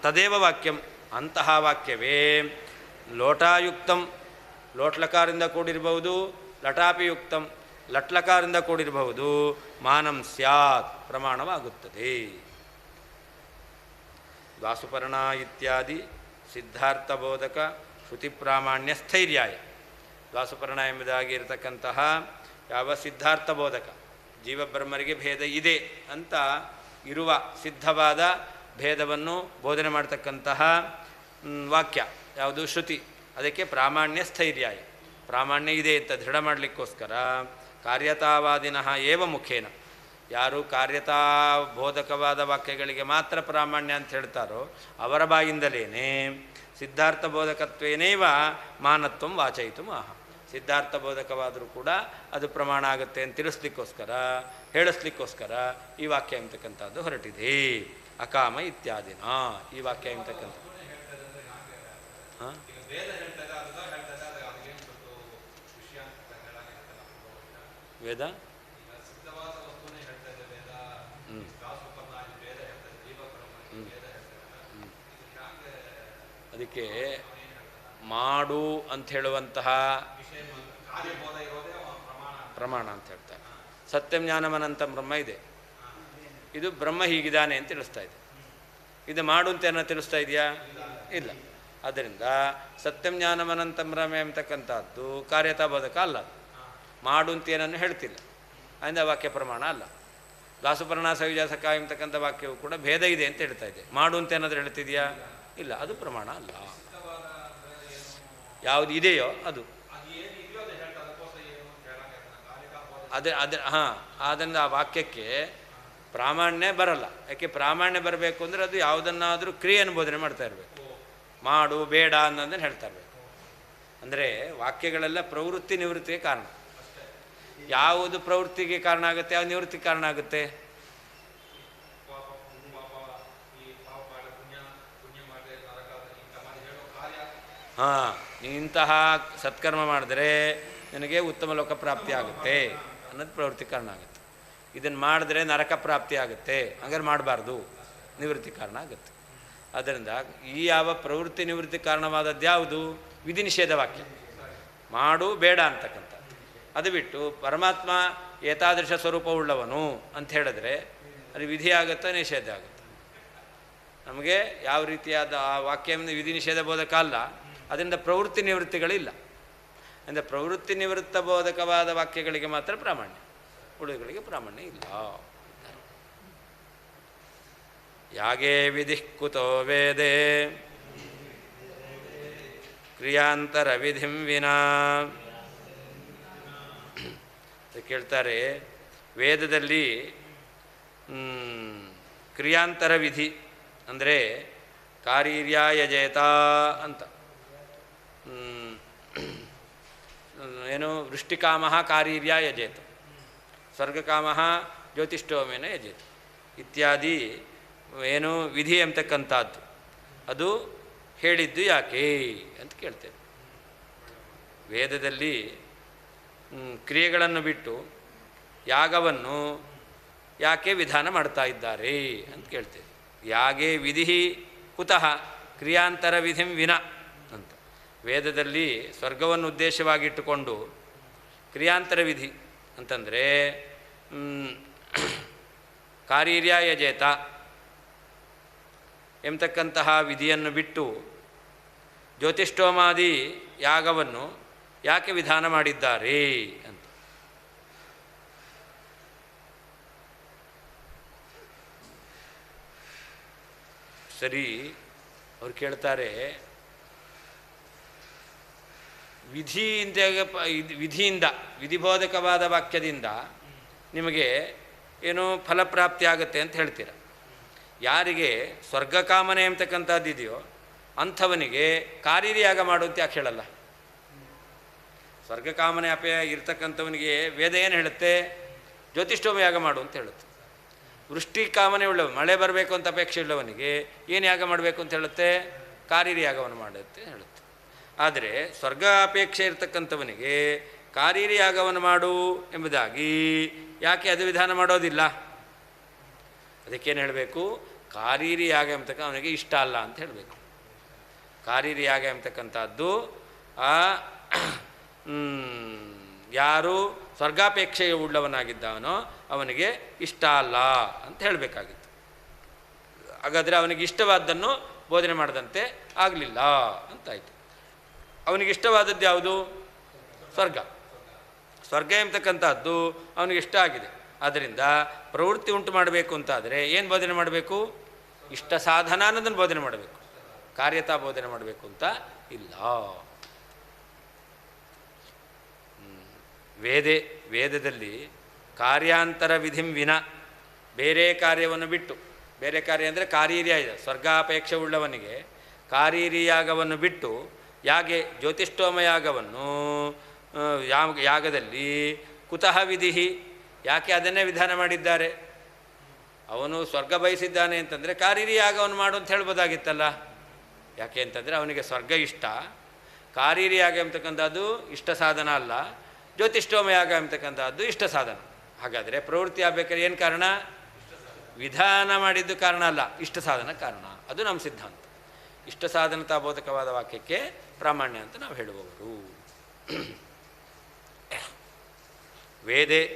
ತದೇವ ವಾಕ್ಯಂ ಅಂತಹ ವಾಕ್ಯವೇ ಲೋಟಾಯುಕ್ತಂ ಲೋಟ್ಲಕಾರಿಂದ ಕೂಡಿರಬಹುದು, ಲಟಾಪಿಯುಕ್ತಂ ಲಟ್ಲಕಾರಿಂದ ಕೂಡಿರಬಹುದು, ಮಾನಂ ಸ್ಯಾತ್ ಪ್ರಮಾಣವಾಗುತ್ತದೆ. ದ್ವಾಸುಪರ್ಣ ಇತ್ಯಾದಿ ಸಿದ್ಧಾರ್ಥಬೋಧಕ ಶ್ರುತಿ ಪ್ರಾಮಾಣ್ಯ ಸ್ಥೈರ್ಯಾಯ ದ್ವಾಸುಪರ್ಣ ಎಂಬುದಾಗಿ ಇರತಕ್ಕಂತಹ ಯಾವ ಸಿದ್ಧಾರ್ಥಬೋಧಕ ಜೀವಬ್ರಹ್ಮರಿಗೆ ಭೇದ ಇದೆ ಅಂತ ಇರುವ ಸಿದ್ಧವಾದ ಭೇದವನ್ನು ಬೋಧನೆ ಮಾಡ್ತಕ್ಕಂತಹ ವಾಕ್ಯ ಯಾವುದು ಶ್ರುತಿ, ಅದಕ್ಕೆ ಪ್ರಾಮಾಣ್ಯ ಸ್ಥೈರ್ಯಾಯ ಪ್ರಾಮಾಣ್ಯ ಇದೆ ಅಂತ ದೃಢ ಮಾಡಲಿಕ್ಕೋಸ್ಕರ ಕಾರ್ಯತಾವಾದಿನಃ ಏವ ಮುಖೇನ ಯಾರು ಕಾರ್ಯತಾ ಬೋಧಕವಾದ ವಾಕ್ಯಗಳಿಗೆ ಮಾತ್ರ ಪ್ರಾಮಾಣ್ಯ ಅಂತ ಹೇಳ್ತಾರೋ ಅವರ ಬಾಯಿಂದಲೇ ಸಿದ್ಧಾರ್ಥ ಬೋಧಕತ್ವೇನೇವ ಮಾನತ್ವಂ ವಾಚಯಿತು ಆಹ ಸಿದ್ಧಾರ್ಥ ಬೋಧಕವಾದರೂ ಕೂಡ ಅದು ಪ್ರಮಾಣ ಆಗುತ್ತೆ ಅಂತ ತಿಳಿಸ್ಲಿಕ್ಕೋಸ್ಕರ ಹೇಳಿಸ್ಲಿಕ್ಕೋಸ್ಕರ ಈ ವಾಕ್ಯ ಎಂಬತಕ್ಕಂಥದ್ದು ಹೊರಟಿದೆ. ಅಕಾಮ ಇತ್ಯಾದಿನ ಈ ವಾಕ್ಯ ಎಂಬತಕ್ಕಂಥ ವೇದ ಅದಕ್ಕೆ ಮಾಡು ಅಂತ ಹೇಳುವಂತಹ ಪ್ರಮಾಣ ಅಂತ ಹೇಳ್ತಾರೆ. ಸತ್ಯಂ ಜ್ಞಾನಮನಂತ ಬ್ರಹ್ಮ ಇದೆ, ಇದು ಬ್ರಹ್ಮ ಹೀಗಿದ್ದಾನೆ ಅಂತ ತಿಳಿಸ್ತಾ ಇದೆ. ಇದು ಮಾಡು ಅಂತ ಏನೋ ತಿಳಿಸ್ತಾ ಇದೆಯಾ? ಇಲ್ಲ. ಆದ್ದರಿಂದ ಸತ್ಯಂ ಜ್ಞಾನಮನಂತ ಬ್ರಹ್ಮ ಎಂಬತಕ್ಕಂಥದ್ದು ಕಾರ್ಯತಾ ಬೋಧಕ ಅಲ್ಲ. ಮಾಡು ಅಂತ ಏನನ್ನು ಹೇಳ್ತಿಲ್ಲ, ಅದರಿಂದ ವಾಕ್ಯ ಪ್ರಮಾಣ ಅಲ್ಲ. ದಾಸುಪರ್ಣ ಸವಿಜಾಸಕ ಎಂಬತಕ್ಕಂಥ ವಾಕ್ಯವು ಕೂಡ ಭೇದ ಇದೆ ಅಂತ ಹೇಳ್ತಾ ಇದೆ. ಮಾಡು ಅಂತ ಏನಾದರೂ ಹೇಳ್ತಿದೆಯಾ? ಇಲ್ಲ, ಅದು ಪ್ರಮಾಣ ಅಲ್ಲ. ಯಾವುದು ಇದೆಯೋ ಅದು ಅದರಿಂದ ಆ ವಾಕ್ಯಕ್ಕೆ ಪ್ರಾಮಾಣ್ಯ ಬರಲ್ಲ. ಯಾಕೆ ಪ್ರಾಮಾಣ್ಯ ಬರಬೇಕು ಅಂದರೆ ಅದು ಯಾವುದನ್ನಾದರೂ ಕ್ರಿಯೆಯನ್ನು ಬೋಧನೆ ಮಾಡ್ತಾ ಇರಬೇಕು. ಮಾಡು ಬೇಡ ಅನ್ನೋದನ್ನು ಹೇಳ್ತಾ ಇರಬೇಕು. ಅಂದರೆ ವಾಕ್ಯಗಳೆಲ್ಲ ಪ್ರವೃತ್ತಿ ನಿವೃತ್ತಿಗೆ ಕಾರಣ. ಯಾವುದು ಪ್ರವೃತ್ತಿಗೆ ಕಾರಣ ಆಗುತ್ತೆ, ಯಾವುದು ನಿವೃತ್ತಿಗೆ ಕಾರಣ ಆಗುತ್ತೆ? ಇಂತಹ ಸತ್ಕರ್ಮ ಮಾಡಿದ್ರೆ ನಿನಗೆ ಉತ್ತಮ ಲೋಕ ಪ್ರಾಪ್ತಿ ಆಗುತ್ತೆ ಅನ್ನೋದು ಪ್ರವೃತ್ತಿ ಕಾರಣ ಆಗುತ್ತೆ. ಇದನ್ನು ಮಾಡಿದ್ರೆ ನರಕ ಪ್ರಾಪ್ತಿ ಆಗುತ್ತೆ, ಹಂಗಾರೆ ಮಾಡಬಾರ್ದು, ನಿವೃತ್ತಿ ಕಾರಣ ಆಗುತ್ತೆ. ಆದ್ದರಿಂದ ಈ ಯಾವ ಪ್ರವೃತ್ತಿ ನಿವೃತ್ತಿ ಕಾರಣವಾದದ್ದು ಯಾವುದು? ವಿಧಿ ನಿಷೇಧ ವಾಕ್ಯ, ಮಾಡು ಬೇಡ ಅಂತಕ್ಕಂಥದ್ದು. ಅದು ಬಿಟ್ಟು ಪರಮಾತ್ಮ ಏತಾದೃಶ ಸ್ವರೂಪವುಳ್ಳವನು ಅಂತ ಹೇಳಿದ್ರೆ ಅದು ವಿಧಿ ಆಗುತ್ತಾ ನಿಷೇಧ ಆಗುತ್ತೆ? ನಮಗೆ ಯಾವ ರೀತಿಯಾದ ಆ ವಾಕ್ಯದಿಂದ ವಿಧಿ ನಿಷೇಧ ಬೋಧಕ ಅಲ್ಲ, ಅದರಿಂದ ಪ್ರವೃತ್ತಿ ನಿವೃತ್ತಿಗಳಿಲ್ಲ. ಅಂದರೆ ಪ್ರವೃತ್ತಿ ನಿವೃತ್ತ ಬೋಧಕವಾದ ವಾಕ್ಯಗಳಿಗೆ ಮಾತ್ರ ಪ್ರಾಮಾಣ್ಯ, ಉಳಿಗಳಿಗೆ ಪ್ರಾಮಾಣ್ಯ ಇಲ್ಲ. ಯಾಗೇ ವಿಧಿ ಕುತೋ ವೇದೆ ಕ್ರಿಯಾಂತರ ವಿಧಿಂ ವಿನಾ. ಕೇಳ್ತಾರೆ, ವೇದದಲ್ಲಿ ಕ್ರಿಯಾಂತರ ವಿಧಿ ಅಂದರೆ ಕಾರ್ಯರ್ಯಾಯಜೇತ ಅಂತ, ಏನು ವೃಷ್ಟಿಕಾಮ ಕಾರ್ಯರ್ಯ ಯಜೇತ, ಸ್ವರ್ಗಕಾಮ ಜ್ಯೋತಿಷ್ಠೋಮೇನ ಯಜೇತ ಇತ್ಯಾದಿ ಏನು ವಿಧಿ ಎಂಬತಕ್ಕಂಥದ್ದು ಅದು ಹೇಳಿದ್ದು ಯಾಕೆ ಅಂತ ಕೇಳ್ತೇವೆ. ವೇದದಲ್ಲಿ ಕ್ರಿಯೆಗಳನ್ನು ಬಿಟ್ಟು ಯಾಗವನ್ನು ಯಾಕೆ ವಿಧಾನ ಮಾಡ್ತಾ ಇದ್ದಾರೆ ಅಂತ ಕೇಳ್ತೇವೆ. ಯಾಗೇ ವಿಧಿ ಕುತಃ ಕ್ರಿಯಾಂತರ ವಿಧಿಂ ವಿನ ಅಂತ. ವೇದದಲ್ಲಿ ಸ್ವರ್ಗವನ್ನು ಉದ್ದೇಶವಾಗಿಟ್ಟುಕೊಂಡು ಕ್ರಿಯಾಂತರ ವಿಧಿ ಅಂತಂದರೆ ಕಾರ್ಯರ್ಯಾಯಜೇತ ಎಂಬತಕ್ಕಂತಹ ವಿಧಿಯನ್ನು ಬಿಟ್ಟು ಜ್ಯೋತಿಷ್ಠೋಮಾದಿ ಯಾಗವನ್ನು ಯಾಕೆ ವಿಧಾನ ಮಾಡಿದ್ದಾರೆ ಅಂತ. ಸರಿ, ಅವ್ರು ಕೇಳ್ತಾರೆ, ವಿಧಿಯಿಂದ ವಿಧಿಬೋಧಕವಾದ ವಾಕ್ಯದಿಂದ ನಿಮಗೆ ಏನು ಫಲಪ್ರಾಪ್ತಿ ಆಗುತ್ತೆ ಅಂತ ಹೇಳ್ತೀರ. ಯಾರಿಗೆ ಸ್ವರ್ಗಕಾಮನೆ ಎಂಬತಕ್ಕಂಥದ್ದು ಇದೆಯೋ ಅಂಥವನಿಗೆ ಕಾರ್ಯರ್ಯಾಗ ಮಾಡುವಂತೆ ಯಾಕೆ ಹೇಳಲ್ಲ? ಸ್ವರ್ಗಕಾಮನೆ ಅಪೇಯ ಇರ್ತಕ್ಕಂಥವನಿಗೆ ವೇದ ಏನು ಹೇಳುತ್ತೆ? ಜ್ಯೋತಿಷ್ಠೋಮ ಯಾಗ ಮಾಡು ಅಂತ ಹೇಳುತ್ತೆ. ವೃಷ್ಟಿ ಕಾಮನೆ ಉಳ್ಳವ, ಮಳೆ ಬರಬೇಕು ಅಂತ ಅಪೇಕ್ಷೆ ಉಳ್ಳವನಿಗೆ ಏನು ಯಾಗ ಮಾಡಬೇಕು ಅಂತ ಹೇಳುತ್ತೆ? ಕಾರ್ಯರ್ಯಾಗವನ್ನು ಮಾಡುತ್ತೆ ಹೇಳುತ್ತೆ. ಆದರೆ ಸ್ವರ್ಗ ಅಪೇಕ್ಷೆ ಇರತಕ್ಕಂಥವನಿಗೆ ಕಾರ್ಯರ್ಯಾಗವನ್ನು ಮಾಡು ಎಂಬುದಾಗಿ ಯಾಕೆ ಅದು ವಿಧಾನ ಮಾಡೋದಿಲ್ಲ? ಅದಕ್ಕೇನು ಹೇಳಬೇಕು? ಕಾರ್ಯರ್ಯಾಗ ಎಂಬತಕ್ಕ ಅವನಿಗೆ ಇಷ್ಟ ಅಲ್ಲ ಅಂತ ಹೇಳಬೇಕು. ಕಾರ್ಯರ್ಯಾಗ ಎಂಬತಕ್ಕಂಥದ್ದು ಯಾರು ಸ್ವರ್ಗಾಪೇಕ್ಷೆಯ ಉಳ್ಳವನಾಗಿದ್ದಾನೋ ಅವನಿಗೆ ಇಷ್ಟ ಅಲ್ಲ ಅಂತ ಹೇಳಬೇಕಾಗಿತ್ತು. ಹಾಗಾದರೆ ಅವನಿಗೆ ಇಷ್ಟವಾದ್ದನ್ನು ಬೋಧನೆ ಮಾಡದಂತೆ ಆಗಲಿಲ್ಲ ಅಂತಾಯಿತು. ಅವನಿಗೆ ಇಷ್ಟವಾದದ್ದು ಯಾವುದು? ಸ್ವರ್ಗ. ಸ್ವರ್ಗ ಎಂಬತಕ್ಕಂಥದ್ದು ಅವನಿಗೆ ಇಷ್ಟ ಆಗಿದೆ. ಆದ್ದರಿಂದ ಪ್ರವೃತ್ತಿ ಉಂಟು ಮಾಡಬೇಕು ಅಂತಾದರೆ ಏನು ಬೋಧನೆ ಮಾಡಬೇಕು? ಇಷ್ಟ ಸಾಧನ ಅನ್ನೋದನ್ನು ಬೋಧನೆ ಮಾಡಬೇಕು, ಕಾರ್ಯತಾ ಬೋಧನೆ ಮಾಡಬೇಕು ಅಂತ ಇಲ್ಲ. ವೇದದಲ್ಲಿ ಕಾರ್ಯಾಂತರ ವಿಧಿಂ ವಿನ, ಬೇರೆ ಕಾರ್ಯವನ್ನು ಬಿಟ್ಟು, ಬೇರೆ ಕಾರ್ಯ ಅಂದರೆ ಕಾರ್ಯರ್ಯಾಗ, ಸ್ವರ್ಗಾಪೇಕ್ಷೆ ಉಳ್ಳವನಿಗೆ ಕಾರ್ಯರ್ಯಾಗವನ್ನು ಬಿಟ್ಟು ಯಾಗೆ ಜ್ಯೋತಿಷ್ಠೋಮ ಯಾಗವನ್ನು ಯಾಗದಲ್ಲಿ ಕುತಃ ವಿಧಿ, ಯಾಕೆ ಅದನ್ನೇ ವಿಧಾನ ಮಾಡಿದ್ದಾರೆ? ಅವನು ಸ್ವರ್ಗ ಬಯಸಿದ್ದಾನೆ ಅಂತಂದರೆ ಕಾರ್ಯರ್ಯಾಗವನ್ನು ಮಾಡು ಅಂತ ಹೇಳ್ಬೋದಾಗಿತ್ತಲ್ಲ. ಯಾಕೆ ಅಂತಂದರೆ ಅವನಿಗೆ ಸ್ವರ್ಗ ಇಷ್ಟ, ಕಾರ್ಯರ್ಯಾಗ ಎಂಬತಕ್ಕಂಥದ್ದು ಇಷ್ಟ ಸಾಧನ ಅಲ್ಲ, ಜ್ಯೋತಿಷ್ಠೋಮ ಯಾಗ ಎಂಬತಕ್ಕಂಥದ್ದು ಇಷ್ಟ ಸಾಧನ. ಹಾಗಾದರೆ ಪ್ರವೃತ್ತಿ ಆಗಬೇಕಾದ್ರೆ ಏನು ಕಾರಣ? ವಿಧಾನ ಮಾಡಿದ್ದು ಕಾರಣ ಅಲ್ಲ, ಇಷ್ಟ ಸಾಧನ ಕಾರಣ. ಅದು ನಮ್ಮ ಸಿದ್ಧಾಂತ. ಇಷ್ಟ ಸಾಧನತಾ ಬೋಧಕವಾದ ವಾಕ್ಯಕ್ಕೆ ಪ್ರಾಮಾಣ್ಯ ಅಂತ ನಾವು ಹೇಳುವವರು.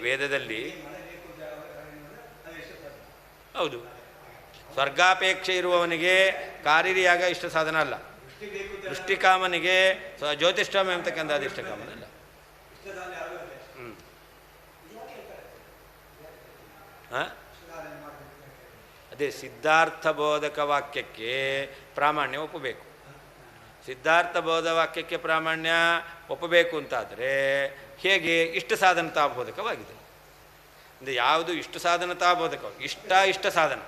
ವೇದದಲ್ಲಿ ಹೌದು, ಸ್ವರ್ಗಾಪೇಕ್ಷೆ ಇರುವವನಿಗೆ ಕಾರ್ಯರ್ಯಾಗ ಇಷ್ಟ ಸಾಧನ ಅಲ್ಲ, ವೃಷ್ಟಿಕಾಮನಿಗೆ ಜ್ಯೋತಿಷ್ಠೋಮ ಎಂಬತಕ್ಕಂಥದ್ದು ಇಷ್ಟ ಕಾಮನ ಅಲ್ಲ. ಅದೇ ಸಿದ್ಧಾರ್ಥ ಬೋಧಕ ವಾಕ್ಯಕ್ಕೆ ಪ್ರಾಮಾಣ್ಯ ಒಪ್ಪಬೇಕು. ಸಿದ್ಧಾರ್ಥ ಬೋಧ ವಾಕ್ಯಕ್ಕೆ ಪ್ರಾಮಾಣ್ಯ ಒಪ್ಪಬೇಕು ಅಂತಾದರೆ ಹೇಗೆ? ಇಷ್ಟ ಸಾಧನತಾ ಬೋಧಕವಾಗಿದೆ. ಅಂದರೆ ಯಾವುದು ಇಷ್ಟ ಸಾಧನತಾ ಬೋಧಕ? ಇಷ್ಟ ಸಾಧನ,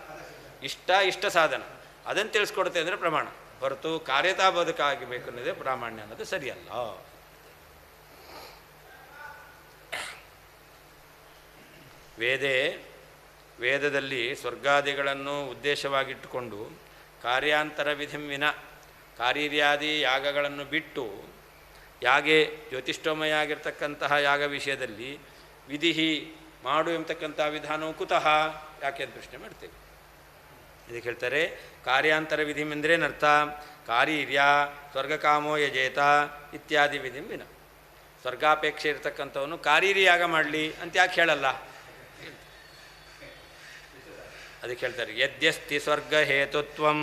ಇಷ್ಟ ಸಾಧನ, ಅದನ್ನು ತಿಳಿಸ್ಕೊಡುತ್ತೆ ಅಂದರೆ ಪ್ರಮಾಣ, ಹೊರತು ಕಾರ್ಯತಾ ಬೋಧಕ ಆಗಬೇಕು ಅನ್ನೋದೇ ಪ್ರಾಮಾಣ್ಯ ಅನ್ನೋದು ಸರಿಯಲ್ಲ. ವೇದದಲ್ಲಿ ಸ್ವರ್ಗಾದಿಗಳನ್ನು ಯಾಗೆ ಜ್ಯೋತಿಷ್ಠೋಮಯ ಆಗಿರ್ತಕ್ಕಂತಹ ಯಾಗ ವಿಷಯದಲ್ಲಿ ವಿಧಿ ಮಾಡು ಎಂಬತಕ್ಕಂಥ ವಿಧಾನವು ಕುತಃ ಯಾಕೆ ಅಂತ ಪ್ರಶ್ನೆ ಮಾಡ್ತೇವೆ. ಇದಕ್ಕೆ ಹೇಳ್ತಾರೆ ಕಾರ್ಯಾಂತರ ವಿಧಿ ಎಂದ್ರೇನರ್ಥ? ಕಾರ್ಯೀರ್ಯ ಸ್ವರ್ಗಕಾಮೋ ಯಜೇತ ಇತ್ಯಾದಿ ವಿಧಿ ವಿನ. ಸ್ವರ್ಗಾಪೇಕ್ಷೆ ಇರತಕ್ಕಂಥವನು ಕಾರ್ಯೀರಿ ಯಾಗ ಮಾಡಲಿ ಅಂತ ಯಾಕೆ ಹೇಳಲ್ಲ? ಅದಕ್ಕೆ ಹೇಳ್ತಾರೆ ಯದ್ಯಸ್ತಿ ಸ್ವರ್ಗ ಹೇತುತ್ವಂ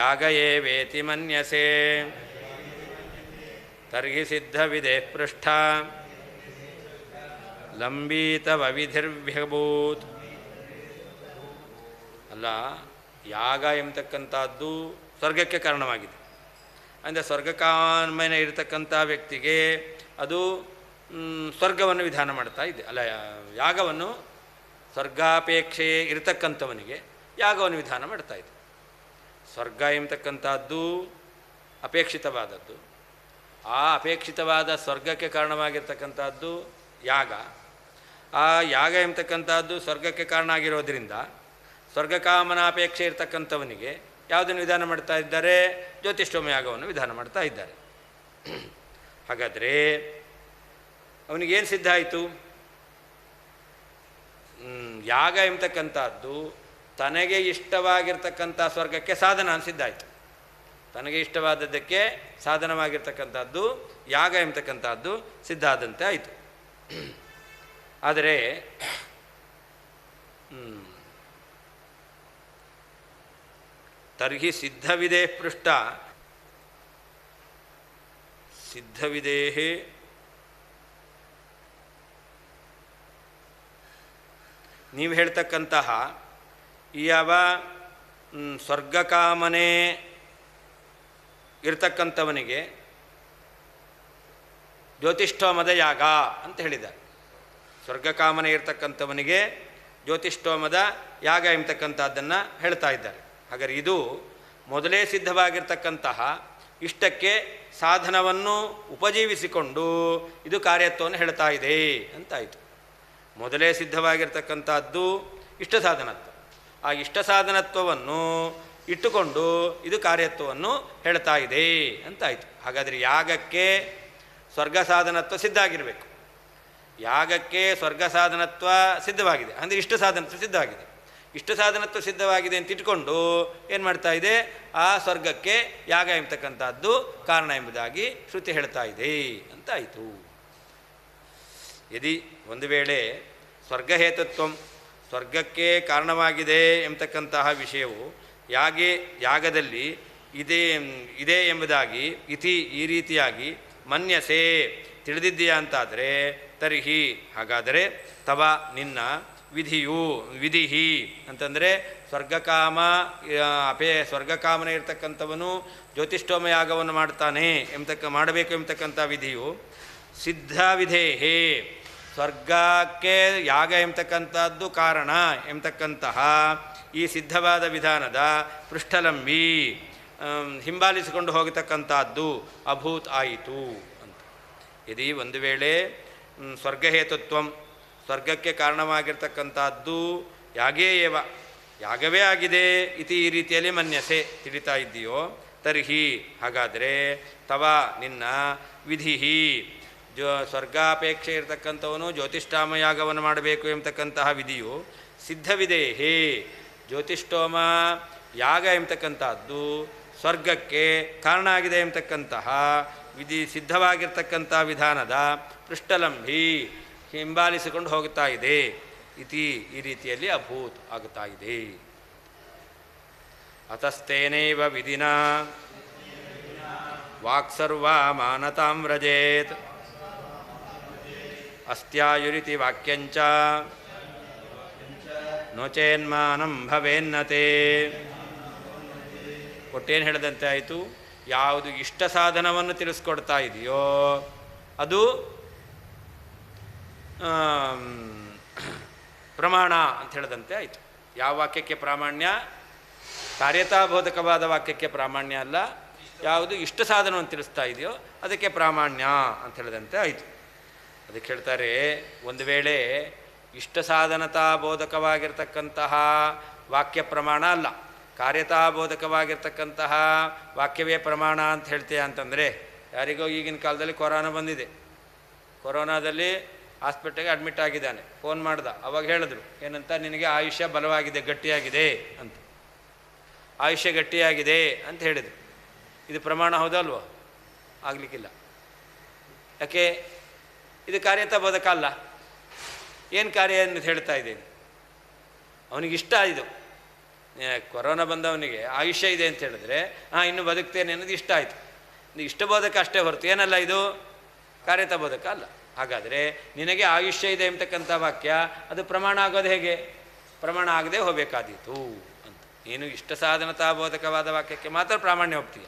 ಯಾಗ ಏವೇತಿ ಮನ್ಯಸೆ ತರ್ಹಿ ಸಿದ್ಧವಿದೆ ಪೃಷ್ಠ ಲಂಬೀತವ ವಿಧಿರ್ಭ್ಯಭೂತ್. ಅಲ್ಲ, ಯಾಗ ಎಂಬತಕ್ಕಂಥದ್ದು ಸ್ವರ್ಗಕ್ಕೆ ಕಾರಣವಾಗಿದೆ. ಅಂದರೆ ಸ್ವರ್ಗಕಾಮನೆ ಇರತಕ್ಕಂಥ ವ್ಯಕ್ತಿಗೆ ಅದು ಸ್ವರ್ಗವನ್ನು ವಿಧಾನ ಮಾಡ್ತಾ ಇದೆ. ಅಲ್ಲ, ಯಾಗವನ್ನು ಸ್ವರ್ಗಾಪೇಕ್ಷೆಯೇ ಇರತಕ್ಕಂಥವನಿಗೆ ಯಾಗವನ್ನು ವಿಧಾನ ಮಾಡ್ತಾ ಇದೆ. ಸ್ವರ್ಗ ಎಂಬತಕ್ಕಂಥದ್ದು ಅಪೇಕ್ಷಿತವಾದದ್ದು. ಆ ಅಪೇಕ್ಷಿತವಾದ ಸ್ವರ್ಗಕ್ಕೆ ಕಾರಣವಾಗಿರ್ತಕ್ಕಂಥದ್ದು ಯಾಗ. ಆ ಯಾಗ ಎಂಬತಕ್ಕಂಥದ್ದು ಸ್ವರ್ಗಕ್ಕೆ ಕಾರಣ ಆಗಿರೋದ್ರಿಂದ ಸ್ವರ್ಗಕಾಮನಾಪೇಕ್ಷೆ ಇರತಕ್ಕಂಥವನಿಗೆ ಯಾವುದನ್ನು ವಿಧಾನ ಮಾಡ್ತಾ ಇದ್ದಾರೆ? ಜ್ಯೋತಿಷ್ಠೋಮ ಯಾಗವನ್ನು ವಿಧಾನ ಮಾಡ್ತಾ ಇದ್ದಾರೆ. ಹಾಗಾದರೆ ಅವನಿಗೇನು ಸಿದ್ಧ ಆಯಿತು? ಯಾಗ ಎಂಬತಕ್ಕಂಥದ್ದು ತನಗೆ ಇಷ್ಟವಾಗಿರ್ತಕ್ಕಂಥ ಸ್ವರ್ಗಕ್ಕೆ ಸಾಧನ ಸಿದ್ಧ ಆಯಿತು. ತನಗೆ ಇಷ್ಟವಾದದ್ದಕ್ಕೆ ಸಾಧನವಾಗಿರ್ತಕ್ಕಂಥದ್ದು ಯಾಗ ಎಂಬತಕ್ಕಂಥದ್ದು ಸಿದ್ಧ ಆದಂತೆ ಆಯಿತು. ಆದರೆ ತರ್ಹಿ ಸಿದ್ಧವಿದೆ ಪೃಷ್ಠ ಸಿದ್ಧವಿದೇ ನೀವು ಹೇಳ್ತಕ್ಕಂತಹ ಯಾವ ಸ್ವರ್ಗಕಾಮನೆ ಇರ್ತಕ್ಕಂಥವನಿಗೆ ಜ್ಯೋತಿಷ್ಠೋಮದ ಯಾಗ ಅಂತ ಹೇಳಿದ್ದಾರೆ. ಸ್ವರ್ಗಕಾಮನೆ ಇರ್ತಕ್ಕಂಥವನಿಗೆ ಜ್ಯೋತಿಷ್ಠೋಮದ ಯಾಗ ಎಂಬತಕ್ಕಂಥದ್ದನ್ನು ಹೇಳ್ತಾ ಇದ್ದಾರೆ. ಹಾಗಾದರೆ ಇದು ಮೊದಲೇ ಸಿದ್ಧವಾಗಿರ್ತಕ್ಕಂತಹ ಇಷ್ಟಕ್ಕೆ ಸಾಧನವನ್ನು ಉಪಜೀವಿಸಿಕೊಂಡು ಇದು ಕಾರ್ಯತ್ವವನ್ನು ಹೇಳ್ತಾ ಇದೆ ಅಂತಾಯಿತು. ಮೊದಲೇ ಸಿದ್ಧವಾಗಿರ್ತಕ್ಕಂಥದ್ದು ಇಷ್ಟ ಸಾಧನತ್ವ. ಆ ಇಷ್ಟ ಸಾಧನತ್ವವನ್ನು ಇಟ್ಟುಕೊಂಡು ಇದು ಕಾರ್ಯತ್ವವನ್ನು ಹೇಳ್ತಾ ಇದೆ ಅಂತಾಯಿತು. ಹಾಗಾದರೆ ಯಾಗಕ್ಕೆ ಸ್ವರ್ಗ ಸಾಧನತ್ವ ಸಿದ್ಧ ಆಗಿರಬೇಕು. ಯಾಗಕ್ಕೆ ಸ್ವರ್ಗ ಸಾಧನತ್ವ ಸಿದ್ಧವಾಗಿದೆ ಅಂದರೆ ಇಷ್ಟ ಸಾಧನತ್ವ ಸಿದ್ಧವಾಗಿದೆ. ಇಷ್ಟ ಸಾಧನತ್ವ ಸಿದ್ಧವಾಗಿದೆ ಅಂತ ಇಟ್ಕೊಂಡು ಏನು ಮಾಡ್ತಾ ಇದೆ? ಆ ಸ್ವರ್ಗಕ್ಕೆ ಯಾಗ ಎಂಬತಕ್ಕಂಥದ್ದು ಕಾರಣ ಎಂಬುದಾಗಿ ಶ್ರುತಿ ಹೇಳ್ತಾ ಇದೆ ಅಂತಾಯಿತು. ಯದಿ ಒಂದು ವೇಳೆ ಸ್ವರ್ಗಹೇತುತ್ವ ಸ್ವರ್ಗಕ್ಕೆ ಕಾರಣವಾಗಿದೆ ಎಂಬತಕ್ಕಂತಹ ವಿಷಯವು ಯಾಗದಲ್ಲಿ ಇದೆ ಎಂಬುದಾಗಿ ಈ ರೀತಿಯಾಗಿ ಮನ್ಯಸೆ ತಿಳಿದಿದ್ದೀಯಾ ಅಂತಾದರೆ ತರ್ಹಿ ಹಾಗಾದರೆ ತವ ನಿನ್ನ ವಿಧಿ ಅಂತಂದರೆ ಸ್ವರ್ಗಕಾಮನೆ ಇರ್ತಕ್ಕಂಥವನು ಜ್ಯೋತಿಷ್ಠೋಮ ಯಾಗವನ್ನು ಮಾಡ್ತಾನೆ ಮಾಡಬೇಕು ಎಂಬತಕ್ಕಂಥ ವಿಧಿಯು ಸಿದ್ಧ ವಿಧೇಹೇ ಸ್ವರ್ಗಕ್ಕೆ ಯಾಗ ಎಂಬತಕ್ಕಂಥದ್ದು ಕಾರಣ ಎಂಬತಕ್ಕಂತಹ ಈ ಸಿದ್ಧವಾದ ವಿಧಾನದ ಪೃಷ್ಠಲಂಬಿ ಹಿಂಬಾಲಿಸಿಕೊಂಡು ಹೋಗತಕ್ಕಂಥದ್ದು ಅಭೂತ್ ಆಯಿತು ಅಂತ. ಯದಿ ಒಂದು ವೇಳೆ ಸ್ವರ್ಗಹೇತುತ್ವಂ ಸ್ವರ್ಗಕ್ಕೆ ಕಾರಣವಾಗಿರ್ತಕ್ಕಂಥದ್ದು ಯಾಗವೇ ಆಗಿದೆ ಇತಿ ಈ ರೀತಿಯಲ್ಲಿ ಮನ್ಯಸೆ ತಿಳಿತಾ ಇದ್ದೀಯೋ ತರ್ಹಿ ಹಾಗಾದರೆ ತವ ನಿನ್ನ ವಿಧಿ ಸ್ವರ್ಗಾಪೇಕ್ಷೆ ಇರತಕ್ಕಂಥವನು ಜ್ಯೋತಿಷ್ಠಾಮ ಯಾಗವನ್ನು ಮಾಡಬೇಕು ಎಂಬತಕ್ಕಂತಹ ವಿಧಿಯು ಸಿದ್ಧವಿದೇಹೇ ಜ್ಯೋತಿಷ್ಠೋಮ ಯಾಗ ಎಂಬತಕ್ಕಂಥದ್ದು ಸ್ವರ್ಗಕ್ಕೆ ಕಾರಣ ಆಗಿದೆ ಎಂಬತಕ್ಕಂತಹ ವಿಧಿ ಸಿದ್ಧವಾಗಿರ್ತಕ್ಕಂಥ ವಿಧಾನದ ಪೃಷ್ಠಲಂಬಿ ಹಿಂಬಾಲಿಸಿಕೊಂಡು ಹೋಗುತ್ತಾ ಇದೆ ಈ ರೀತಿಯಲ್ಲಿ ಅಭೂತ್ ಆಗುತ್ತಾ ಇದೆ. ಅತಸ್ತೇನೈವ ವಿಧಿನ ವಾಕ್ಸರ್ವ ಮಾನತಾಂ ವ್ರಜೇತ್ ಅಸ್ತ್ಯಾಯುರಿತಿ ವಾಕ್ಯಂಚ ನೋಚೇನ್ಮಾನಂ ಭವೇನ್ನತೆ. ಒಟ್ಟೇನು ಹೇಳಿದಂತೆ ಆಯಿತು? ಯಾವುದು ಇಷ್ಟ ಸಾಧನವನ್ನು ತಿಳಿಸ್ಕೊಡ್ತಾ ಇದೆಯೋ ಅದು ಪ್ರಮಾಣ ಅಂತ ಹೇಳಿದಂತೆ ಆಯಿತು. ಯಾವ ವಾಕ್ಯಕ್ಕೆ ಪ್ರಾಮಾಣ್ಯ? ಕಾರ್ಯತಾಬೋಧಕವಾದ ವಾಕ್ಯಕ್ಕೆ ಪ್ರಾಮಾಣ್ಯ ಅಲ್ಲ, ಯಾವುದು ಇಷ್ಟ ಸಾಧನವನ್ನು ತಿಳಿಸ್ತಾ ಇದೆಯೋ ಅದಕ್ಕೆ ಪ್ರಾಮಾಣ್ಯ ಅಂತ ಹೇಳಿದಂತೆ ಆಯಿತು. ಅದಕ್ಕೆ ಹೇಳ್ತಾರೆ, ಒಂದು ವೇಳೆ ಇಷ್ಟ ಸಾಧನತಾ ಬೋಧಕವಾಗಿರ್ತಕ್ಕಂತಹ ವಾಕ್ಯ ಪ್ರಮಾಣ ಅಲ್ಲ, ಕಾರ್ಯತಾಬೋಧಕವಾಗಿರ್ತಕ್ಕಂತಹ ವಾಕ್ಯವೇ ಪ್ರಮಾಣ ಅಂತ ಹೇಳ್ತೀಯ ಅಂತಂದರೆ, ಯಾರಿಗೋ ಈಗಿನ ಕಾಲದಲ್ಲಿ ಕೊರೋನಾ ಬಂದಿದೆ, ಕೊರೋನಾದಲ್ಲಿ ಹಾಸ್ಪಿಟ್ಲಿಗೆ ಅಡ್ಮಿಟ್ ಆಗಿದ್ದಾನೆ, ಫೋನ್ ಮಾಡ್ದ, ಅವಾಗ ಹೇಳಿದ್ರು ಏನಂತ, ನಿನಗೆ ಆಯುಷ್ಯ ಬಲವಾಗಿದೆ, ಗಟ್ಟಿಯಾಗಿದೆ ಅಂತ, ಆಯುಷ್ಯ ಗಟ್ಟಿಯಾಗಿದೆ ಅಂತ ಹೇಳಿದರು. ಇದು ಪ್ರಮಾಣ ಹೌದಲ್ವೋ? ಆಗಲಿಕ್ಕಿಲ್ಲ. ಯಾಕೆ? ಇದು ಕಾರ್ಯತಾಬೋಧಕ ಅಲ್ಲ. ಏನು ಕಾರ್ಯ ಅಂತ ಹೇಳ್ತಾ ಇದ್ದೀನಿ? ಅವನಿಗಿಷ್ಟ ಇದು, ಕೊರೋನಾ ಬಂದವನಿಗೆ ಆಯುಷ್ಯ ಇದೆ ಅಂತ ಹೇಳಿದ್ರೆ ಇನ್ನು ಬದುಕ್ತೇನೆ ಅನ್ನೋದು ಇಷ್ಟ ಆಯಿತು. ಇದು ಇಷ್ಟಬೋಧಕ ಅಷ್ಟೇ ಹೊರತು ಏನಲ್ಲ, ಇದು ಕಾರ್ಯತಾಬೋಧಕ ಅಲ್ಲ. ಹಾಗಾದರೆ ನಿನಗೆ ಆಯುಷ್ಯ ಇದೆ ಎಂಬತಕ್ಕಂಥ ವಾಕ್ಯ ಅದು ಪ್ರಮಾಣ ಆಗೋದು ಹೇಗೆ? ಪ್ರಮಾಣ ಆಗದೆ ಹೋಗಬೇಕಾದೀತು ಅಂತ. ನೀನು ಇಷ್ಟ ಸಾಧನತಾಬೋಧಕವಾದ ವಾಕ್ಯಕ್ಕೆ ಮಾತ್ರ ಪ್ರಾಮಾಣ್ಯ ಹೋಗ್ತೀಯ.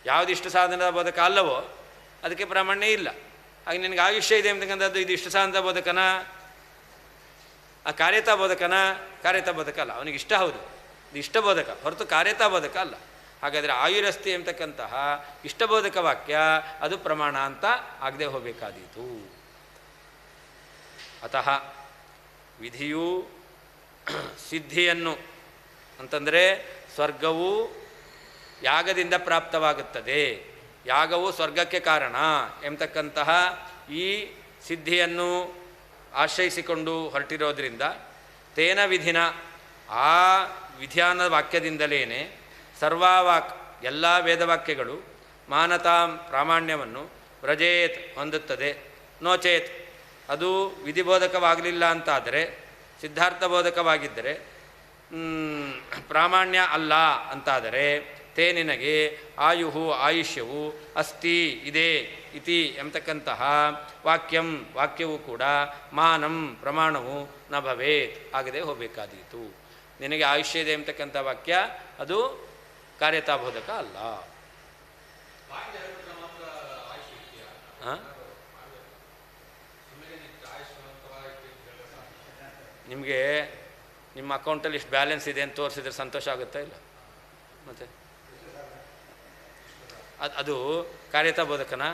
ಯಾವುದು ಇಷ್ಟ ಸಾಧನದ ಬೋಧಕ ಅಲ್ಲವೋ ಅದಕ್ಕೆ ಪ್ರಾಮಾಣ್ಯ ಇಲ್ಲ. ಹಾಗೆ ನಿನಗೆ ಆಯುಷ್ಯ ಇದೆ ಎಂಬತಕ್ಕಂಥದ್ದು ಇದು ಇಷ್ಟ ಸಾಧನದ ಬೋಧಕನ, ಆ ಕಾರ್ಯತಾಬೋಧಕನ? ಕಾರ್ಯತಾಬೋಧಕ ಅಲ್ಲ. ಅವನಿಗೆ ಇಷ್ಟ ಹೌದು, ಇದು ಇಷ್ಟಬೋಧಕ ಹೊರತು ಕಾರ್ಯತಾಬೋಧಕ ಅಲ್ಲ. ಹಾಗಾದರೆ ಆಯುರಸ್ತಿ ಎಂಬತಕ್ಕಂತಹ ಇಷ್ಟಬೋಧಕ ವಾಕ್ಯ ಅದು ಪ್ರಮಾಣ ಅಂತ ಆಗದೆ ಹೋಗಬೇಕಾದೀತು. ಅತಃ ವಿಧಿಯು ಸಿದ್ಧಿಯನ್ನು ಅಂತಂದರೆ ಸ್ವರ್ಗವು ಯಾಗದಿಂದ ಪ್ರಾಪ್ತವಾಗುತ್ತದೆ, ಯಾಗವು ಸ್ವರ್ಗಕ್ಕೆ ಕಾರಣ ಎಂಬತಕ್ಕಂತಹ ಈ ಸಿದ್ಧಿಯನ್ನು ಆಶ್ರಯಿಸಿಕೊಂಡು ಹೊರಟಿರೋದ್ರಿಂದ ತೇನ ವಿಧಿನ ಆ ವಿಧಾನ ವಾಕ್ಯದಿಂದಲೇ ಸರ್ವಾವಾಕ್ ಎಲ್ಲ ವೇದವಾಕ್ಯಗಳು ಮಾನತಾಂ ಪ್ರಾಮಾಣ್ಯವನ್ನು ವ್ರಜೇತ್ ಹೊಂದುತ್ತದೆ. ನೋಚೇತ್ ಅದು ವಿಧಿಬೋಧಕವಾಗಲಿಲ್ಲ ಅಂತಾದರೆ, ಸಿದ್ಧಾರ್ಥಬೋಧಕವಾಗಿದ್ದರೆ, ಪ್ರಾಮಾಣ್ಯ ಅಲ್ಲ ಅಂತಾದರೆ, ತೇ ನಿನಗೆ ಆಯುಹು ಆಯುಷ್ಯವು ಅಸ್ತಿ ಇದೆ ಇತಿ ಎಂಬತಕ್ಕಂತಹ ವಾಕ್ಯವು ಕೂಡ ಮಾನಂ ಪ್ರಮಾಣವು ನ ಭವೇತ್ ಆಗದೆ ಹೋಗಬೇಕಾದೀತು. ನಿನಗೆ ಆಯುಷ್ಯ ಇದೆ ಎಂಬತಕ್ಕಂಥ ವಾಕ್ಯ ಅದು ಕಾರ್ಯತಾಬೋಧಕ ಅಲ್ಲ. ನಿಮಗೆ ನಿಮ್ಮ ಅಕೌಂಟಲ್ಲಿ ಇಷ್ಟು ಬ್ಯಾಲೆನ್ಸ್ ಇದೆ ಅಂತ ತೋರಿಸಿದ್ರೆ ಸಂತೋಷ ಆಗುತ್ತಾ? ಇಲ್ಲ. ಮತ್ತು ಅದು ಕಾರ್ಯತಾಬೋಧಕನ?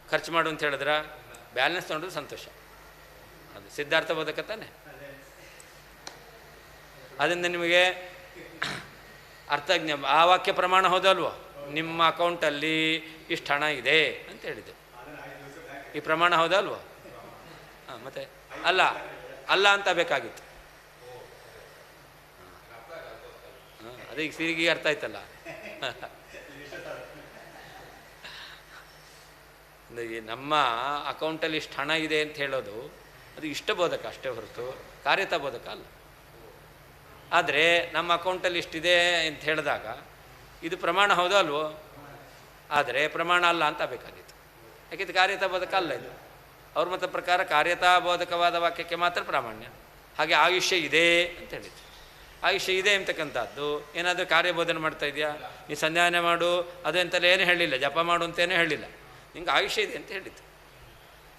ಖರ್ಚು ಮಾಡು ಅಂತ ಹೇಳಿದ್ರೆ ಬ್ಯಾಲೆನ್ಸ್ ತೊಗೊಂಡ್ರೆ ಸಂತೋಷ, ಅದು ಸಿದ್ಧಾರ್ಥ ಬೋಧಕ ತಾನೆ. ಅದರಿಂದ ನಿಮಗೆ ಅರ್ಥಜ್ಞ ಆ ವಾಕ್ಯ ಪ್ರಮಾಣ ಹೌದಲ್ವೋ? ನಿಮ್ಮ ಅಕೌಂಟಲ್ಲಿ ಇಷ್ಟು ಹಣ ಇದೆ ಅಂತ ಹೇಳಿದೆ, ಈ ಪ್ರಮಾಣ ಹೌದಲ್ವೋ? ಮತ್ತೆ ಅಲ್ಲ ಅಲ್ಲ ಅಂತ ಬೇಕಾಗಿತ್ತು. ಅದೇ ಈಗ ಸಿರಿಗೆ ಅರ್ಥ ಆಯ್ತಲ್ಲ. ನಮ್ಮ ಅಕೌಂಟಲ್ಲಿ ಇಷ್ಟು ಹಣ ಇದೆ ಅಂತ ಹೇಳೋದು ಅದು ಇಷ್ಟಬೋಧಕ ಅಷ್ಟೇ ಹೊರತು ಕಾರ್ಯತಾಬೋಧಕ ಅಲ್ಲ. ಆದರೆ ನಮ್ಮ ಅಕೌಂಟಲ್ಲಿ ಇಷ್ಟಿದೆ ಅಂತ ಹೇಳಿದಾಗ ಇದು ಪ್ರಮಾಣ ಹೌದೋ ಅಲ್ವೋ? ಆದರೆ ಪ್ರಮಾಣ ಅಲ್ಲ ಅಂತ ಬೇಕಾಗಿತ್ತು. ಯಾಕೆಂದ್ರೆ ಕಾರ್ಯತಾಬೋಧಕ ಅಲ್ಲ ಇದು. ಅವ್ರ ಮತ ಪ್ರಕಾರ ಕಾರ್ಯತಾಬೋಧಕವಾದ ವಾಕ್ಯಕ್ಕೆ ಮಾತ್ರ ಪ್ರಾಮಾಣ್ಯ. ಹಾಗೆ ಆಯುಷ್ಯ ಇದೆ ಅಂತ ಹೇಳಿತ್ತು. ಆಯುಷ್ಯ ಇದೆ ಅಂತಕ್ಕಂಥದ್ದು ಏನಾದರೂ ಕಾರ್ಯಬೋಧನೆ ಮಾಡ್ತಾ ಇದೆಯಾ? ನೀ ಸಂಧ್ಯಾನ ಮಾಡು ಅದು ಅಂತಲೇ ಏನು ಹೇಳಿಲ್ಲ, ಜಪ ಮಾಡು ಅಂತೇನೂ ಹೇಳಿಲ್ಲ, ನಿಂಗೆ ಆಯುಷ್ಯ ಇದೆ ಅಂತ ಹೇಳಿತ್ತು.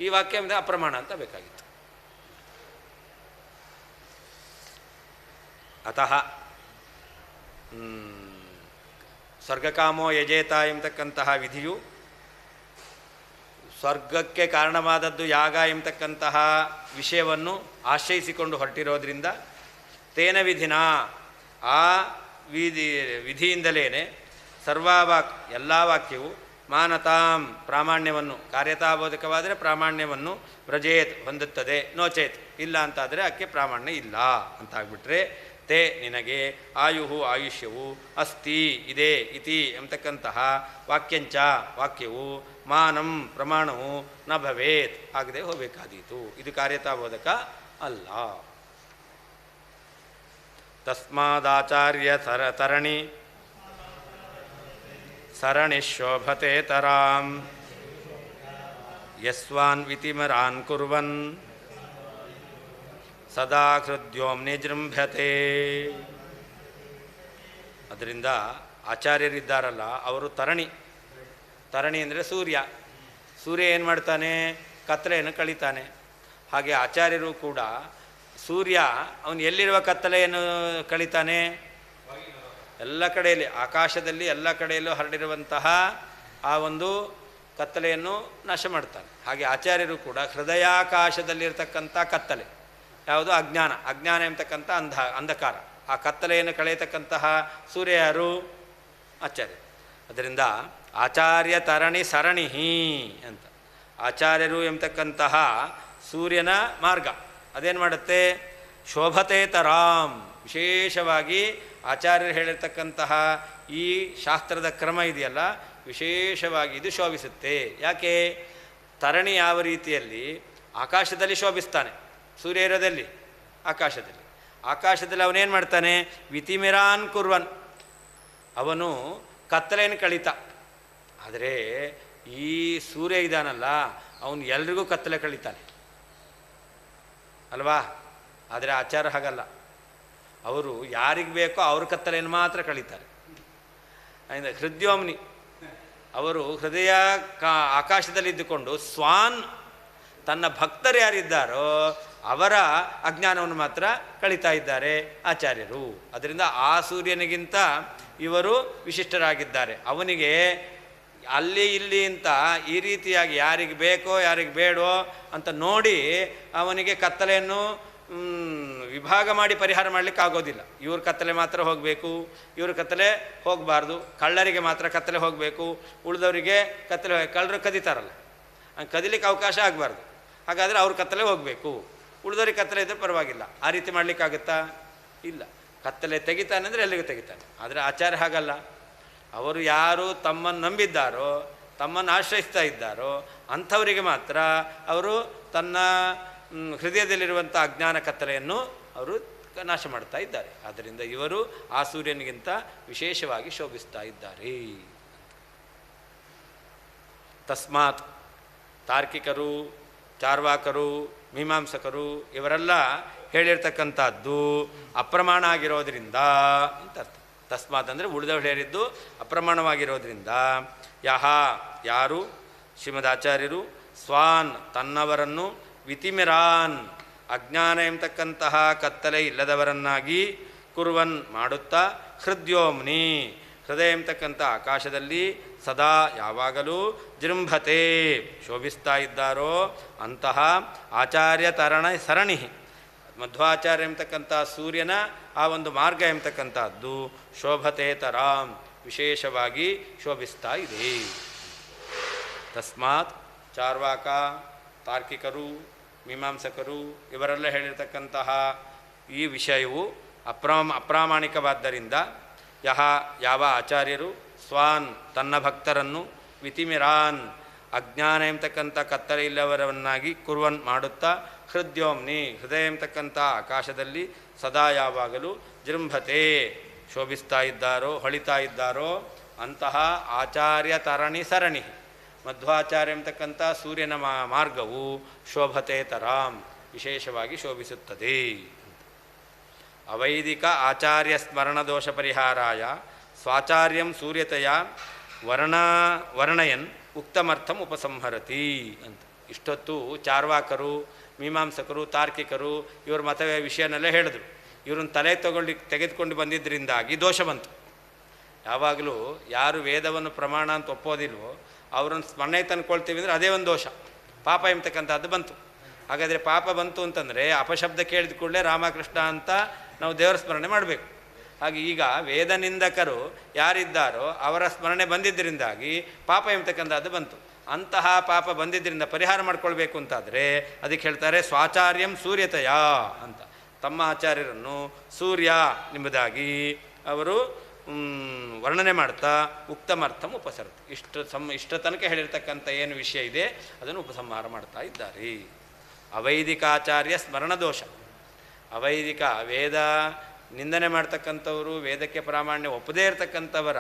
ಈ ವಾಕ್ಯ ಅಂದರೆ ಅಪ್ರಮಾಣ ಅಂತ ಬೇಕಾಗಿತ್ತು. ಅತಃ ಸ್ವರ್ಗಕಾಮೋ ಯಜೇತ ಎಂಬತಕ್ಕಂತಹ ವಿಧಿಯು ಸ್ವರ್ಗಕ್ಕೆ ಕಾರಣವಾದದ್ದು ಯಾಗ ಎಂಬತಕ್ಕಂತಹ ವಿಷಯವನ್ನು ಆಶ್ರಯಿಸಿಕೊಂಡು ಹೊರಟಿರೋದ್ರಿಂದ ತೇನ ವಿಧಿನ ಆ ವಿಧಿಯಿಂದಲೇ ಸರ್ವಾವಾಕ್ ಎಲ್ಲ ವಾಕ್ಯವು ಮಾನತಾಂ ಪ್ರಾಮಾಣ್ಯವನ್ನು ಕಾರ್ಯತಾಬೋಧಕವಾದರೆ ಪ್ರಾಮಾಣ್ಯವನ್ನು ವ್ರಜೇತ್ ಹೊಂದುತ್ತದೆ. ನೋಚೇತ್ ಇಲ್ಲ ಅಂತಾದರೆ ಅದಕ್ಕೆ ಪ್ರಾಮಾಣ್ಯ ಇಲ್ಲ ಅಂತಾಗ್ಬಿಟ್ರೆ ತೇ ನಿನಗೆ ಆಯುಹು ಆಯುಷ್ಯವು ಅಸ್ತಿ ಇದೆ ಇತಿ ಎಂಬತಕ್ಕಂತಹ ವಾಕ್ಯಂಚ ವಾಕ್ಯವು ಮಾನಂ ಪ್ರಮಾಣವು ನ ಭವೇತ್ ಆಗದೆ ಹೋಗಬೇಕಾದೀತು. ಇದು ಕಾರ್ಯತಾಬೋಧಕ ಅಲ್ಲ. ತಸ್ಮಾದಾಚಾರ್ಯ ತರಣಿ ಸರಣಿ ಶೋಭತೆ ತರಾಂ ಯಸ್ವಾನ್ ವಿತಿಮರಾನ್ ಕುರ್ವನ್ ಸದಾ ಹೃದ್ಯೋಂ ನಿಜೃಂಭ್ಯತೆ. ಅದರಿಂದ ಆಚಾರ್ಯರಿದ್ದಾರಲ್ಲ ಅವರು ತರಣಿ ಅಂದರೆ ಸೂರ್ಯ ಏನು ಮಾಡ್ತಾನೆ? ಕತ್ತಲೆಯನ್ನು ಕಳೀತಾನೆ. ಹಾಗೆ ಆಚಾರ್ಯರು ಕೂಡ ಸೂರ್ಯ ಅವನು ಎಲ್ಲಿರುವ ಕತ್ತಲೆಯನ್ನು ಕಳೀತಾನೆ? ಎಲ್ಲ ಕಡೆಯಲ್ಲಿ ಆಕಾಶದಲ್ಲಿ ಎಲ್ಲ ಕಡೆಯಲ್ಲೂ ಹರಡಿರುವಂತಹ ಆ ಒಂದು ಕತ್ತಲೆಯನ್ನು ನಾಶ ಮಾಡ್ತಾನೆ. ಹಾಗೆ ಆಚಾರ್ಯರು ಕೂಡ ಹೃದಯಾಕಾಶದಲ್ಲಿರ್ತಕ್ಕಂಥ ಕತ್ತಲೆ ಯಾವುದು? ಅಜ್ಞಾನ ಎಂಬತಕ್ಕಂಥ ಅಂಧಕಾರ ಆ ಕತ್ತಲೆಯನ್ನು ಕಳೆಯತಕ್ಕಂತಹ ಸೂರ್ಯ ಯಾರು? ಆಚಾರ್ಯ. ಅದರಿಂದ ಆಚಾರ್ಯ ತರಣಿ ಸರಣಿಹಿ ಅಂತ. ಆಚಾರ್ಯರು ಎಂಬತಕ್ಕಂತಹ ಸೂರ್ಯನ ಮಾರ್ಗ ಅದೇನು ಮಾಡುತ್ತೆ? ಶೋಭತೇತರಾಮ್. ವಿಶೇಷವಾಗಿ ಆಚಾರ್ಯರು ಹೇಳಿರ್ತಕ್ಕಂತಹ ಈ ಶಾಸ್ತ್ರದ ಕ್ರಮ ಇದೆಯಲ್ಲ, ವಿಶೇಷವಾಗಿ ಇದು ಶೋಭಿಸುತ್ತೆ. ಯಾಕೆ? ತರಣಿ ಯಾವ ರೀತಿಯಲ್ಲಿ ಆಕಾಶದಲ್ಲಿ ಶೋಭಿಸ್ತಾನೆ, ಸೂರ್ಯ ಇರೋದಲ್ಲಿ ಆಕಾಶದಲ್ಲಿ. ಆಕಾಶದಲ್ಲಿ ಅವನೇನು ಮಾಡ್ತಾನೆ? ವಿತಿಮಿರಾನ್ ಕುರ್ವನ್, ಅವನು ಕತ್ತಲೆಯನ್ನು ಕಳೀತ. ಆದರೆ ಈ ಸೂರ್ಯ ಇದಾನಲ್ಲ, ಅವನು ಎಲ್ರಿಗೂ ಕತ್ತಲೆ ಕಳೀತಾನೆ ಅಲ್ವಾ? ಆದರೆ ಆಚಾರ ಹಾಗಲ್ಲ. ಅವರು ಯಾರಿಗೆ ಬೇಕೋ ಅವ್ರ ಕತ್ತಲೆಯನ್ನು ಮಾತ್ರ ಕಳೀತಾರೆ. ಹೃದಯೋಮ್ನಿ, ಅವರು ಹೃದಯ ಆಕಾಶದಲ್ಲಿದ್ದುಕೊಂಡು ಸ್ವಾನ್ ತನ್ನ ಭಕ್ತರು ಯಾರಿದ್ದಾರೋ ಅವರ ಅಜ್ಞಾನವನ್ನು ಮಾತ್ರ ಕಳೀತಾ ಇದ್ದಾರೆ ಆಚಾರ್ಯರು. ಅದರಿಂದ ಆ ಸೂರ್ಯನಿಗಿಂತ ಇವರು ವಿಶಿಷ್ಟರಾಗಿದ್ದಾರೆ. ಅವನಿಗೆ ಅಲ್ಲಿ ಇಲ್ಲಿ ಅಂತ ಈ ರೀತಿಯಾಗಿ ಯಾರಿಗೆ ಬೇಕೋ ಯಾರಿಗೆ ಬೇಡೋ ಅಂತ ನೋಡಿ ಅವನಿಗೆ ಕತ್ತಲೆಯನ್ನು ವಿಭಾಗ ಮಾಡಿ ಪರಿಹಾರ ಮಾಡಲಿಕ್ಕೆ ಆಗೋದಿಲ್ಲ. ಇವ್ರ ಕತ್ತಲೆ ಮಾತ್ರ ಹೋಗಬೇಕು, ಇವ್ರ ಕತ್ತಲೆ ಹೋಗಬಾರ್ದು, ಕಳ್ಳರಿಗೆ ಮಾತ್ರ ಕತ್ತಲೆ ಹೋಗಬೇಕು, ಉಳಿದವರಿಗೆ ಕತ್ತಲೆ, ಕಳ್ಳರು ಕದೀತಾರಲ್ಲ, ಹಂಗೆ ಕದಿಲಿಕ್ಕೆ ಅವಕಾಶ ಆಗಬಾರ್ದು. ಹಾಗಾದರೆ ಅವ್ರ ಕತ್ತಲೆ ಹೋಗಬೇಕು, ಉಳಿದವ್ರಿಗೆ ಕತ್ತಲೆ ಇದ್ದರೆ ಪರವಾಗಿಲ್ಲ. ಆ ರೀತಿ ಮಾಡಲಿಕ್ಕಾಗುತ್ತಾ? ಇಲ್ಲ. ಕತ್ತಲೆ ತೆಗಿತಾನೆ ಅಂದರೆ ಎಲ್ಲಿಗೂ ತೆಗಿತಾನೆ. ಆದರೆ ಆಚಾರ್ಯ ಹಾಗಲ್ಲ. ಅವರು ಯಾರು ತಮ್ಮನ್ನು ನಂಬಿದ್ದಾರೋ, ತಮ್ಮನ್ನು ಆಶ್ರಯಿಸ್ತಾ ಇದ್ದಾರೋ ಅಂಥವರಿಗೆ ಮಾತ್ರ ಅವರು ತನ್ನ ಹೃದಯದಲ್ಲಿರುವಂಥ ಅಜ್ಞಾನ ಕತ್ತಲೆಯನ್ನು ಅವರು ನಾಶ ಮಾಡ್ತಾ ಇದ್ದಾರೆ. ಆದ್ದರಿಂದ ಇವರು ಆ ಸೂರ್ಯನಿಗಿಂತ ವಿಶೇಷವಾಗಿ ಶೋಭಿಸ್ತಾ ಇದ್ದಾರೆ. ತಸ್ಮಾತ್ ತಾರ್ಕಿಕರು, ಚಾರ್ವಾಕರು, ಮೀಮಾಂಸಕರು ಇವರೆಲ್ಲ ಹೇಳಿರ್ತಕ್ಕಂಥದ್ದು ಅಪ್ರಮಾಣ ಆಗಿರೋದ್ರಿಂದ ಅಂತ ಅರ್ಥ. ತಸ್ಮಾತ್ ಅಂದರೆ ಉಳಿದವರು ಹೇಳಿದ್ದು ಅಪ್ರಮಾಣವಾಗಿರೋದ್ರಿಂದ ಯಾರು ಶ್ರೀಮದಾಚಾರ್ಯರು ಸ್ವಾನ್ ತನ್ನವರನ್ನು ವಿತಿಮಿರಾನ್ ಅಜ್ಞಾನ ಎಂಬತಕ್ಕಂತಹ ಕತ್ತಲೆ ಇಲ್ಲದವರನ್ನಾಗಿ ಕುರುವನ್ ಮಾಡುತ್ತಾ ಹೃದಯೋಮ್ನಿ ಹೃದಯ ಎಂಬತಕ್ಕಂಥ ಆಕಾಶದಲ್ಲಿ ಸದಾ ಯಾವಾಗಲೂ ಜೃಂಭತೆ ಶೋಭಿಸ್ತಾ ಇದ್ದಾರೋ ಅಂತಹ ಆಚಾರ್ಯ ತರಣ ಸರಣಿ ಮಧ್ವಾಚಾರ್ಯ ಎಂಬತಕ್ಕಂಥ ಸೂರ್ಯನ ಆ ಒಂದು ಮಾರ್ಗ ಎಂಬತಕ್ಕಂಥದ್ದು ಶೋಭತೇತರಾಂ ವಿಶೇಷವಾಗಿ ಶೋಭಿಸ್ತಾ ಇದೆ. ತಸ್ಮಾತ್ ಚಾರ್ವಾಕ, ತಾರ್ಕಿಕರು, ಮೀಮಾಂಸಕರು ಇವರೆಲ್ಲ ಹೇಳಿರ್ತಕ್ಕಂತಹ ಈ ವಿಷಯವು ಅಪ್ರಾಮಾಣಿಕವಾದ್ದರಿಂದ ಯಾವ ಆಚಾರ್ಯರು ಸ್ವಾನ್ ತನ್ನ ಭಕ್ತರನ್ನು ವಿತಿಮಿರಾನ್ ಅಜ್ಞಾನ ಎಂಬತಕ್ಕಂಥ ಕತ್ತಲೆ ಇಲ್ಲವರವನ್ನಾಗಿ ಕುರುವನ್ ಮಾಡುತ್ತಾ ಹೃದಯೋಮ್ನಿ ಹೃದಯ ಎಂಬತಕ್ಕಂಥ ಆಕಾಶದಲ್ಲಿ ಸದಾ ಯಾವಾಗಲೂ ಜೃಂಭತೆ ಶೋಭಿಸ್ತಾ ಇದ್ದಾರೋ ಹೊಳಿತಾ ಇದ್ದಾರೋ ಅಂತಹ ಆಚಾರ್ಯ ತರಣಿ ಸರಣಿ ಮಧ್ವಾಚಾರ್ಯ ಎಂಬತಕ್ಕಂಥ ಸೂರ್ಯನ ಮಾರ್ಗವು ಶೋಭತೇತರಾಂ ವಿಶೇಷವಾಗಿ ಶೋಭಿಸುತ್ತದೆ. ಅವೈದಿಕ ಆಚಾರ್ಯ ಸ್ಮರಣದೋಷ ಪರಿಹಾರಾಯ ಸ್ವಾಚಾರ್ಯಂ ಸೂರ್ಯತೆಯ ವರ್ಣಯನ್ ಉಕ್ತಮರ್ಥಂ ಉಪಸಂಹರತಿ ಅಂತ. ಇಷ್ಟೊತ್ತು ಚಾರ್ವಾಕರು, ಮೀಮಾಂಸಕರು, ತಾರ್ಕಿಕರು ಇವ್ರ ಮತವೇ ವಿಷಯನೆಲ್ಲ ಹೇಳಿದ್ರು. ಇವ್ರನ್ನ ತಲೆ ತೆಗೆದುಕೊಂಡು ಬಂದಿದ್ದರಿಂದಾಗಿ ದೋಷ ಬಂತು. ಯಾವಾಗಲೂ ಯಾರು ವೇದವನ್ನು ಪ್ರಮಾಣ ಅಂತ ಒಪ್ಪೋದಿಲ್ವೋ ಅವ್ರನ್ನ ಸ್ಮರಣೆ ತಂದ್ಕೊಳ್ತೀವಿ ಅಂದರೆ ಅದೇ ಒಂದು ದೋಷ, ಪಾಪ ಎಂಬತಕ್ಕಂಥದ್ದು ಬಂತು. ಹಾಗಾದರೆ ಪಾಪ ಬಂತು ಅಂತಂದರೆ ಅಪಶಬ್ದ ಕೇಳಿದ ಕೂಡಲೇ ರಾಮಕೃಷ್ಣ ಅಂತ ನಾವು ದೇವರ ಸ್ಮರಣೆ ಮಾಡಬೇಕು. ಹಾಗೆ ಈಗ ವೇದ ನಿಂದಕರು ಯಾರಿದ್ದಾರೋ ಅವರ ಸ್ಮರಣೆ ಬಂದಿದ್ದರಿಂದಾಗಿ ಪಾಪ ಎಂಬತಕ್ಕಂಥದ್ದು ಬಂತು. ಅಂತಹ ಪಾಪ ಬಂದಿದ್ದರಿಂದ ಪರಿಹಾರ ಮಾಡ್ಕೊಳ್ಬೇಕು ಅಂತಾದರೆ ಅದಕ್ಕೆ ಹೇಳ್ತಾರೆ ಸ್ವಾಚಾರ್ಯಂ ಸೂರ್ಯತೆಯ ಅಂತ. ತಮ್ಮ ಆಚಾರ್ಯರನ್ನು ಸೂರ್ಯ ಎಂಬುದಾಗಿ ಅವರು ವರ್ಣನೆ ಮಾಡ್ತಾ ಉಕ್ತಮರ್ಥಂ ಉಪಸರ್ತಿ ಇಷ್ಟ ತನಕ ಹೇಳಿರ್ತಕ್ಕಂಥ ಏನು ವಿಷಯ ಇದೆ ಅದನ್ನು ಉಪಸಂಹಾರ ಮಾಡ್ತಾ ಇದ್ದಾರೆ. ಅವೈದಿಕಾಚಾರ್ಯ ಸ್ಮರಣದೋಷ, ಅವೈದಿಕ ವೇದ ನಿಂದನೆ ಮಾಡ್ತಕ್ಕಂಥವರು, ವೇದಕ್ಕೆ ಪ್ರಾಮಾಣ್ಯ ಒಪ್ಪದೇ ಇರತಕ್ಕಂಥವರ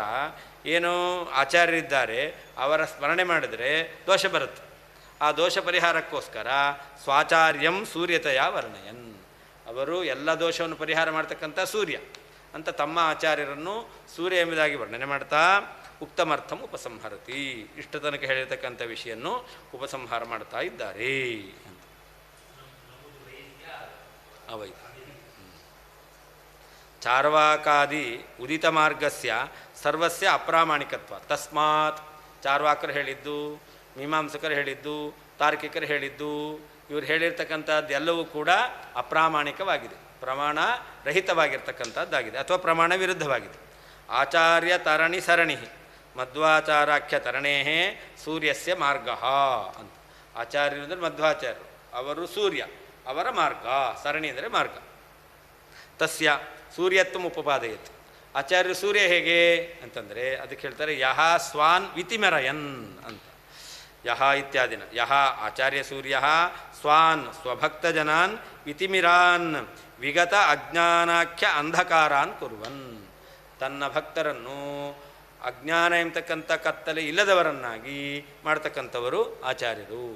ಏನು ಆಚಾರ್ಯರಿದ್ದಾರೆ ಅವರ ಸ್ಮರಣೆ ಮಾಡಿದರೆ ದೋಷ ಬರುತ್ತೆ. ಆ ದೋಷ ಪರಿಹಾರಕ್ಕೋಸ್ಕರ ಸ್ವಾಚಾರ್ಯಂ ಸೂರ್ಯತೆಯ ವರ್ಣಯನ್ ಅವರು ಎಲ್ಲ ದೋಷವನ್ನು ಪರಿಹಾರ ಮಾಡ್ತಕ್ಕಂಥ ಸೂರ್ಯ ಅಂತ ತಮ್ಮ ಆಚಾರ್ಯರನ್ನು ಸೂರ್ಯ ಎಂಬುದಾಗಿ ವರ್ಣನೆ ಮಾಡ್ತಾ ಉಕ್ತಮರ್ಥಂ ಉಪಸಂಹರತಿ ಇಷ್ಟ ತನಕ ಹೇಳಿರ್ತಕ್ಕಂಥ ವಿಷಯನ್ನು ಉಪಸಂಹಾರ ಮಾಡ್ತಾ ಇದ್ದಾರೆ ಅಂತ. ಅವೈದ ಚಾರ್ವಾಕಾದಿ ಉದಿತ ಮಾರ್ಗಸ್ಯ ಸರ್ವಸ್ಯ ಅಪ್ರಾಮಾಣಿಕತ್ವ. ತಸ್ಮಾತ್ ಚಾರ್ವಾಕರು ಹೇಳಿದ್ದು, ಮೀಮಾಂಸಕರು ಹೇಳಿದ್ದು, ತಾರ್ಕಿಕರು ಹೇಳಿದ್ದು, ಇವರು ಹೇಳಿರ್ತಕ್ಕಂಥದ್ದು ಎಲ್ಲವೂ ಕೂಡ ಅಪ್ರಾಮಾಣಿಕವಾಗಿದೆ. ಪ್ರಮಾಣ ರಹಿತವಾಗಿರ್ತಕ್ಕಂಥದ್ದಾಗಿದೆ ಅಥವಾ ಪ್ರಮಾಣ ವಿರುದ್ಧವಾಗಿದೆ. ಆಚಾರ್ಯ ತರಣಿ ಸರಣಿ ಮಧ್ವಾಚಾರಾಖ್ಯ ತರಣೇ ಸೂರ್ಯಸ್ಯ ಮಾರ್ಗ ಅಂತ. ಆಚಾರ್ಯರು ಅಂದರೆ ಮಧ್ವಾಚಾರ್ಯರು, ಅವರು ಸೂರ್ಯ, ಅವರ ಮಾರ್ಗ. ಸರಣಿ ಅಂದರೆ ಮಾರ್ಗ. ತಸ್ಯ ಸೂರ್ಯತ್ವ ಉಪಪಾದಯತ್. ಆಚಾರ್ಯರು ಸೂರ್ಯ ಹೇಗೆ ಅಂತಂದರೆ ಅದಕ್ಕೆ ಹೇಳ್ತಾರೆ ಯಹ ಸ್ವಾನ್ ವಿತಿಮರಯನ್ ಅಂತ. ಯಹ ಇತ್ಯಾದಿನ ಯಹ ಆಚಾರ್ಯ ಸೂರ್ಯ ಸ್ವಾನ್ ಸ್ವಭಕ್ತಜನಾನ್ ವಿತಿಮಿರಾನ್ ವಿಗತ ಅಜ್ಞಾನಾಖ್ಯ ಅಂಧಕಾರಾನ್ ಕುರ್ವನ್. ತನ್ನ ಭಕ್ತರನ್ನು ಅಜ್ಞಾನ ಎಂಬತಕ್ಕಂಥ ಕತ್ತಲೆ ಇಲ್ಲದವರನ್ನಾಗಿ ಮಾಡ್ತಕ್ಕಂಥವರು ಆಚಾರ್ಯರು.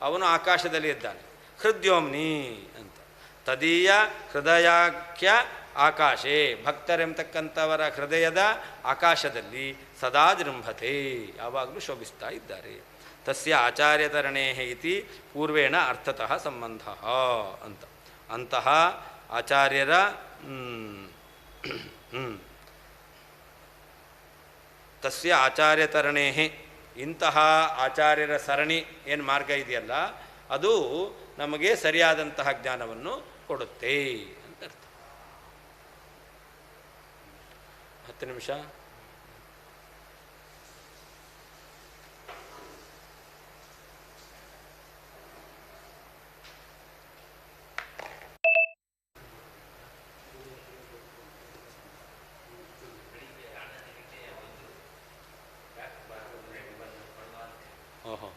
ಅವನು ಆಕಾಶದಲ್ಲಿ ಇದ್ದಾನೆ, ಹೃದ್ಯೋಮ್ನಿ ಅಂತ. ತದೀಯ ಹೃದಯಾಖ್ಯ ಆಕಾಶೇ, ಭಕ್ತರೆಂಬತಕ್ಕಂಥವರ ಹೃದಯದ ಆಕಾಶದಲ್ಲಿ ಸದಾ ಜೃಂಭತೆ, ಯಾವಾಗಲೂ ಶೋಭಿಸ್ತಾ ಇದ್ದಾರೆ. ತಸ್ಯ ಆಚಾರ್ಯತರಣೇ ಇತಿ ಪೂರ್ವೇಣ ಅರ್ಥತಃ ಸಂಬಂಧ ಅಂತ. ಅಂತಹ ಆಚಾರ್ಯರ ತಸ್ಯ ಆಚಾರ್ಯತರಣೇ, ಇಂತಹ ಆಚಾರ್ಯರ ಸರಣಿ ಏನು ಮಾರ್ಗ ಇದೆಯಲ್ಲ ಅದು ನಮಗೆ ಸರಿಯಾದಂತಹ ಜ್ಞಾನವನ್ನು ಕೊಡುತ್ತೆ ಅಂತ ಅರ್ಥ. 10 ನಿಮಿಷ. ಓಹೋ,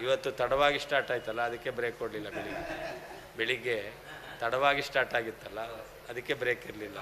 ಇವತ್ತು ತಡವಾಗಿ ಸ್ಟಾರ್ಟ್ ಆಯ್ತಲ್ಲ, ಅದಕ್ಕೆ ಬ್ರೇಕ್ ಕೊಡಲಿಲ್ಲ. ಬೆಳಿಗ್ಗೆ ತಡವಾಗಿ ಸ್ಟಾರ್ಟ್ ಆಗಿತ್ತಲ್ಲ, ಅದಕ್ಕೆ ಬ್ರೇಕ್ ಇರಲಿಲ್ಲ.